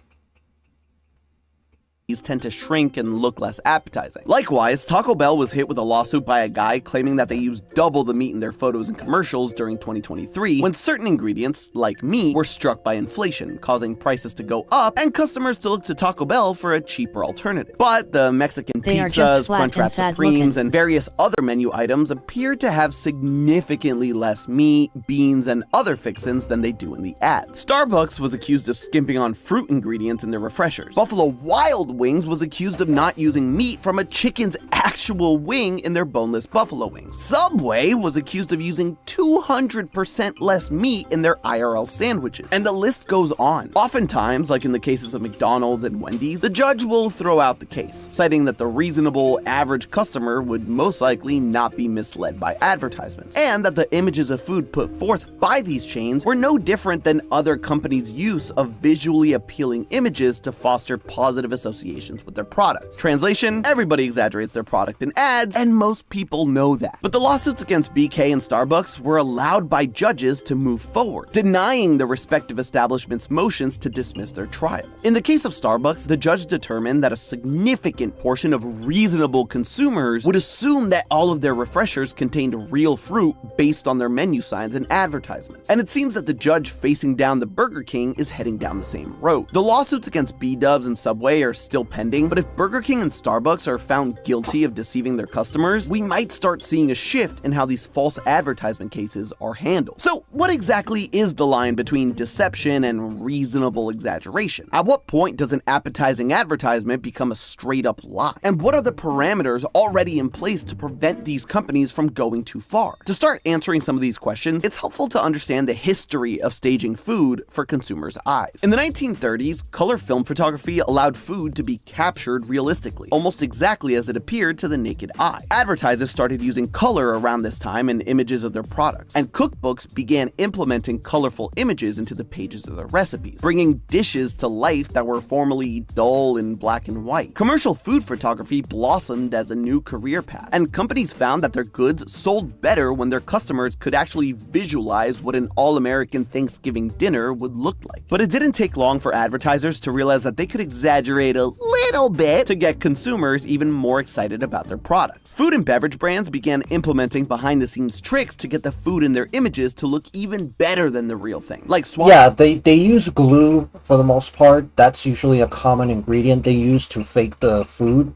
these tend to shrink and look less appetizing. Likewise, Taco Bell was hit with a lawsuit by a guy claiming that they used double the meat in their photos and commercials during 2023 when certain ingredients, like meat, were struck by inflation, causing prices to go up and customers to look to Taco Bell for a cheaper alternative. But the Mexican They are just pizzas, flat Crunchwrap and sad Supremes, looking. and various other menu items appeared to have significantly less meat, beans, and other fixins than they do in the ads. Starbucks was accused of skimping on fruit ingredients in their refreshers. Buffalo Wild Wings was accused of not using meat from a chicken's actual wing in their boneless buffalo wings. Subway was accused of using 200% less meat in their IRL sandwiches. And the list goes on. Oftentimes, like in the cases of McDonald's and Wendy's, the judge will throw out the case, citing that the reasonable average customer would most likely not be misled by advertisements, and that the images of food put forth by these chains were no different than other companies' use of visually appealing images to foster positive associations with their products. Translation: everybody exaggerates their product in ads, and most people know that. But the lawsuits against BK and Starbucks were allowed by judges to move forward, denying the respective establishments' motions to dismiss their trials. In the case of Starbucks, the judge determined that a significant portion of reasonable consumers would assume that all of their refreshers contained real fruit based on their menu signs and advertisements. And it seems that the judge facing down the Burger King is heading down the same road. The lawsuits against B-Dubs and Subway are still pending, but if Burger King and Starbucks are found guilty of deceiving their customers, we might start seeing a shift in how these false advertisement cases are handled. So what exactly is the line between deception and reasonable exaggeration? At what point does an appetizing advertisement become a straight up lie? And what are the parameters already in place to prevent these companies from going too far? To start answering some of these questions, it's helpful to understand the history of staging food for consumers' eyes. In the 1930s, color film photography allowed food to be captured realistically, almost exactly as it appeared to the naked eye. Advertisers started using color around this time in images of their products, and cookbooks began implementing colorful images into the pages of their recipes, bringing dishes to life that were formerly dull in black and white. Commercial food photography blossomed as a new career path, and companies found that their goods sold better when their customers could actually visualize what an all-American Thanksgiving dinner would look like. But it didn't take long for advertisers to realize that they could exaggerate a little bit to get consumers even more excited about their products. Food and beverage brands began implementing behind-the-scenes tricks to get the food in their images to look even better than the real thing. Like Yeah, they use glue for the most part. That's usually a common ingredient they use to fake the food.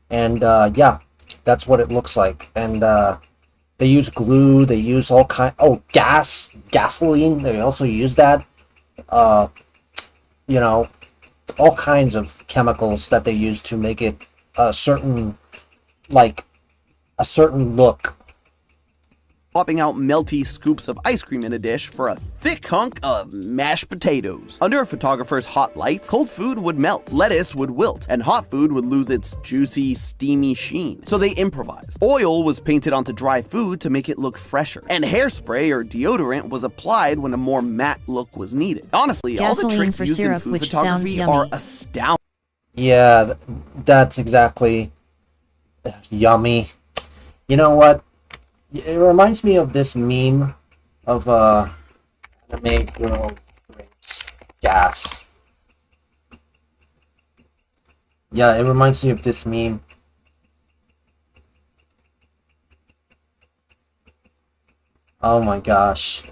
And yeah, that's what it looks like. And they use glue, they use all kind gasoline, they also use that. You know, all kinds of chemicals that they use to make it a certain look. Popping out melty scoops of ice cream in a dish for a thick hunk of mashed potatoes. Under a photographer's hot lights, cold food would melt, lettuce would wilt, and hot food would lose its juicy, steamy sheen. So they improvised. Oil was painted onto dry food to make it look fresher, and hairspray or deodorant was applied when a more matte look was needed. Honestly, all the Gasoline tricks for used in syrup, food which photography sounds are yummy. astounding. Yeah, that's exactly yummy. You know what? It reminds me of this meme of anime girl drinks gas. Yeah, it reminds me of this meme. Oh my gosh.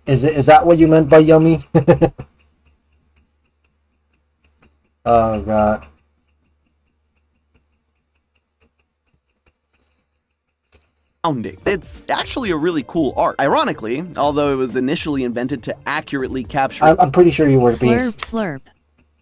Is that what you meant by yummy? Oh god. It's actually a really cool art. Ironically, although it was initially invented to accurately capture I'm pretty sure you were being... Slurp.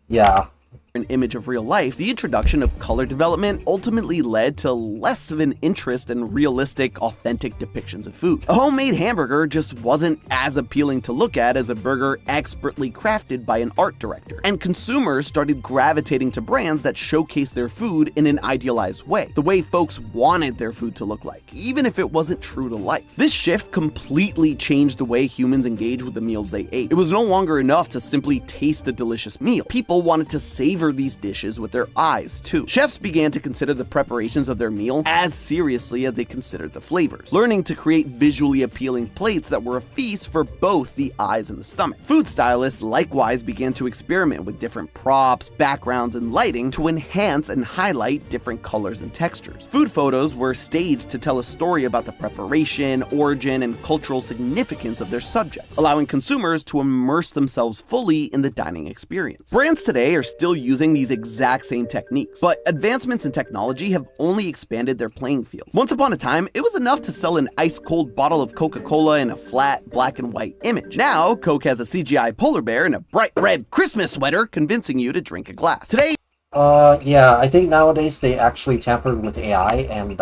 Yeah. An image of real life, the introduction of color development ultimately led to less of an interest in realistic, authentic depictions of food. A homemade hamburger just wasn't as appealing to look at as a burger expertly crafted by an art director, and consumers started gravitating to brands that showcased their food in an idealized way, the way folks wanted their food to look like, even if it wasn't true to life. This shift completely changed the way humans engage with the meals they ate. It was no longer enough to simply taste a delicious meal. People wanted to savor these dishes with their eyes too. Chefs began to consider the preparations of their meal as seriously as they considered the flavors, learning to create visually appealing plates that were a feast for both the eyes and the stomach. Food stylists likewise began to experiment with different props, backgrounds, and lighting to enhance and highlight different colors and textures. Food photos were staged to tell a story about the preparation, origin, and cultural significance of their subjects, allowing consumers to immerse themselves fully in the dining experience. Brands today are still using these exact same techniques, but advancements in technology have only expanded their playing field. Once upon a time, it was enough to sell an ice-cold bottle of Coca-Cola in a flat black and white image. Now, Coke has a CGI polar bear in a bright red Christmas sweater convincing you to drink a glass. Today, yeah, I think nowadays they actually tampered with AI, and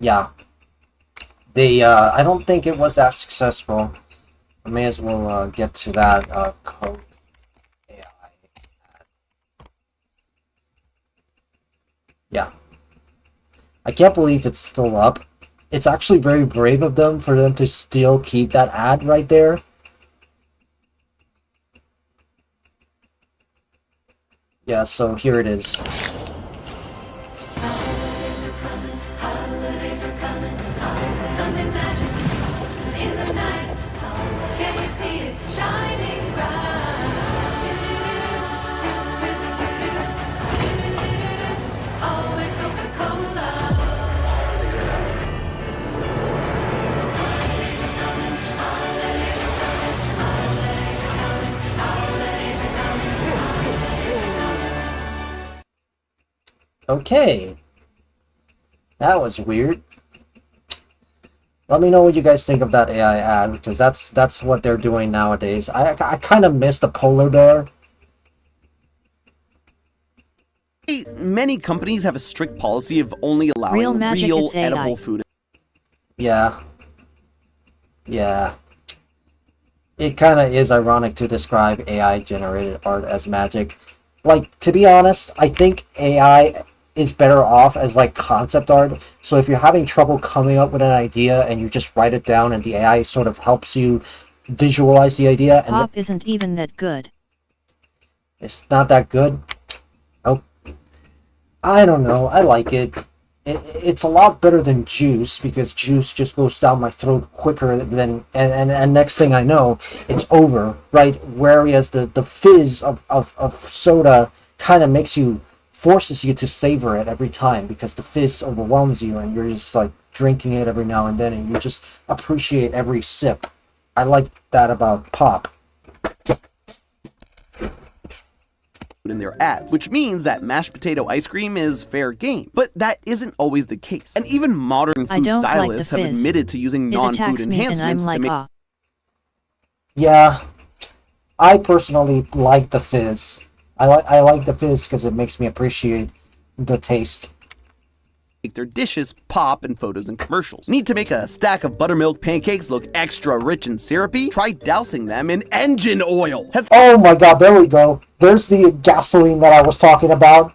yeah. I don't think it was that successful. I may as well get to that code. Yeah. I can't believe it's still up. It's actually very brave of them for them to still keep that ad right there. Yeah, so here it is. Okay. That was weird. Let me know what you guys think of that AI ad, because that's what they're doing nowadays. I kind of miss the polar bear. many companies have a strict policy of only allowing real edible food. Yeah. Yeah. It kind of is ironic to describe AI-generated art as magic. Like, to be honest, I think AI is better off as, like, concept art. So if you're having trouble coming up with an idea and you just write it down and the AI sort of helps you visualize the idea. And Pop isn't even that good. It's not that good? Oh, I don't know. I like it. It's a lot better than juice, because juice just goes down my throat quicker than and next thing I know it's over, right? Whereas the fizz of soda kind of forces you to savor it every time, because the fizz overwhelms you and you're just like drinking it every now and then and you just appreciate every sip. I like that about pop. In their ads, which means that mashed potato ice cream is fair game. But that isn't always the case. And even modern food stylists have admitted to using non-food enhancements to make... Yeah, I personally like the fizz. I like the fizz because it makes me appreciate the taste. Make their dishes pop in photos and commercials. Need to make a stack of buttermilk pancakes look extra rich and syrupy? Try dousing them in engine oil. Oh my god, there we go. There's the gasoline that I was talking about.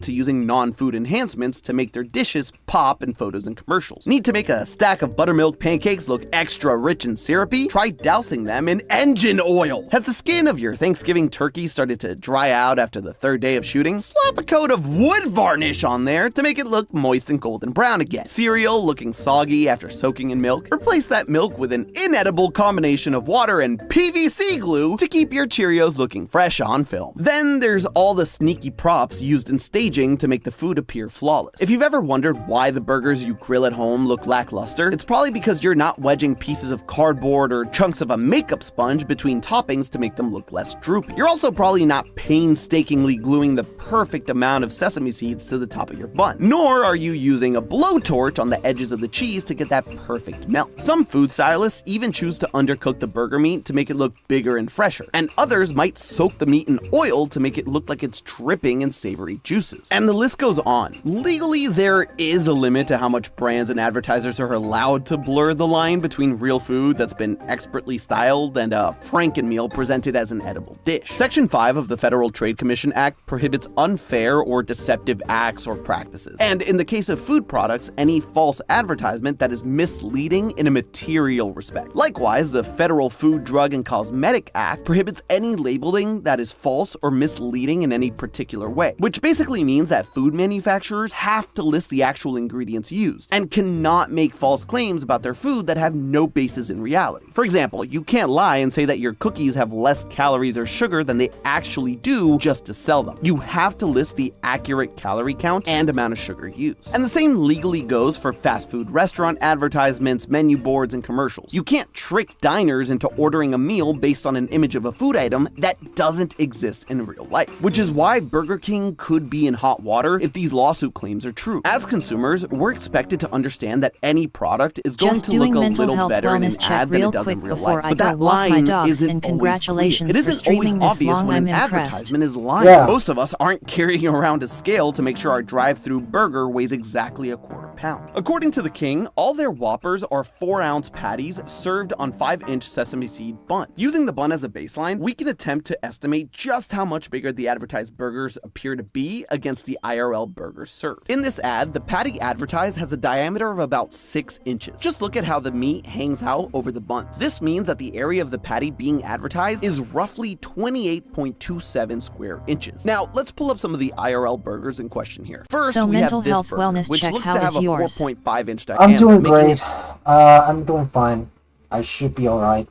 To using non-food enhancements to make their dishes pop in photos and commercials. Need to make a stack of buttermilk pancakes look extra rich and syrupy? Try dousing them in engine oil. Has the skin of your Thanksgiving turkey started to dry out after the third day of shooting? Slap a coat of wood varnish on there to make it look moist and golden brown again. Cereal looking soggy after soaking in milk? Replace that milk with an inedible combination of water and PVC glue to keep your Cheerios looking fresh on film. Then there's all the sneaky props used in stage aging to make the food appear flawless. If you've ever wondered why the burgers you grill at home look lackluster, it's probably because you're not wedging pieces of cardboard or chunks of a makeup sponge between toppings to make them look less droopy. You're also probably not painstakingly gluing the perfect amount of sesame seeds to the top of your bun, nor are you using a blowtorch on the edges of the cheese to get that perfect melt. Some food stylists even choose to undercook the burger meat to make it look bigger and fresher, and others might soak the meat in oil to make it look like it's dripping in savory juices. And the list goes on. Legally, there is a limit to how much brands and advertisers are allowed to blur the line between real food that's been expertly styled and a Frankenmeal presented as an edible dish. Section 5 of the Federal Trade Commission Act prohibits unfair or deceptive acts or practices. And in the case of food products, any false advertisement that is misleading in a material respect. Likewise, the Federal Food, Drug, and Cosmetic Act prohibits any labeling that is false or misleading in any particular way, which basically means that food manufacturers have to list the actual ingredients used and cannot make false claims about their food that have no basis in reality. For example, you can't lie and say that your cookies have less calories or sugar than they actually do just to sell them. You have to list the accurate calorie count and amount of sugar used. And the same legally goes for fast food restaurant advertisements, menu boards, and commercials. You can't trick diners into ordering a meal based on an image of a food item that doesn't exist in real life, which is why Burger King could be in hot water if these lawsuit claims are true. As consumers, we're expected to understand that any product is going to look a little better in an ad than it does in real life. But that line isn't always clear. It isn't always obvious when an advertisement is lying. Yeah. Most of us aren't carrying around a scale to make sure our drive-through burger weighs exactly a quarter pound. According to the King, all their Whoppers are 4-ounce patties served on 5-inch sesame seed buns. Using the bun as a baseline, we can attempt to estimate just how much bigger the advertised burgers appear to be against the IRL burgers served. In this ad, the patty advertised has a diameter of about 6 inches. Just look at how the meat hangs out over the buns. This means that the area of the patty being advertised is roughly 28.27 square inches. Now, let's pull up some of the IRL burgers in question here. First, So we mental have this health burger, wellness which check, looks how to have is a yours? 4.5-inch diameter. I'm doing making great. I'm doing fine. I should be alright.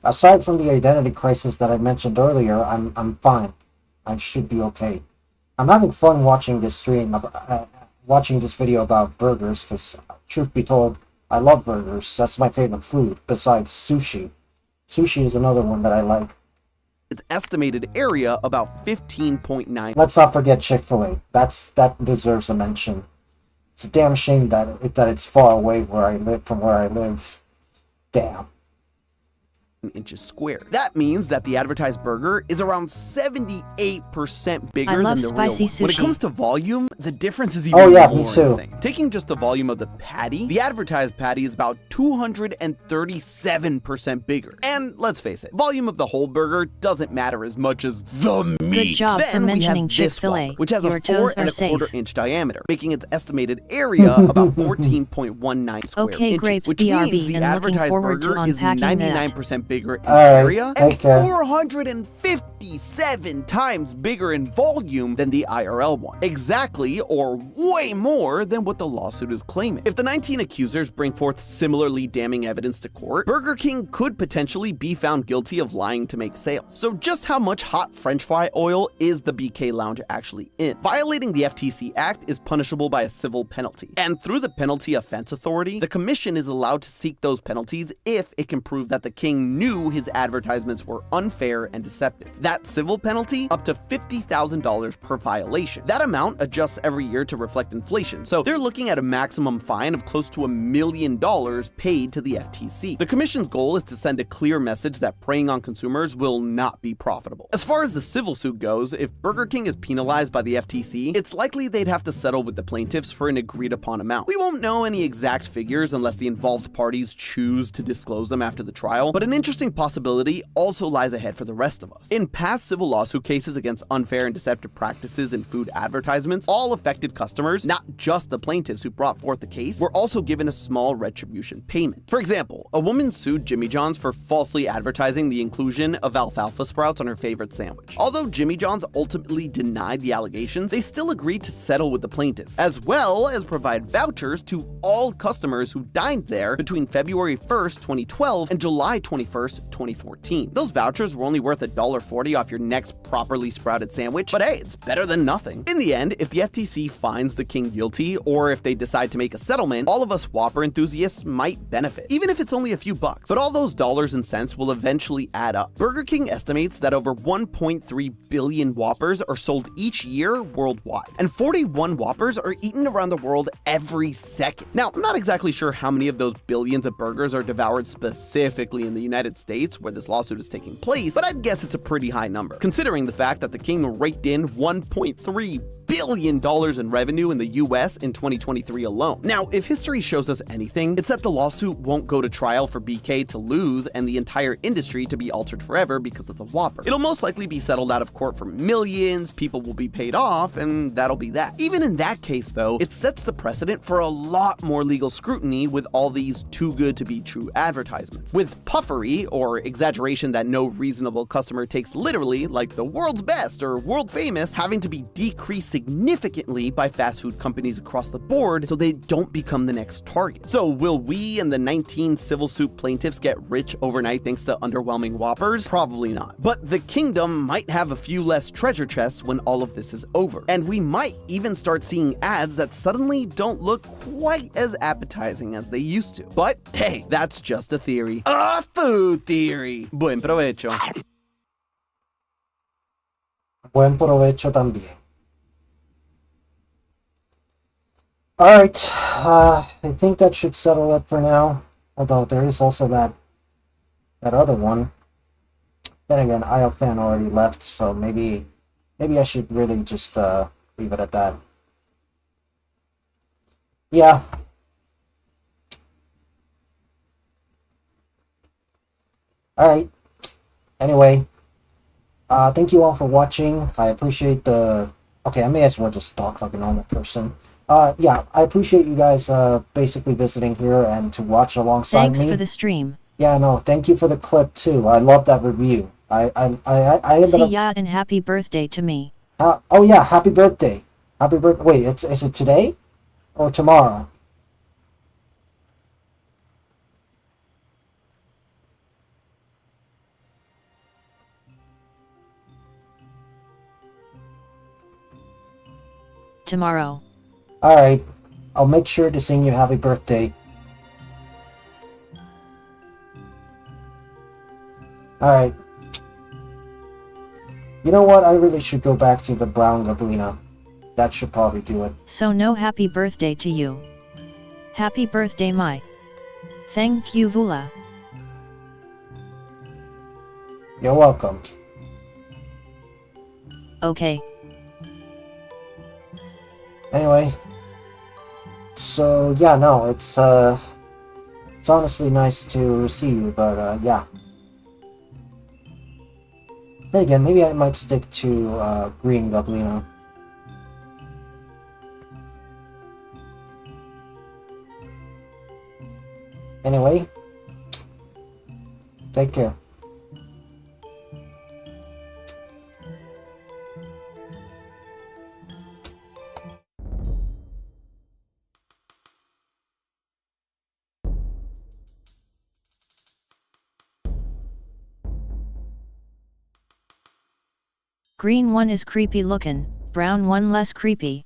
Aside from the identity crisis that I mentioned earlier, I'm fine. I should be okay. I'm having fun watching this stream, watching this video about burgers, because truth be told, I love burgers. That's my favorite food, besides sushi. Sushi is another one that I like. Its estimated area about 15.9. Let's not forget Chick-fil-A. That deserves a mention. It's a damn shame that it's far away from where I live. Damn. Inches square. That means that the advertised burger is around 78% bigger I love than the real spicy one. When it sushi. comes to volume, the difference is even Oh yeah, more me too. insane. Taking just the volume of the patty, the advertised patty is about 237% bigger. And let's face it, volume of the whole burger doesn't matter as much as the meat. Good job Then for we mentioning have this Chick-fil-A. Whopper, which has Your a 4.25 toes are inch diameter, making its estimated area about 14.19 square Okay, inches, Grapes which BRB, means the and looking advertised forward to burger is unpacking that. 99% bigger in Alright, area and take care. 457 times bigger in volume than the IRL one. Exactly, or way more than what the lawsuit is claiming. If the 19 accusers bring forth similarly damning evidence to court, Burger King could potentially be found guilty of lying to make sales. So just how much hot French fry oil is the BK Lounge actually in? Violating the FTC Act is punishable by a civil penalty. And through the Penalty Offense Authority, the commission is allowed to seek those penalties if it can prove that the King knew his advertisements were unfair and deceptive. That civil penalty, up to $50,000 per violation. That amount adjusts every year to reflect inflation, so they're looking at a maximum fine of close to $1 million paid to the FTC. The commission's goal is to send a clear message that preying on consumers will not be profitable. As far as the civil suit goes, if Burger King is penalized by the FTC, it's likely they'd have to settle with the plaintiffs for an agreed upon amount. We won't know any exact figures unless the involved parties choose to disclose them after the trial, but an interesting possibility also lies ahead for the rest of us. In past civil lawsuit cases against unfair and deceptive practices in food advertisements, all affected customers, not just the plaintiffs who brought forth the case, were also given a small retribution payment. For example, a woman sued Jimmy John's for falsely advertising the inclusion of alfalfa sprouts on her favorite sandwich. Although Jimmy John's ultimately denied the allegations, they still agreed to settle with the plaintiff, as well as provide vouchers to all customers who dined there between February 1st, 2012 and July 21st, 21st, 2014. Those vouchers were only worth $1.40 off your next properly sprouted sandwich, but hey, it's better than nothing. In the end, if the FTC finds the king guilty, or if they decide to make a settlement, all of us Whopper enthusiasts might benefit, even if it's only a few bucks. But all those dollars and cents will eventually add up. Burger King estimates that over 1.3 billion Whoppers are sold each year worldwide, and 41 Whoppers are eaten around the world every second. Now, I'm not exactly sure how many of those billions of burgers are devoured specifically in the United States where this lawsuit is taking place, but I'd guess it's a pretty high number, considering the fact that the king raked in $1.3 billion in revenue in the US in 2023 alone. Now, if history shows us anything, it's that the lawsuit won't go to trial for BK to lose and the entire industry to be altered forever because of the Whopper. It'll most likely be settled out of court for millions, people will be paid off, and that'll be that. Even in that case, though, it sets the precedent for a lot more legal scrutiny with all these too good to be true advertisements, with puffery or exaggeration that no reasonable customer takes literally, like the world's best or world famous, having to be decreased significantly by fast food companies across the board so they don't become the next target. So will we and the 19 civil suit plaintiffs get rich overnight thanks to underwhelming Whoppers? Probably not. But the kingdom might have a few less treasure chests when all of this is over. And we might even start seeing ads that suddenly don't look quite as appetizing as they used to. But hey, that's just a theory. A food theory. Buen provecho. Buen provecho también. Alright, I think that should settle it for now. Although there is also that other one. Then again, IOFan already left, so maybe I should really just leave it at that. Yeah. Alright. Anyway, thank you all for watching. I appreciate the... Okay, I may as well just talk like a normal person. Yeah, I appreciate you guys basically visiting here and to watch alongside me. Thanks for the stream. Yeah, no, thank you for the clip too. I love that review. I ended See up... ya and happy birthday to me. oh yeah, happy birthday. Happy birthday. Wait, is it today or tomorrow? Tomorrow. Alright, I'll make sure to sing you happy birthday. Alright. You know what? I really should go back to the brown Goblina. That should probably do it. So no happy birthday to you. Happy birthday, Mai. Thank you, Vula. You're welcome. Okay. Anyway. So, yeah, no, it's honestly nice to see you, but, yeah. Then again, maybe I might stick to, green Goblina. Anyway, take care. Green one is creepy lookin', brown one less creepy.